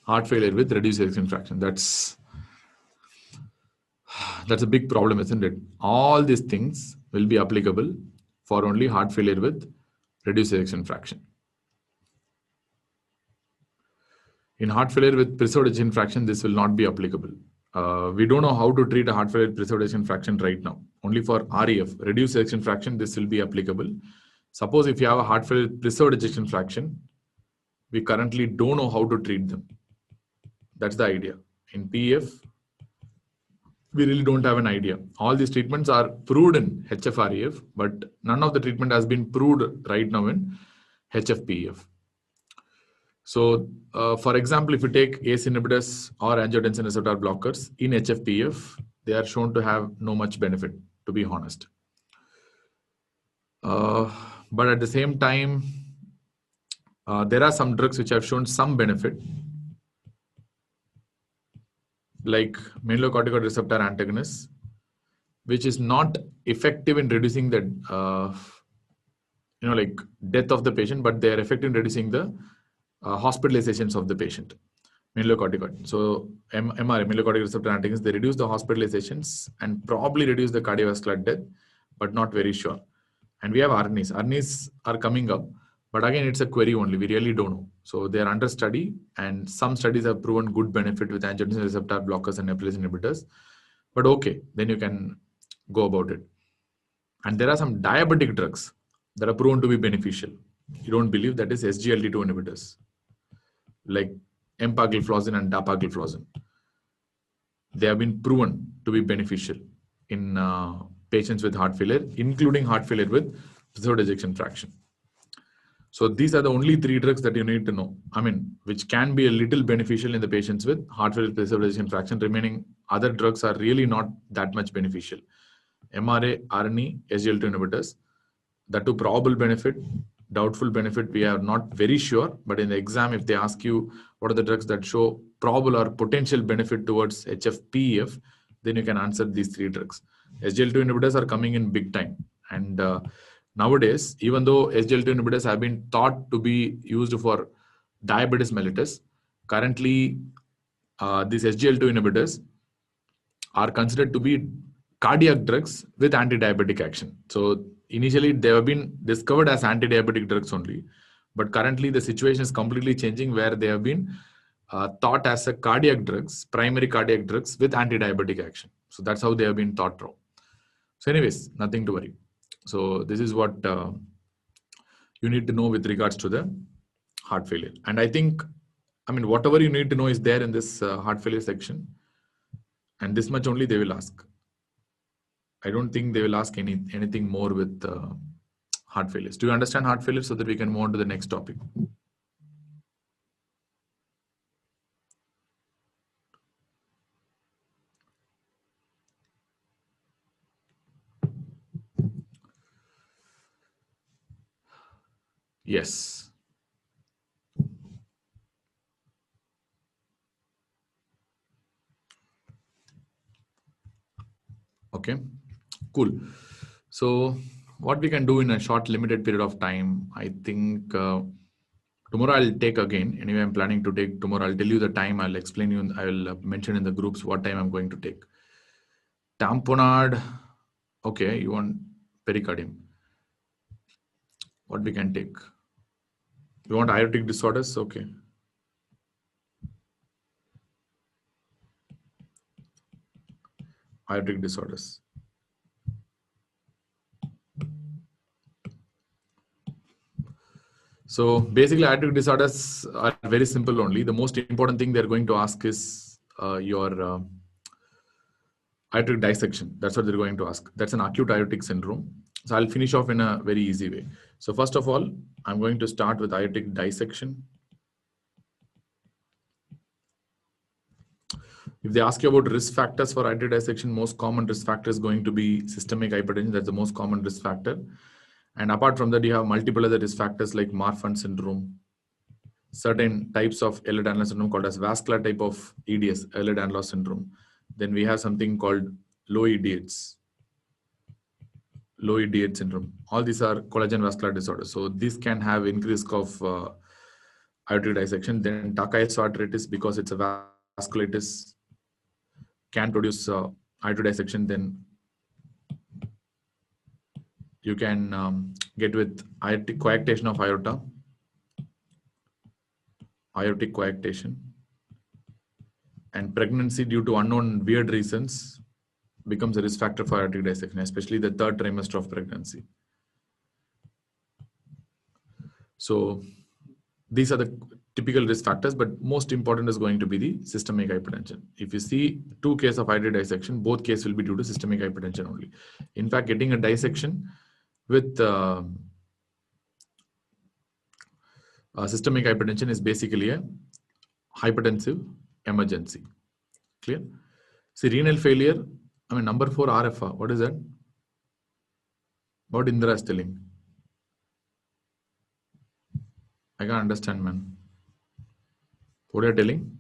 heart failure with reduced ejection fraction. That's a big problem, isn't it? All these things will be applicable for only heart failure with reduced ejection fraction. In heart failure with preserved ejection fraction, this will not be applicable. We don't know how to treat a heart failure with preserved ejection fraction right now. Only for REF, reduced ejection fraction, this will be applicable. Suppose if you have a heart failure with preserved ejection fraction, we currently don't know how to treat them. That's the idea. In PF, we really don't have an idea. All these treatments are proved in HFrEF, but none of the treatment has been proved right now in HFpEF. So, for example, if you take ACE inhibitors or angiotensin receptor blockers in HFpEF, they are shown to have no much benefit, to be honest. But at the same time, there are some drugs which have shown some benefit, like mineralocorticoid receptor antagonists, which is not effective in reducing the death of the patient, but they are effective in reducing the hospitalizations of the patient. Mineralocorticoid. So MRA, mineralocorticoid receptor antagonists, they reduce the hospitalizations and probably reduce the cardiovascular death, but not very sure. And we have RNEs. RNEs are coming up, but again, it's a query only. We really don't know. So they are under study, and some studies have proven good benefit with angiotensin receptor blockers and neprilysin inhibitors. But okay, then you can go about it. And there are some diabetic drugs that are proven to be beneficial. You don't believe? That is SGLT2 inhibitors, like empagliflozin and dapagliflozin. They have been proven to be beneficial in patients with heart failure, including heart failure with preserved ejection fraction. So these are the only 3 drugs that you need to know. I mean, which can be a little beneficial in the patients with heart failure preservation fraction. Remaining other drugs are really not that much beneficial. MRA, ARNI, SGLT2 inhibitors. The two probable benefit, doubtful benefit, we are not very sure. But in the exam, if they ask you what are the drugs that show probable or potential benefit towards HFpEF, then you can answer these 3 drugs. SGLT2 inhibitors are coming in big time. And nowadays, even though SGLT2 inhibitors have been thought to be used for diabetes mellitus, currently these SGLT2 inhibitors are considered to be cardiac drugs with anti-diabetic action. So initially they have been discovered as anti-diabetic drugs only, but currently the situation is completely changing where they have been thought as a cardiac drugs, primary cardiac drugs with anti-diabetic action. So that's how they have been thought through. So anyways, nothing to worry. So this is what you need to know with regards to the heart failure. And I think, I mean, whatever you need to know is there in this heart failure section. And this much only they will ask. I don't think they will ask anything more with heart failures. Do you understand heart failure so that we can move on to the next topic? Yes. Okay, cool. So what we can do in a short limited period of time, I think tomorrow I'll take again. Anyway, I'm planning to take tomorrow. I'll tell you the time. I'll explain you. I will mention in the groups what time I'm going to take. Tamponade. Okay, you want pericardium. What we can take? You want aortic disorders? Okay. Aortic disorders. So basically, aortic disorders are very simple only. The most important thing they're going to ask is your aortic dissection. That's what they're going to ask. That's an acute aortic syndrome. So I'll finish off in a very easy way. So first of all, I'm going to start with aortic dissection. If they ask you about risk factors for aortic dissection, most common risk factor is going to be systemic hypertension. That's the most common risk factor. And apart from that, you have multiple other risk factors like Marfan syndrome, certain types of Ehlers-Danlos syndrome called as vascular type of EDS, Ehlers-Danlos syndrome. Then we have something called low EDH syndrome. All these are collagen vascular disorders. So this can have increased risk of aortic dissection. Then Takayasu arteritis, because it's a vasculitis, can produce aortic dissection. Then you can get with aortic coarctation of aorta, aortic coarctation, and pregnancy due to unknown weird reasons becomes a risk factor for aortic dissection, especially the 3rd trimester of pregnancy. So these are the typical risk factors, but most important is going to be the systemic hypertension. If you see 2 cases of aortic dissection, both cases will be due to systemic hypertension only. In fact, getting a dissection with systemic hypertension is basically a hypertensive emergency. Clear? See, renal failure, I mean, number 4 RFA, what is that? What Indra is telling? I can't understand, man. What are you telling?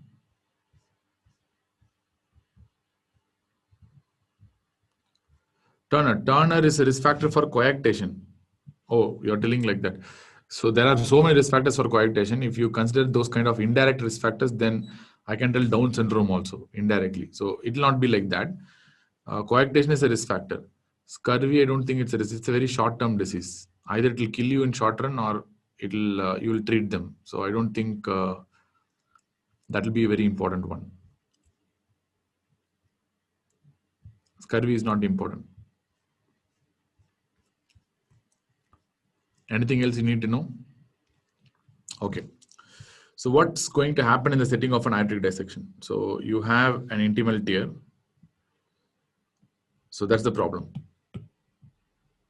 Turner is a risk factor for coarctation. Oh, you're telling like that. So there are so many risk factors for coarctation. If you consider those kind of indirect risk factors, then I can tell Down syndrome also indirectly. So it will not be like that. Coarctation is a risk factor. Scurvy, I don't think it's a risk. It's a very short-term disease. Either it will kill you in short run or it'll you will treat them. So I don't think that will be a very important one. Scurvy is not important. Anything else you need to know? Okay. So what's going to happen in the setting of an aortic dissection? So you have an intimal tear. So that's the problem.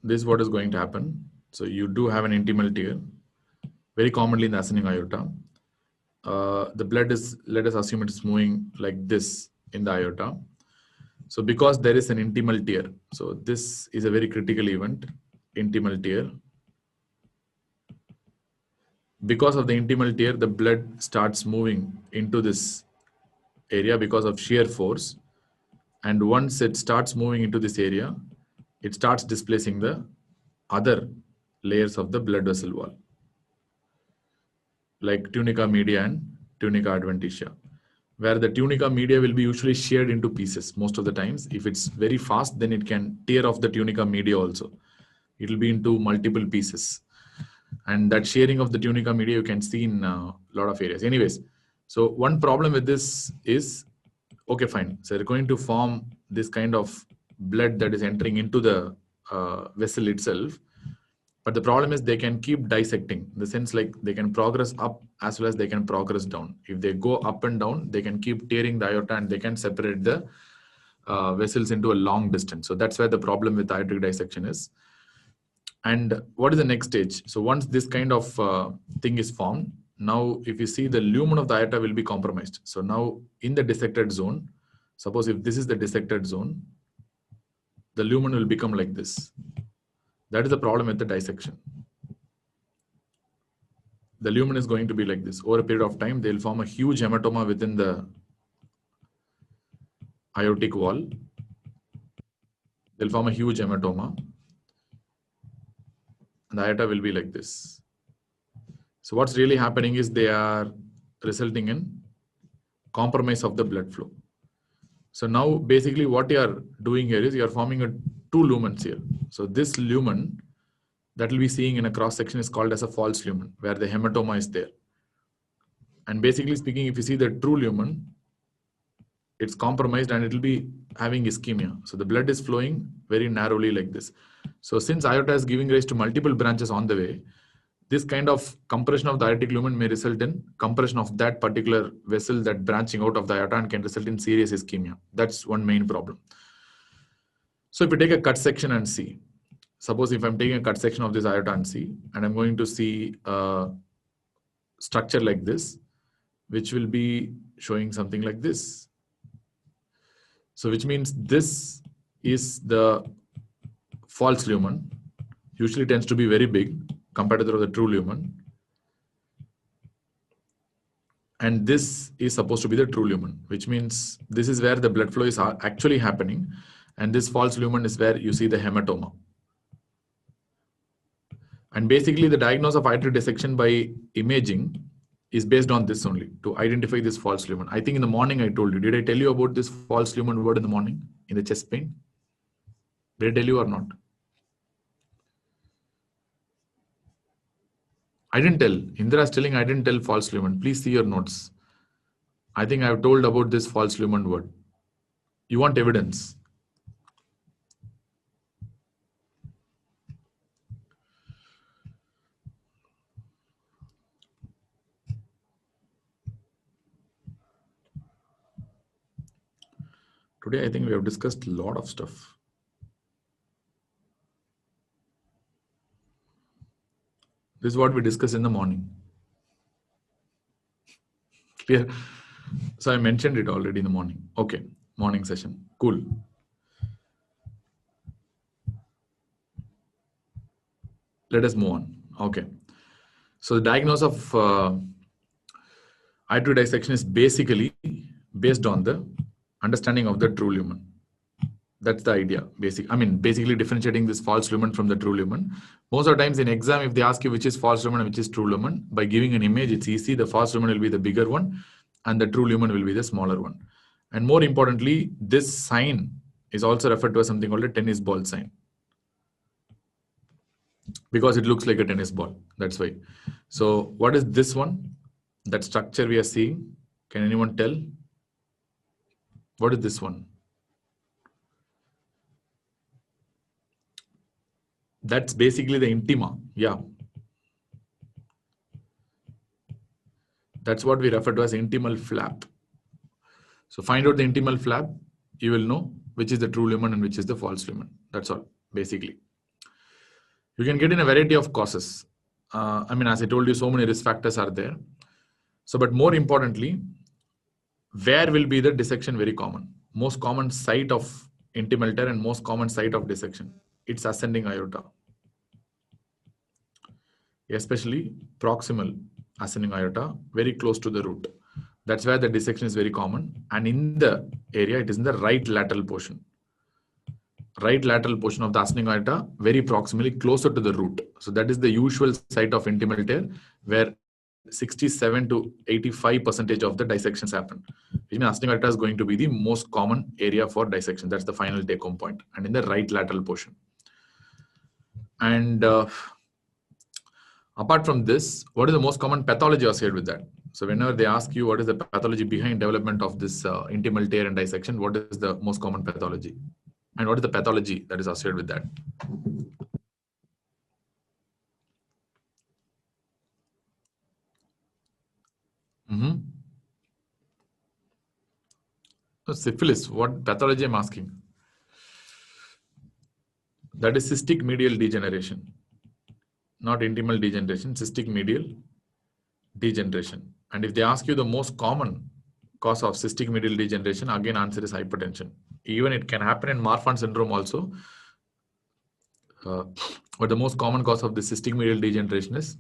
This is what is going to happen. So you do have an intimal tear. very commonly in the ascending aorta. The blood is, let us assume it's moving like this in the aorta. So because there is an intimal tear, so this is a very critical event, intimal tear. Because of the intimal tear, the blood starts moving into this area because of shear force. And once it starts moving into this area, it starts displacing the other layers of the blood vessel wall, like tunica media and tunica adventitia, where the tunica media will be usually sheared into pieces most of the times. If it's very fast, then it can tear off the tunica media also. It will be into multiple pieces. And that shearing of the tunica media you can see in a lot of areas. Anyways, so one problem with this is, okay, fine. So they're going to form this kind of blood that is entering into the vessel itself. But the problem is they can keep dissecting, in the sense like they can progress up as well as they can progress down. If they go up and down, they can keep tearing the aorta and they can separate the vessels into a long distance. So that's where the problem with aortic dissection is. And what is the next stage? So once this kind of thing is formed, now if you see, the lumen of the aorta will be compromised. So now in the dissected zone, suppose if this is the dissected zone, the lumen will become like this. That is the problem with the dissection. The lumen is going to be like this. Over a period of time, they'll form a huge hematoma within the aortic wall. They'll form a huge hematoma. And the aorta will be like this. So what's really happening is they are resulting in compromise of the blood flow. So now basically what you are doing here is you are forming two lumens here. So this lumen that will be seeing in a cross section is called as a false lumen, where the hematoma is there. And basically speaking, if you see the true lumen, it's compromised and it will be having ischemia. So the blood is flowing very narrowly like this. So since aorta is giving rise to multiple branches on the way, this kind of compression of the aortic lumen may result in compression of that particular vessel that branching out of the aorta and can result in serious ischemia. That's one main problem. So if you take a cut section and see, suppose if I'm taking a cut section of this aorta and see, and I'm going to see a structure like this, which will be showing something like this. So which means this is the false lumen, usually tends to be very big compared to the true lumen. And this is supposed to be the true lumen, which means this is where the blood flow is actually happening. And this false lumen is where you see the hematoma. And basically the diagnosis of aortic dissection by imaging is based on this only, to identify this false lumen. I think in the morning I told you, did I tell you about this false lumen word in the morning in the chest pain? Did I tell you or not? I didn't tell. Indra is telling I didn't tell false lumen. Please see your notes. I think I've told about this false lumen word. You want evidence? Today, I think we have discussed a lot of stuff. This is what we discussed in the morning. Clear? So I mentioned it already in the morning. Okay, morning session. Cool. Let us move on. Okay. So the diagnosis of aortic dissection is basically based on the understanding of the true lumen. That's the idea. Basically differentiating this false lumen from the true lumen. Most of the times in exam, if they ask you which is false lumen and which is true lumen, by giving an image, it's easy. The false lumen will be the bigger one and the true lumen will be the smaller one. And more importantly, this sign is also referred to as something called a tennis ball sign, because it looks like a tennis ball. That's why. So what is this one? That structure we are seeing. Can anyone tell? What is this one? That's basically the intima. Yeah. That's what we refer to as intimal flap. So find out the intimal flap. You will know which is the true lumen and which is the false lumen. That's all, basically. You can get in a variety of causes. I mean, as I told you, so many risk factors are there. So, but more importantly, where will be the dissection very common? Most common site of intimal tear and most common site of dissection. It's ascending aorta, especially proximal ascending aorta, very close to the root. That's where the dissection is very common. And in the area, it is in the right lateral portion. Right lateral portion of the ascending aorta, very proximally closer to the root. So that is the usual site of intimal tear, where 67 to 85% of the dissections happen. Which means ascending aorta is going to be the most common area for dissection. That's the final take-home point. And in the right lateral portion. And apart from this, what is the most common pathology associated with that? So whenever they ask you what is the pathology behind development of this intimal tear and dissection, what is the most common pathology? And what is the pathology that is associated with that? So syphilis, what pathology I'm asking? That is cystic medial degeneration. Not intimal degeneration, cystic medial degeneration. And if they ask you the most common cause of cystic medial degeneration, again answer is hypertension. Even it can happen in Marfan syndrome also. But the most common cause of the cystic medial degeneration is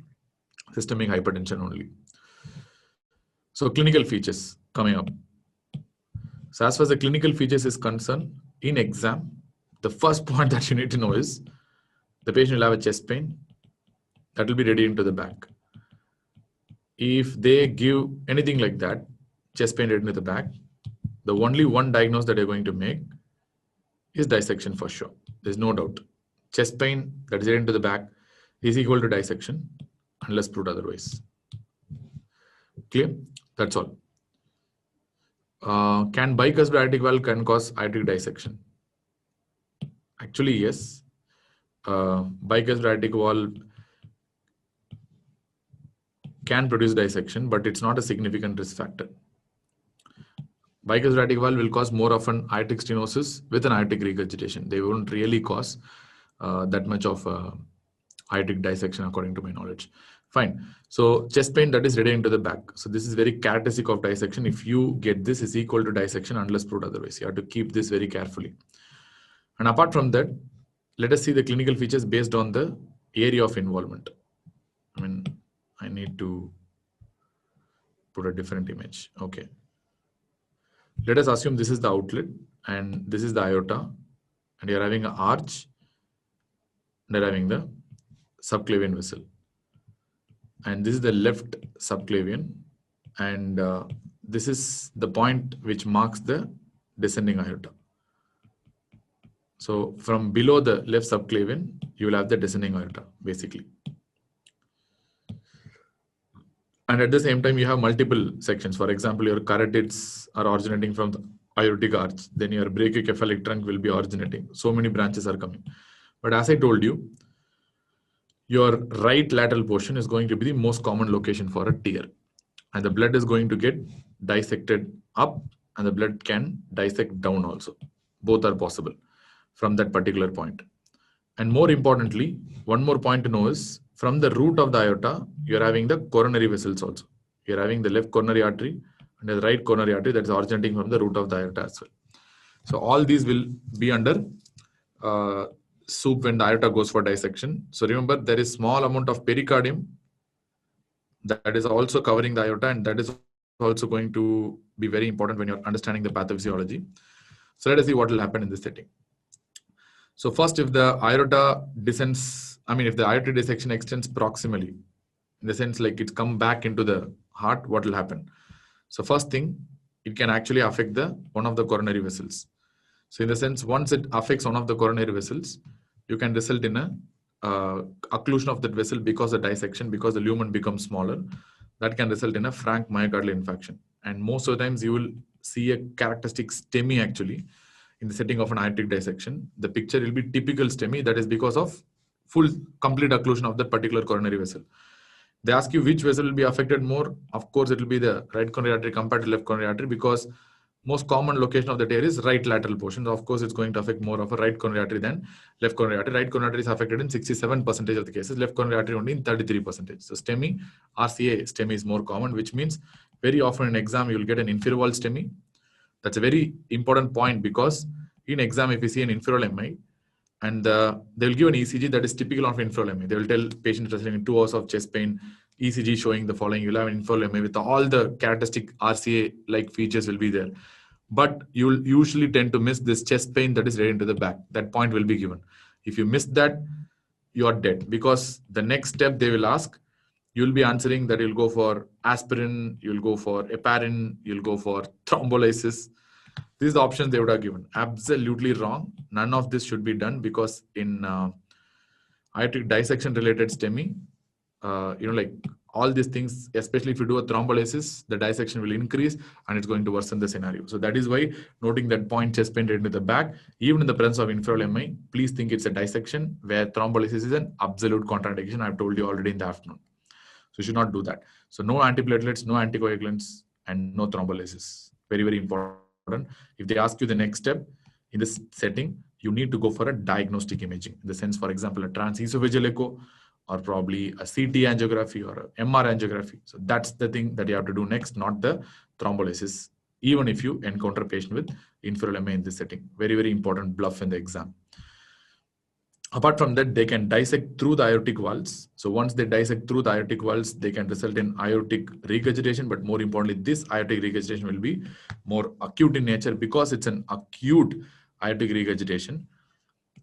systemic hypertension only. So clinical features coming up. So as far as the clinical features is concerned, in exam, the first point that you need to know is the patient will have a chest pain that will be radiating to the back. If they give anything like that, chest pain radiating to the back, the only one diagnosis that they're going to make is dissection for sure. There's no doubt. Chest pain that is radiating to the back is equal to dissection unless proved otherwise. Clear? That's all. Can bicuspid aortic valve can cause aortic dissection? Actually, yes. Bicuspid aortic valve can produce dissection, but it's not a significant risk factor. Bicuspid aortic valve will cause more often aortic stenosis with an aortic regurgitation. They won't really cause that much of aortic dissection, according to my knowledge. Fine. So chest pain that is radiating to the back. So this is very characteristic of dissection. If you get this is equal to dissection unless proved otherwise. You have to keep this very carefully. And apart from that, let us see the clinical features based on the area of involvement. I mean, I need to put a different image. Okay. Let us assume this is the outlet and this is the aorta, and you're having an arch and you're having the subclavian vessel. And this is the left subclavian, and this is the point which marks the descending aorta. So from below the left subclavian, you will have the descending aorta, basically. And at the same time, you have multiple sections. For example, your carotids are originating from the aortic arch. Then your brachiocephalic trunk will be originating. So many branches are coming. But as I told you, your right lateral portion is going to be the most common location for a tear. And the blood is going to get dissected up, and the blood can dissect down also. Both are possible from that particular point. And more importantly, one more point to know is from the root of the aorta, you're having the coronary vessels also. You're having the left coronary artery and the right coronary artery that is originating from the root of the aorta as well. So all these will be under soup when the aorta goes for dissection. So remember, there is small amount of pericardium that is also covering the aorta, and that is also going to be very important when you're understanding the pathophysiology. So let us see what will happen in this setting. So first, if the aorta descends, I mean, if the aortic dissection extends proximally, in the sense like it's come back into the heart, what will happen? So first thing, it can actually affect one of the coronary vessels. So in the sense, once it affects one of the coronary vessels, you can result in a occlusion of that vessel because of dissection, because the lumen becomes smaller. That can result in a frank myocardial infarction. And most of the times you will see a characteristic STEMI actually in the setting of an aortic dissection. The picture will be typical STEMI, that is because of complete occlusion of that particular coronary vessel. They ask you which vessel will be affected more. Of course, it will be the right coronary artery compared to left coronary artery, because most common location of the tear is right lateral portion. Of course, it's going to affect more of a right coronary artery than left coronary artery. Right coronary artery is affected in 67% of the cases, left coronary artery only in 33%. So STEMI, RCA STEMI is more common, which means very often in exam, you'll get an inferior wall STEMI. That's a very important point, because in exam, if you see an inferior MI, and they'll give an ECG that is typical of inferior MI. They will tell patient presenting in 2 hours of chest pain, ECG showing the following. You'll have an inferior MI with all the characteristic RCA-like features will be there. But you'll usually tend to miss this chest pain that is right into the back. That point will be given. If you miss that, you are dead, because the next step they will ask, you'll be answering that you'll go for aspirin, you'll go for heparin, you'll go for thrombolysis. These are the options they would have given. Absolutely wrong. None of this should be done, because in aortic dissection related STEMI, like all these things, especially if you do a thrombolysis, the dissection will increase and it's going to worsen the scenario. So that is why noting that point chest pain right into the back, even in the presence of inferior MI, please think it's a dissection where thrombolysis is an absolute contraindication. I've told you already in the afternoon. So you should not do that. So no antiplatelets, no anticoagulants, and no thrombolysis. Very, very important. If they ask you the next step in this setting, you need to go for a diagnostic imaging. In the sense, for example, a transesophageal echo, or probably a CT angiography or a MR angiography. So that's the thing that you have to do next, not the thrombolysis, even if you encounter a patient with inferior MI in this setting. Very, very important bluff in the exam. Apart from that, they can dissect through the aortic valves. So once they dissect through the aortic valves, they can result in aortic regurgitation. But more importantly, this aortic regurgitation will be more acute in nature. Because it's an acute aortic regurgitation,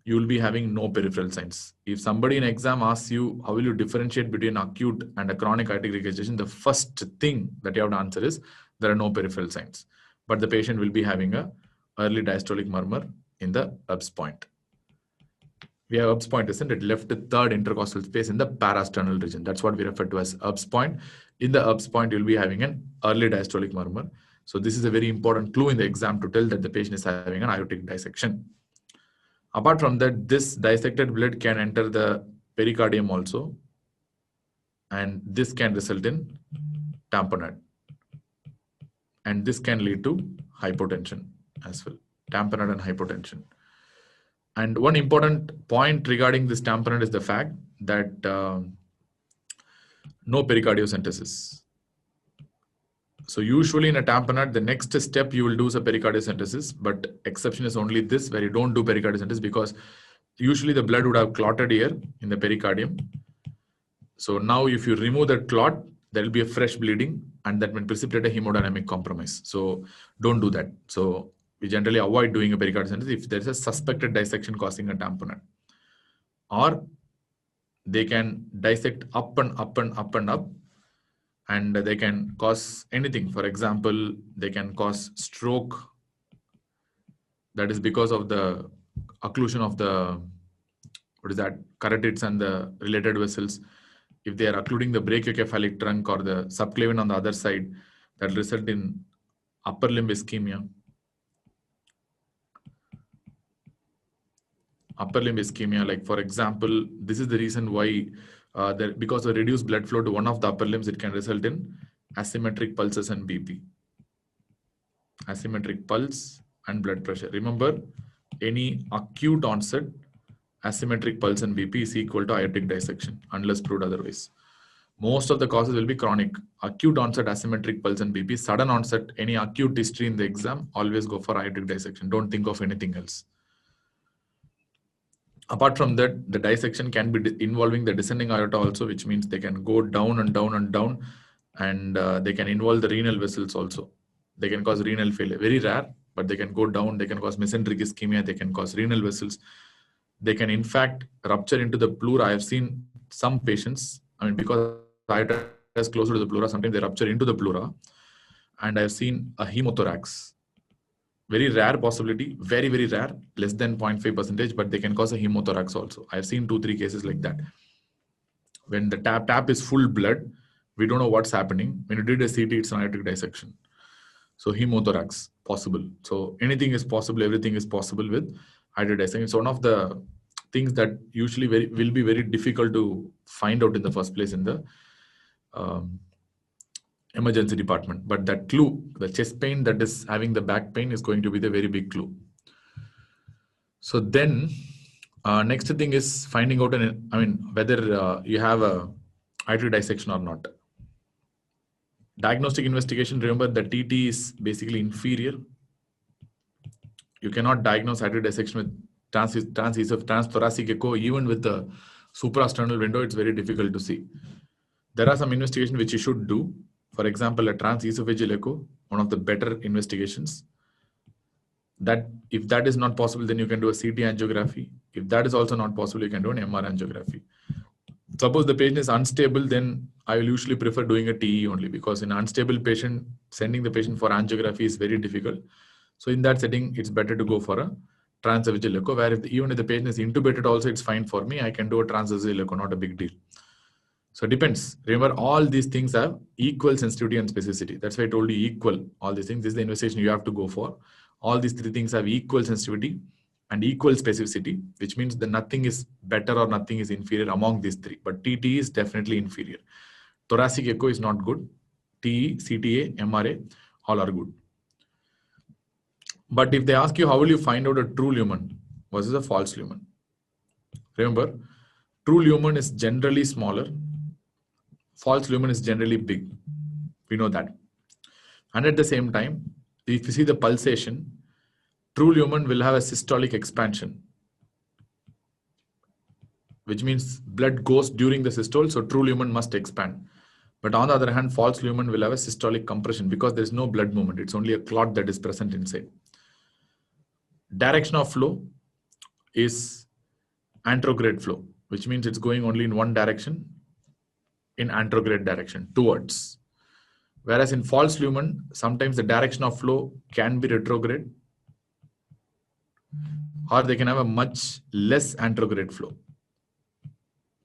you will be having no peripheral signs. If somebody in exam asks you, how will you differentiate between acute and a chronic aortic regurgitation, the first thing that you have to answer is there are no peripheral signs. But the patient will be having a early diastolic murmur in the Erb's point. We have Erb's point, isn't it? Left third intercostal space in the parasternal region. That's what we refer to as Erb's point. In the Erb's point, you'll be having an early diastolic murmur. So this is a very important clue in the exam to tell that the patient is having an aortic dissection. Apart from that, this dissected blood can enter the pericardium also. And this can result in tamponade. And this can lead to hypotension as well. Tamponade and hypotension. And one important point regarding this tamponade is the fact that no pericardiocentesis. So usually in a tamponade, the next step you will do is a pericardiocentesis, but exception is only this, where you don't do pericardiocentesis, because usually the blood would have clotted here in the pericardium. So now if you remove that clot, there will be a fresh bleeding, and that will precipitate a hemodynamic compromise. So don't do that. So we generally avoid doing a pericardiocentesis if there is a suspected dissection causing a tamponade. Or they can dissect up and up and up and up, and they can cause anything. For example, they can cause stroke. That is because of the occlusion of the, carotids and the related vessels. If they are occluding the brachiocephalic trunk or the subclavian on the other side, that will result in upper limb ischemia. Upper limb ischemia, like for example, this is the reason why, because of reduced blood flow to one of the upper limbs, it can result in asymmetric pulses and BP. Asymmetric pulse and blood pressure. Remember, any acute onset asymmetric pulse and BP is equal to aortic dissection, unless proved otherwise. Most of the causes will be chronic. Acute onset asymmetric pulse and BP, sudden onset, any acute history in the exam, always go for aortic dissection. Don't think of anything else. Apart from that, the dissection can be involving the descending aorta also, which means they can go down and down and down, and they can involve the renal vessels also. They can cause renal failure. Very rare, but they can go down. They can cause mesenteric ischemia. They can cause renal vessels. They can, in fact, rupture into the pleura. I have seen some patients, because aorta is closer to the pleura, sometimes they rupture into the pleura. And I have seen a hemothorax. Very rare possibility, very, very rare, less than 0.5%, but they can cause a hemothorax also. I've seen 2-3 cases like that. When the tap is full blood, we don't know what's happening. When you did a CT, it's an aortic dissection. So hemothorax, possible. So anything is possible, everything is possible with aortic dissection. It's one of the things that usually will be very difficult to find out in the first place in the emergency department. But that clue, the chest pain that is having the back pain, is going to be the very big clue. So then next thing is finding out whether you have a artery dissection or not. Diagnostic investigation, remember the TT is basically inferior. You cannot diagnose artery dissection with transthoracic echo. Even with the suprasternal window, it's very difficult to see. There are some investigations which you should do. For example, a transesophageal echo, one of the better investigations. That if that is not possible, then you can do a CT angiography. If that is also not possible, you can do an MR angiography. Suppose the patient is unstable, then I will usually prefer doing a TE only, because in unstable patient, sending the patient for angiography is very difficult. So in that setting, it's better to go for a transesophageal echo, where even if the patient is intubated also, it's fine for me. I can do a transesophageal echo, not a big deal. So it depends. Remember, all these things have equal sensitivity and specificity. That's why I told you equal. All these things, this is the investigation you have to go for. All these three things have equal sensitivity and equal specificity, which means that nothing is better or nothing is inferior among these three. But TT is definitely inferior. Thoracic echo is not good. TE, CTA, MRA, all are good. But if they ask you, how will you find out a true lumen versus a false lumen? Remember, true lumen is generally smaller. False lumen is generally big. We know that. And at the same time, if you see the pulsation, true lumen will have a systolic expansion, which means blood goes during the systole, so true lumen must expand. But on the other hand, false lumen will have a systolic compression because there is no blood movement. It's only a clot that is present inside. Direction of flow is anterograde flow, which means it's going only in one direction, in anterograde direction, towards. Whereas in false lumen, sometimes the direction of flow can be retrograde, or they can have a much less anterograde flow.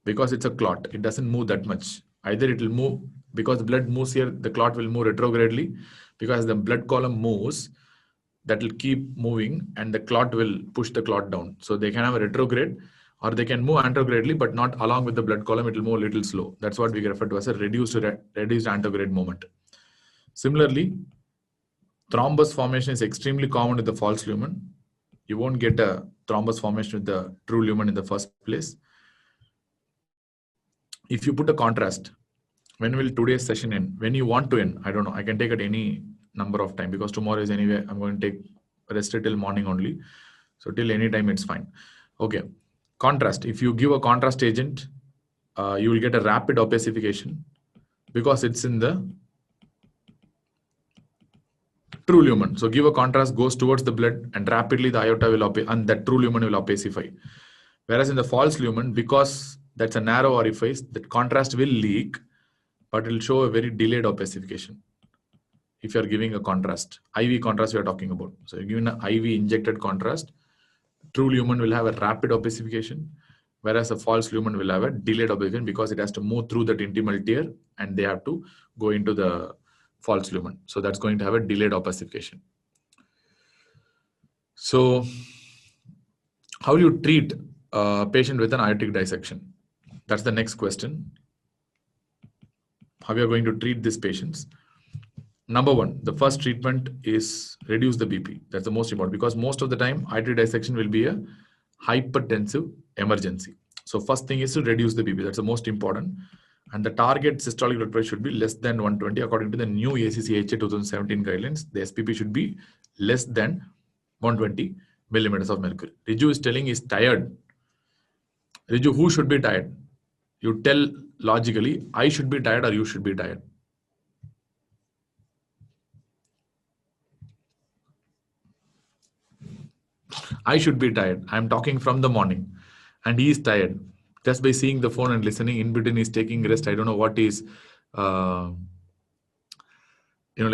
Because it's a clot, it doesn't move that much. Either it will move, because the blood moves here, the clot will move retrogradely. Because the blood column moves, that will keep moving and the clot will push the clot down. So they can have a retrograde, or they can move anterogradely, but not along with the blood column, it will move a little slow. That's what we refer to as a reduced anterograde movement. Similarly, thrombus formation is extremely common with the false lumen. You won't get a thrombus formation with the true lumen in the first place. If you put a contrast, when will today's session end? When you want to end, I don't know. I can take at any number of time, because tomorrow is anyway, I'm going to take rest till morning only. So till any time, it's fine. Okay. Contrast. If you give a contrast agent, you will get a rapid opacification because it's in the true lumen. So give a contrast, goes towards the blood, and rapidly the aorta will and that true lumen will opacify. Whereas in the false lumen, because that's a narrow orifice, that contrast will leak, but it will show a very delayed opacification. If you are giving a contrast, IV contrast we are talking about. So you're giving an IV injected contrast, true lumen will have a rapid opacification, whereas a false lumen will have a delayed opacification because it has to move through that intimal tear and they have to go into the false lumen. So that's going to have a delayed opacification. So how do you treat a patient with an aortic dissection? That's the next question. How we are going to treat these patients? Number one, the first treatment is reduce the BP. That's the most important, because most of the time aortic dissection will be a hypertensive emergency. So first thing is to reduce the BP. That's the most important. And the target systolic blood pressure should be less than 120 according to the new ACC/AHA 2017 guidelines. The SPP should be less than 120 millimeters of mercury. Riju is telling he's tired. Riju, who should be tired? You tell logically, I should be tired or you should be tired. I should be tired. I'm talking from the morning and he is tired. Just by seeing the phone and listening, in between he's taking rest. I don't know what he's, like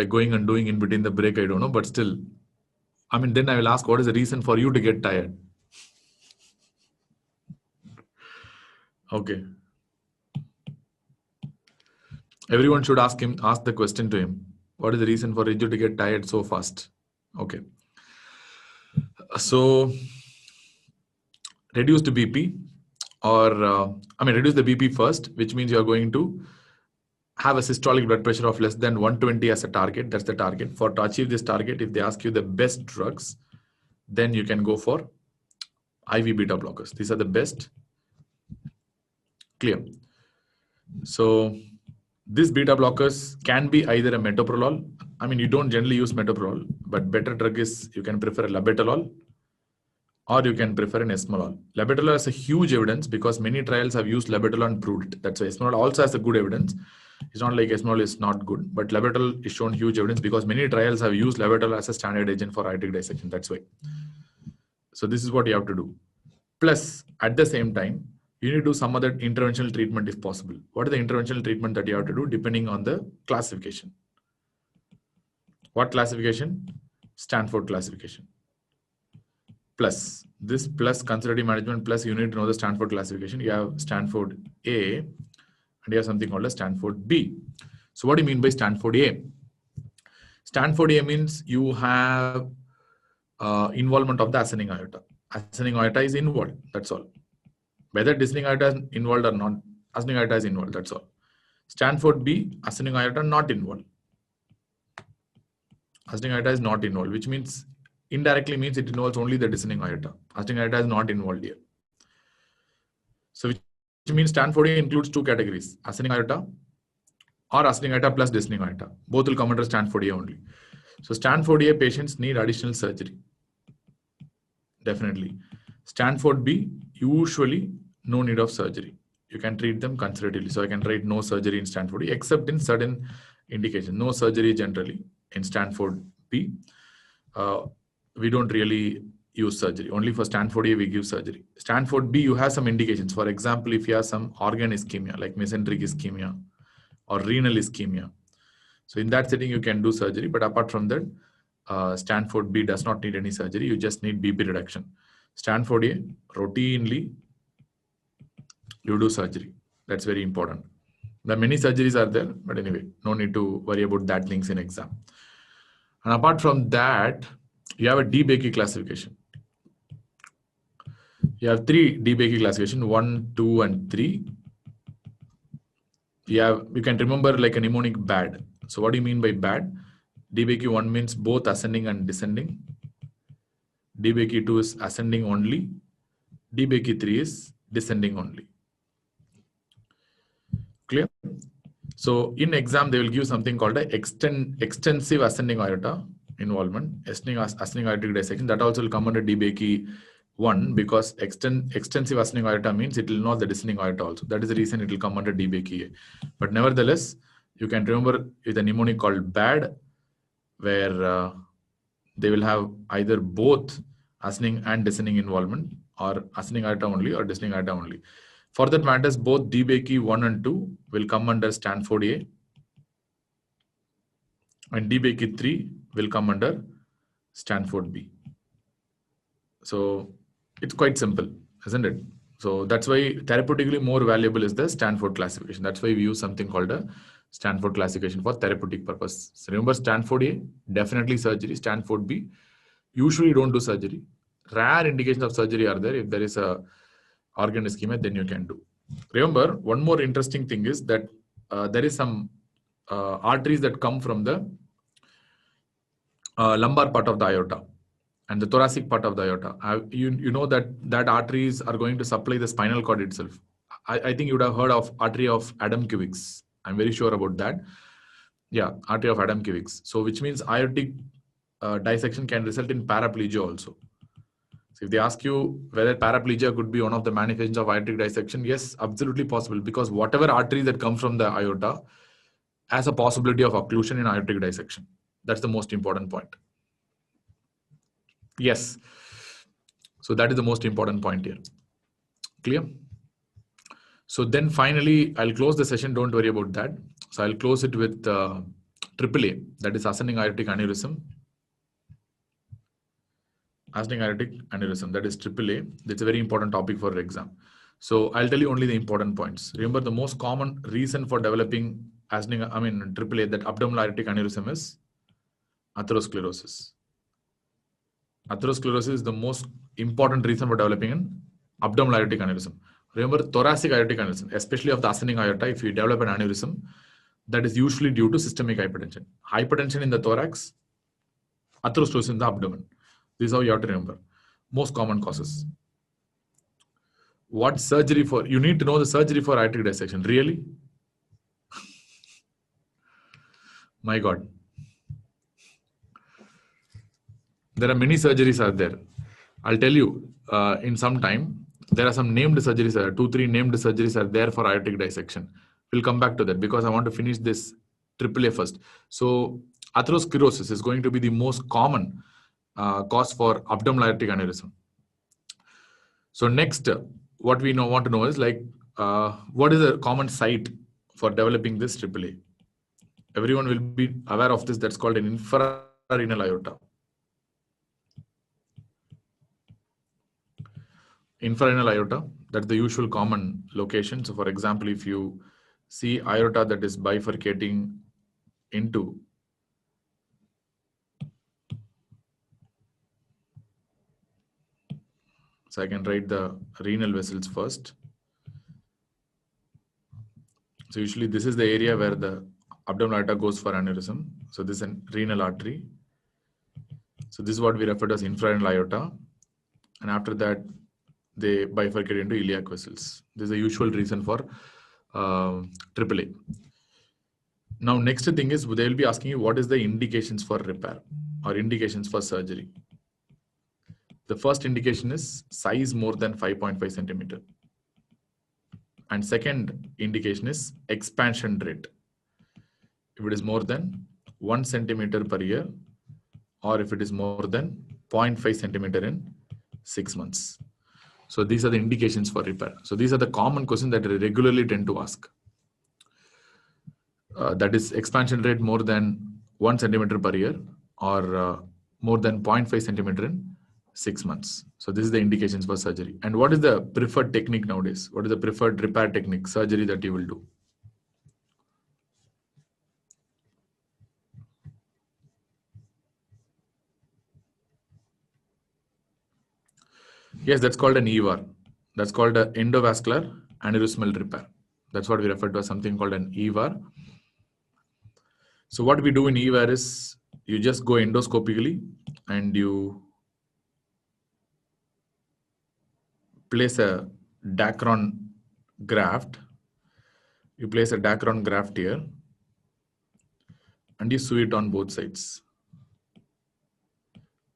going and doing in between the break. I don't know, but still, then I will ask, what is the reason for you to get tired? Okay. Everyone should ask the question to him. What is the reason for Riju to get tired so fast? Okay. So reduce the BP, or reduce the BP first, which means you are going to have a systolic blood pressure of less than 120 as a target. That's the target. To achieve this target, if they ask you the best drugs, then you can go for IV beta blockers. These are the best. Clear. So these beta blockers can be either a metoprolol. I mean, you don't generally use metoprolol, but better drug is you can prefer a labetalol or you can prefer an esmolol. Labetalol has a huge evidence because many trials have used labetalol and proved it. That's why esmolol also has a good evidence. It's not like esmolol is not good, but labetalol is shown huge evidence because many trials have used labetalol as a standard agent for aortic dissection. That's why. So this is what you have to do. Plus, at the same time, you need to do some other interventional treatment if possible. What is the interventional treatment that you have to do depending on the classification? What classification? Stanford classification. Plus, this plus conservative management plus you need to know the Stanford classification. You have Stanford A and you have something called a Stanford B. So what do you mean by Stanford A? Stanford A means you have involvement of the ascending aorta. Ascending aorta is involved, that's all. Whether descending aorta is involved or not, ascending aorta is involved, that's all. Stanford B, ascending aorta not involved. Ascending aorta is not involved, which means indirectly means it involves only the descending aorta. Ascending aorta is not involved here. So which means Stanford A includes two categories, ascending aorta or ascending aorta plus descending aorta. Both will come under Stanford A only. So Stanford A patients need additional surgery. Definitely. Stanford B, usually no need of surgery. You can treat them conservatively. So I can write no surgery in Stanford A, except in certain indications. No surgery generally in Stanford B. We don't really use surgery. Only for Stanford A, we give surgery. Stanford B, you have some indications. For example, if you have some organ ischemia, like mesenteric ischemia or renal ischemia. So in that setting, you can do surgery. But apart from that, Stanford B does not need any surgery. You just need BP reduction. Stanford A, routinely, you do surgery. That's very important. The many surgeries are there, but anyway, no need to worry about that things in exam. And apart from that, you have a DBakey classification. You have three DBakey classification, 1, 2, and 3. You can remember like a mnemonic BAD. So what do you mean by BAD? DBakey 1 means both ascending and descending. DBakey 2 is ascending only. DBakey 3 is descending only. Clear? So in exam, they will give something called a extensive ascending aorta involvement, ascending aortic dissection. That also will come under DBakey 1 because extensive ascending aorta means it will know the descending aorta also. That is the reason it will come under DBakey A. But nevertheless, you can remember with a mnemonic called BAD, where they will have either both ascending and descending involvement, or ascending aorta only or descending aorta only. For that matters, both DBakey 1 and 2 will come under Stanford A, and DBakey 3 will come under Stanford B. So it's quite simple, isn't it? So that's why therapeutically more valuable is the Stanford classification. That's why we use something called a Stanford classification for therapeutic purpose. So remember, Stanford A, definitely surgery. Stanford B, usually don't do surgery. Rare indications of surgery are there. If there is a organ ischemia, then you can do. Remember, one more interesting thing is that there is some arteries that come from the lumbar part of the aorta and the thoracic part of the aorta. You know that arteries are going to supply the spinal cord itself. I think you would have heard of artery of Adam-Kivix. I'm very sure about that. Yeah, artery of Adam-Kivix. So which means aortic dissection can result in paraplegia also. So if they ask you whether paraplegia could be one of the manifestations of aortic dissection, yes, absolutely possible, because whatever artery that comes from the aorta has a possibility of occlusion in aortic dissection. That's the most important point. Yes. So that is the most important point here. Clear? So then finally, I'll close the session. Don't worry about that. So I'll close it with AAA, that is ascending aortic aneurysm. Ascending aortic aneurysm, that is AAA. That's a very important topic for exam. So I'll tell you only the important points. Remember, the most common reason for developing AAA, that abdominal aortic aneurysm, is atherosclerosis. Atherosclerosis is the most important reason for developing an abdominal aortic aneurysm. Remember, thoracic aortic aneurysm, especially of the ascending aorta, if you develop an aneurysm, that is usually due to systemic hypertension. Hypertension in the thorax, atherosclerosis in the abdomen. This is how you have to remember. Most common causes. What surgery for? You need to know the surgery for aortic dissection. Really? My God. There are many surgeries out there. I'll tell you in some time. There are some named surgeries. 2-3 named surgeries are there for aortic dissection. We'll come back to that because I want to finish this AAA first. So atherosclerosis is going to be the most common cause for abdominal aortic aneurysm. So next, what we want to know is like, what is a common site for developing this AAA? Everyone will be aware of this. That's called an infrarenal aorta. Infrarenal aorta, that's the usual common location. So for example, if you see aorta that is bifurcating into so I can write the renal vessels first. So usually this is the area where the abdominal aorta goes for aneurysm. So this is a renal artery. So this is what we refer to as infrarenal aorta. And after that, they bifurcate into iliac vessels. This is the usual reason for AAA. Now, next thing is they will be asking you what is the indications for repair or indications for surgery. The first indication is size more than 5.5 centimeter. And second indication is expansion rate. If it is more than 1 centimeter per year, or if it is more than 0.5 centimeter in 6 months. So these are the indications for repair. So these are the common questions that I regularly tend to ask. That is expansion rate more than 1 centimeter per year or more than 0.5 centimeter in 6 months. So this is the indications for surgery. And what is the preferred technique nowadays? What is the preferred repair technique, surgery that you will do? Yes, that's called an EVAR. That's called an endovascular aneurysmal repair. That's what we refer to as something called an EVAR. So what we do in EVAR is you just go endoscopically and you place a Dacron graft. You place a Dacron graft here and you sew it on both sides.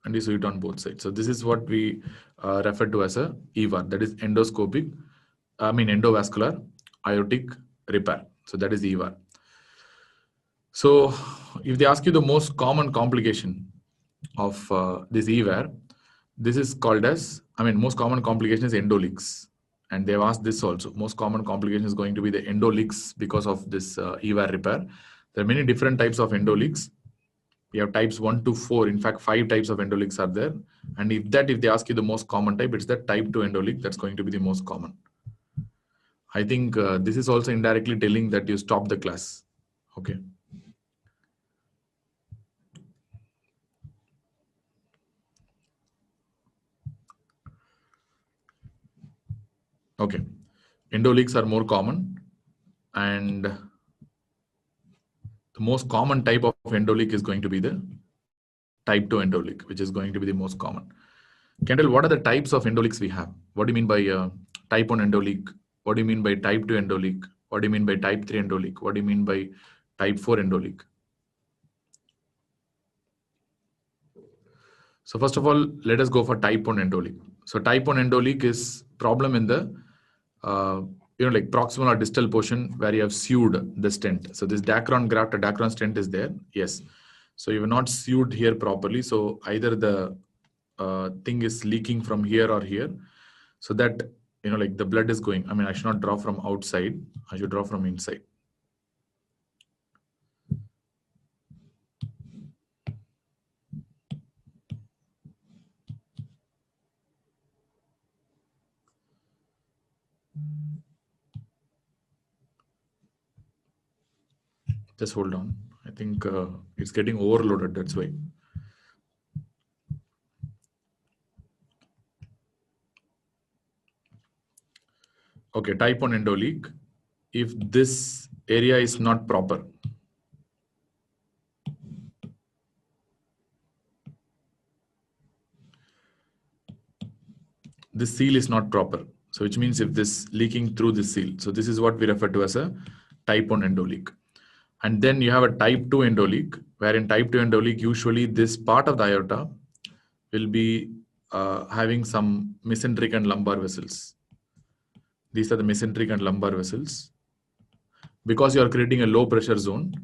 And you sew it on both sides. So this is what we refer to as a EVAR, that is endovascular aortic repair. So that is EVAR. So if they ask you the most common complication of this EVAR, this is called as, most common complication is endoleaks. And they've asked this also. Most common complication is going to be the endoleaks because of this EVAR repair. There are many different types of endoleaks. We have types 1 to 4. In fact, 5 types of endoleaks are there. And if they ask you the most common type, it's the type 2 endoleak. That's going to be the most common. I think this is also indirectly telling that you stop the class. Okay. Okay. Endoleaks are more common. And the most common type of endoleak is going to be the type 2 endoleak, which is going to be the most common. Kendall, what are the types of endoleaks we have? What do you mean by type 1 endoleak? What do you mean by type 2 endoleak? What do you mean by type 3 endoleak? What do you mean by type 4 endoleak? So first of all, let us go for type 1 endoleak. So type 1 endoleak is problem in the proximal or distal portion where you have sewed the stent. So this Dacron graft or Dacron stent is there. Yes. So you have not sewed here properly. So either the thing is leaking from here or here. So that, the blood is going. I should not draw from outside. I should draw from inside. Just hold on. I think it's getting overloaded. That's why. Okay, type 1 endoleak. If this area is not proper, this seal is not proper. So which means if this leaking through this seal. So this is what we refer to as a type 1 endoleak. And then you have a type 2 endoleak, where in type 2 endoleak, usually this part of the aorta will be having some mesenteric and lumbar vessels. These are the mesenteric and lumbar vessels. Because you are creating a low pressure zone,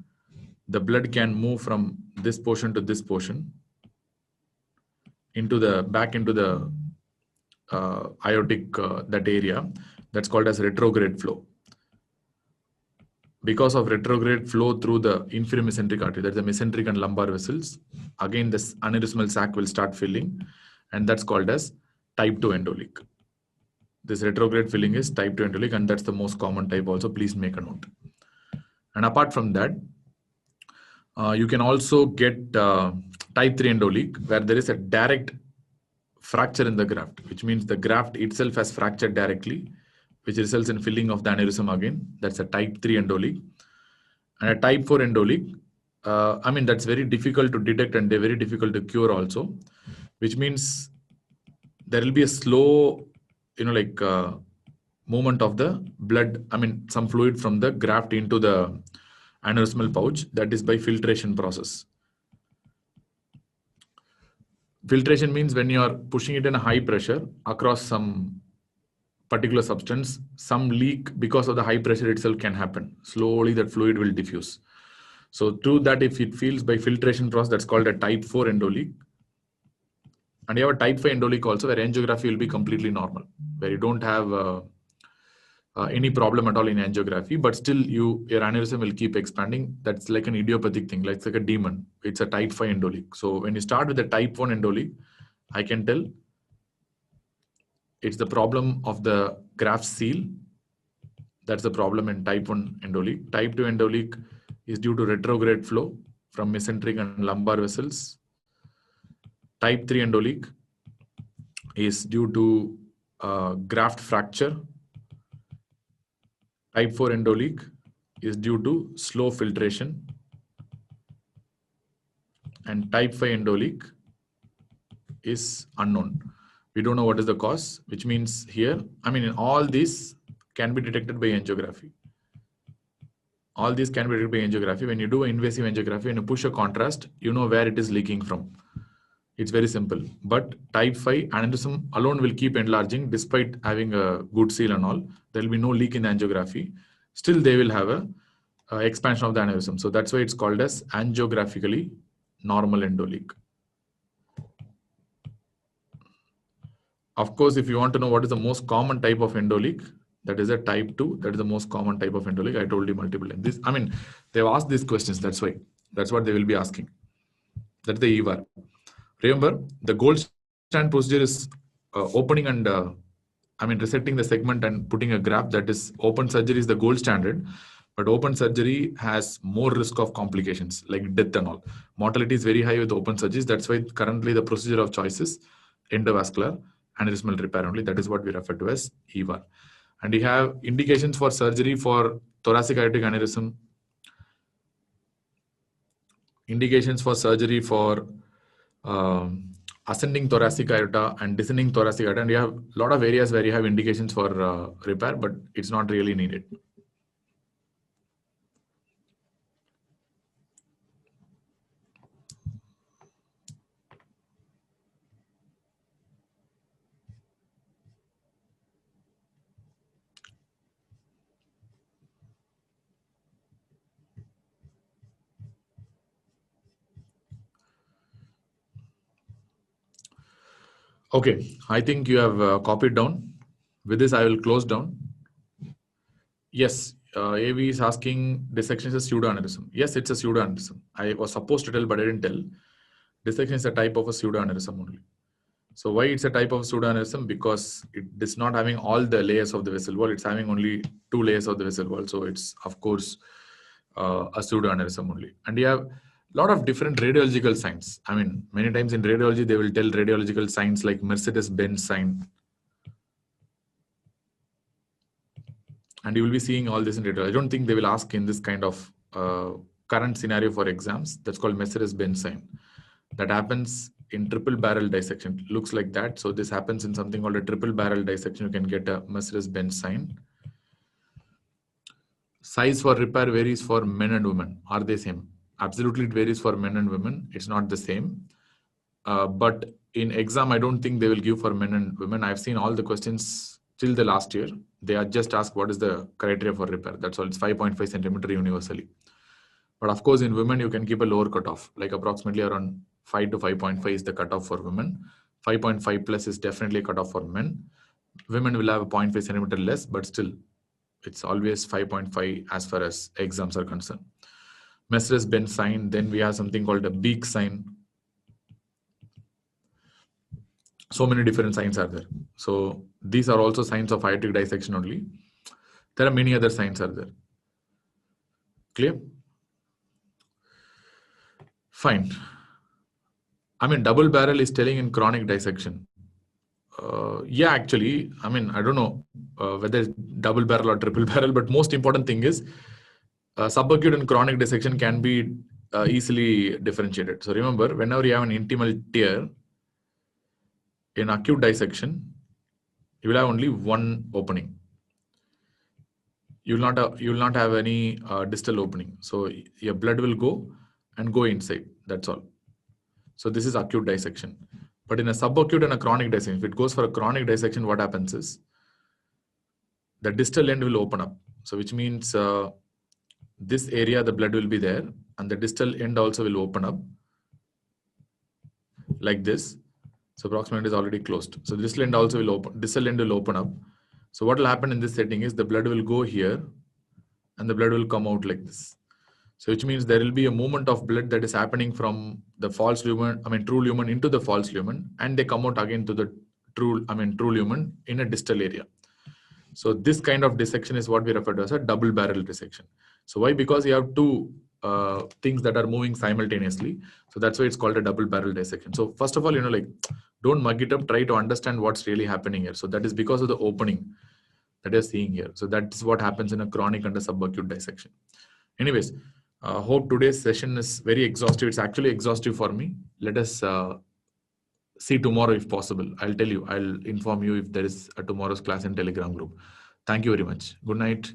the blood can move from this portion to this portion back into the aortic that area. That's called as retrograde flow. Because of retrograde flow through the inferior mesenteric artery, that's the mesenteric and lumbar vessels, again this aneurysmal sac will start filling, and that's called as type 2 endoleak. This retrograde filling is type 2 endoleak, and that's the most common type also. Please make a note. And apart from that, you can also get type 3 endoleak, where there is a direct fracture in the graft, which means the graft itself has fractured directly, which results in filling of the aneurysm again. That's a type 3 endoleak. And a type 4 endoleak, that's very difficult to detect and very difficult to cure also, which means there will be a slow, movement of the blood, some fluid from the graft into the aneurysmal pouch. That is by filtration process. Filtration means when you are pushing it in a high pressure across some particular substance, some leak because of the high pressure itself can happen. Slowly that fluid will diffuse. So through that, if it feels by filtration process, that's called a type 4 endoleak. And you have a type 5 endoleak also, where angiography will be completely normal, where you don't have any problem at all in angiography, but still your aneurysm will keep expanding. That's like an idiopathic thing, like a demon. It's a type 5 endoleak. So when you start with a type 1 endoleak, I can tell it's the problem of the graft seal. That's the problem in type 1 endoleak. Type 2 endoleak is due to retrograde flow from mesenteric and lumbar vessels. Type 3 endoleak is due to graft fracture. Type 4 endoleak is due to slow filtration. And type 5 endoleak is unknown. We don't know what is the cause, which means here, in all these can be detected by angiography. All these can be detected by angiography. When you do invasive angiography and you push a contrast, you know where it is leaking from. It's very simple. But type 5 aneurysm alone will keep enlarging despite having a good seal and all. There will be no leak in the angiography. Still, they will have a expansion of the aneurysm. So that's why it's called as angiographically normal endoleak. Of course, if you want to know what is the most common type of endoleak, that is a type 2. That is the most common type of endoleak. I told you multiple times. They've asked these questions. That's why. That's what they will be asking. That's the EVAR. Remember, the gold standard procedure is opening and resecting the segment and putting a graft. That is, open surgery is the gold standard, but open surgery has more risk of complications like death and all. Mortality is very high with open surgeries. That's why currently the procedure of choice is endovascular aneurysmal repair only. That is what we refer to as EVAR. And you have indications for surgery for thoracic aortic aneurysm, indications for surgery for ascending thoracic aorta and descending thoracic aorta, and you have a lot of areas where you have indications for repair, but it's not really needed. Okay, I think you have copied down. With this, I will close down. Yes, AV is asking dissection is a pseudoaneurysm. Yes, it's a pseudoaneurysm. I was supposed to tell, but I didn't tell. Dissection is a type of a pseudoaneurysm only. So why it's a type of pseudoaneurysm? Because it is not having all the layers of the vessel wall. It's having only 2 layers of the vessel wall. So it's, of course, a pseudoaneurysm only. And you have a lot of different radiological signs. Many times in radiology, they will tell radiological signs like Mercedes-Benz sign. And you will be seeing all this in radiology. I don't think they will ask in this kind of current scenario for exams. That's called Mercedes-Benz sign. That happens in triple barrel dissection. It looks like that. So this happens in something called a triple barrel dissection. You can get a Mercedes-Benz sign. Size for repair varies for men and women. Are they same? Absolutely, it varies for men and women. It's not the same. But in exam, I don't think they will give for men and women. I've seen all the questions till the last year. They are just asked what is the criteria for repair. That's all. It's 5.5 centimeter universally. But of course, in women, you can keep a lower cutoff, like approximately around 5 to 5.5 is the cutoff for women. 5.5 plus is definitely a cutoff for men. Women will have a 0.5 centimeter less, but still, it's always 5.5 as far as exams are concerned. Mercedes-Benz sign. Then we have something called a Beek sign. So many different signs are there. So these are also signs of aortic dissection only. There are many other signs are there. Clear? Fine. I mean, double barrel is telling in chronic dissection. Yeah, actually, I mean, I don't know whether it's double barrel or triple barrel, but most important thing is subacute and chronic dissection can be easily differentiated. So remember, whenever you have an intimal tear, in acute dissection, you will have only one opening. You will not have any distal opening. So your blood will go inside. That's all. So this is acute dissection. But in a subacute and a chronic dissection, if it goes for a chronic dissection, what happens is the distal end will open up. So which means this area, the blood will be there, and the distal end also will open up like this. So proximal end is already closed. So distal end also will open. Distal end will open up. So what will happen in this setting is the blood will go here, and the blood will come out like this. So which means there will be a movement of blood that is happening from the false lumen, true lumen into the false lumen, and they come out again to the true lumen in a distal area. So this kind of dissection is what we refer to as a double barrel dissection. So why? Because you have two things that are moving simultaneously. So that's why it's called a double barrel dissection. So first of all, don't mug it up, try to understand what's really happening here. So that is because of the opening that you're seeing here. So that's what happens in a chronic and a subacute dissection. Anyways, hope today's session is very exhaustive. It's actually exhaustive for me. Let us see tomorrow if possible. I'll inform you if there is a tomorrow's class in Telegram group. Thank you very much. Good night.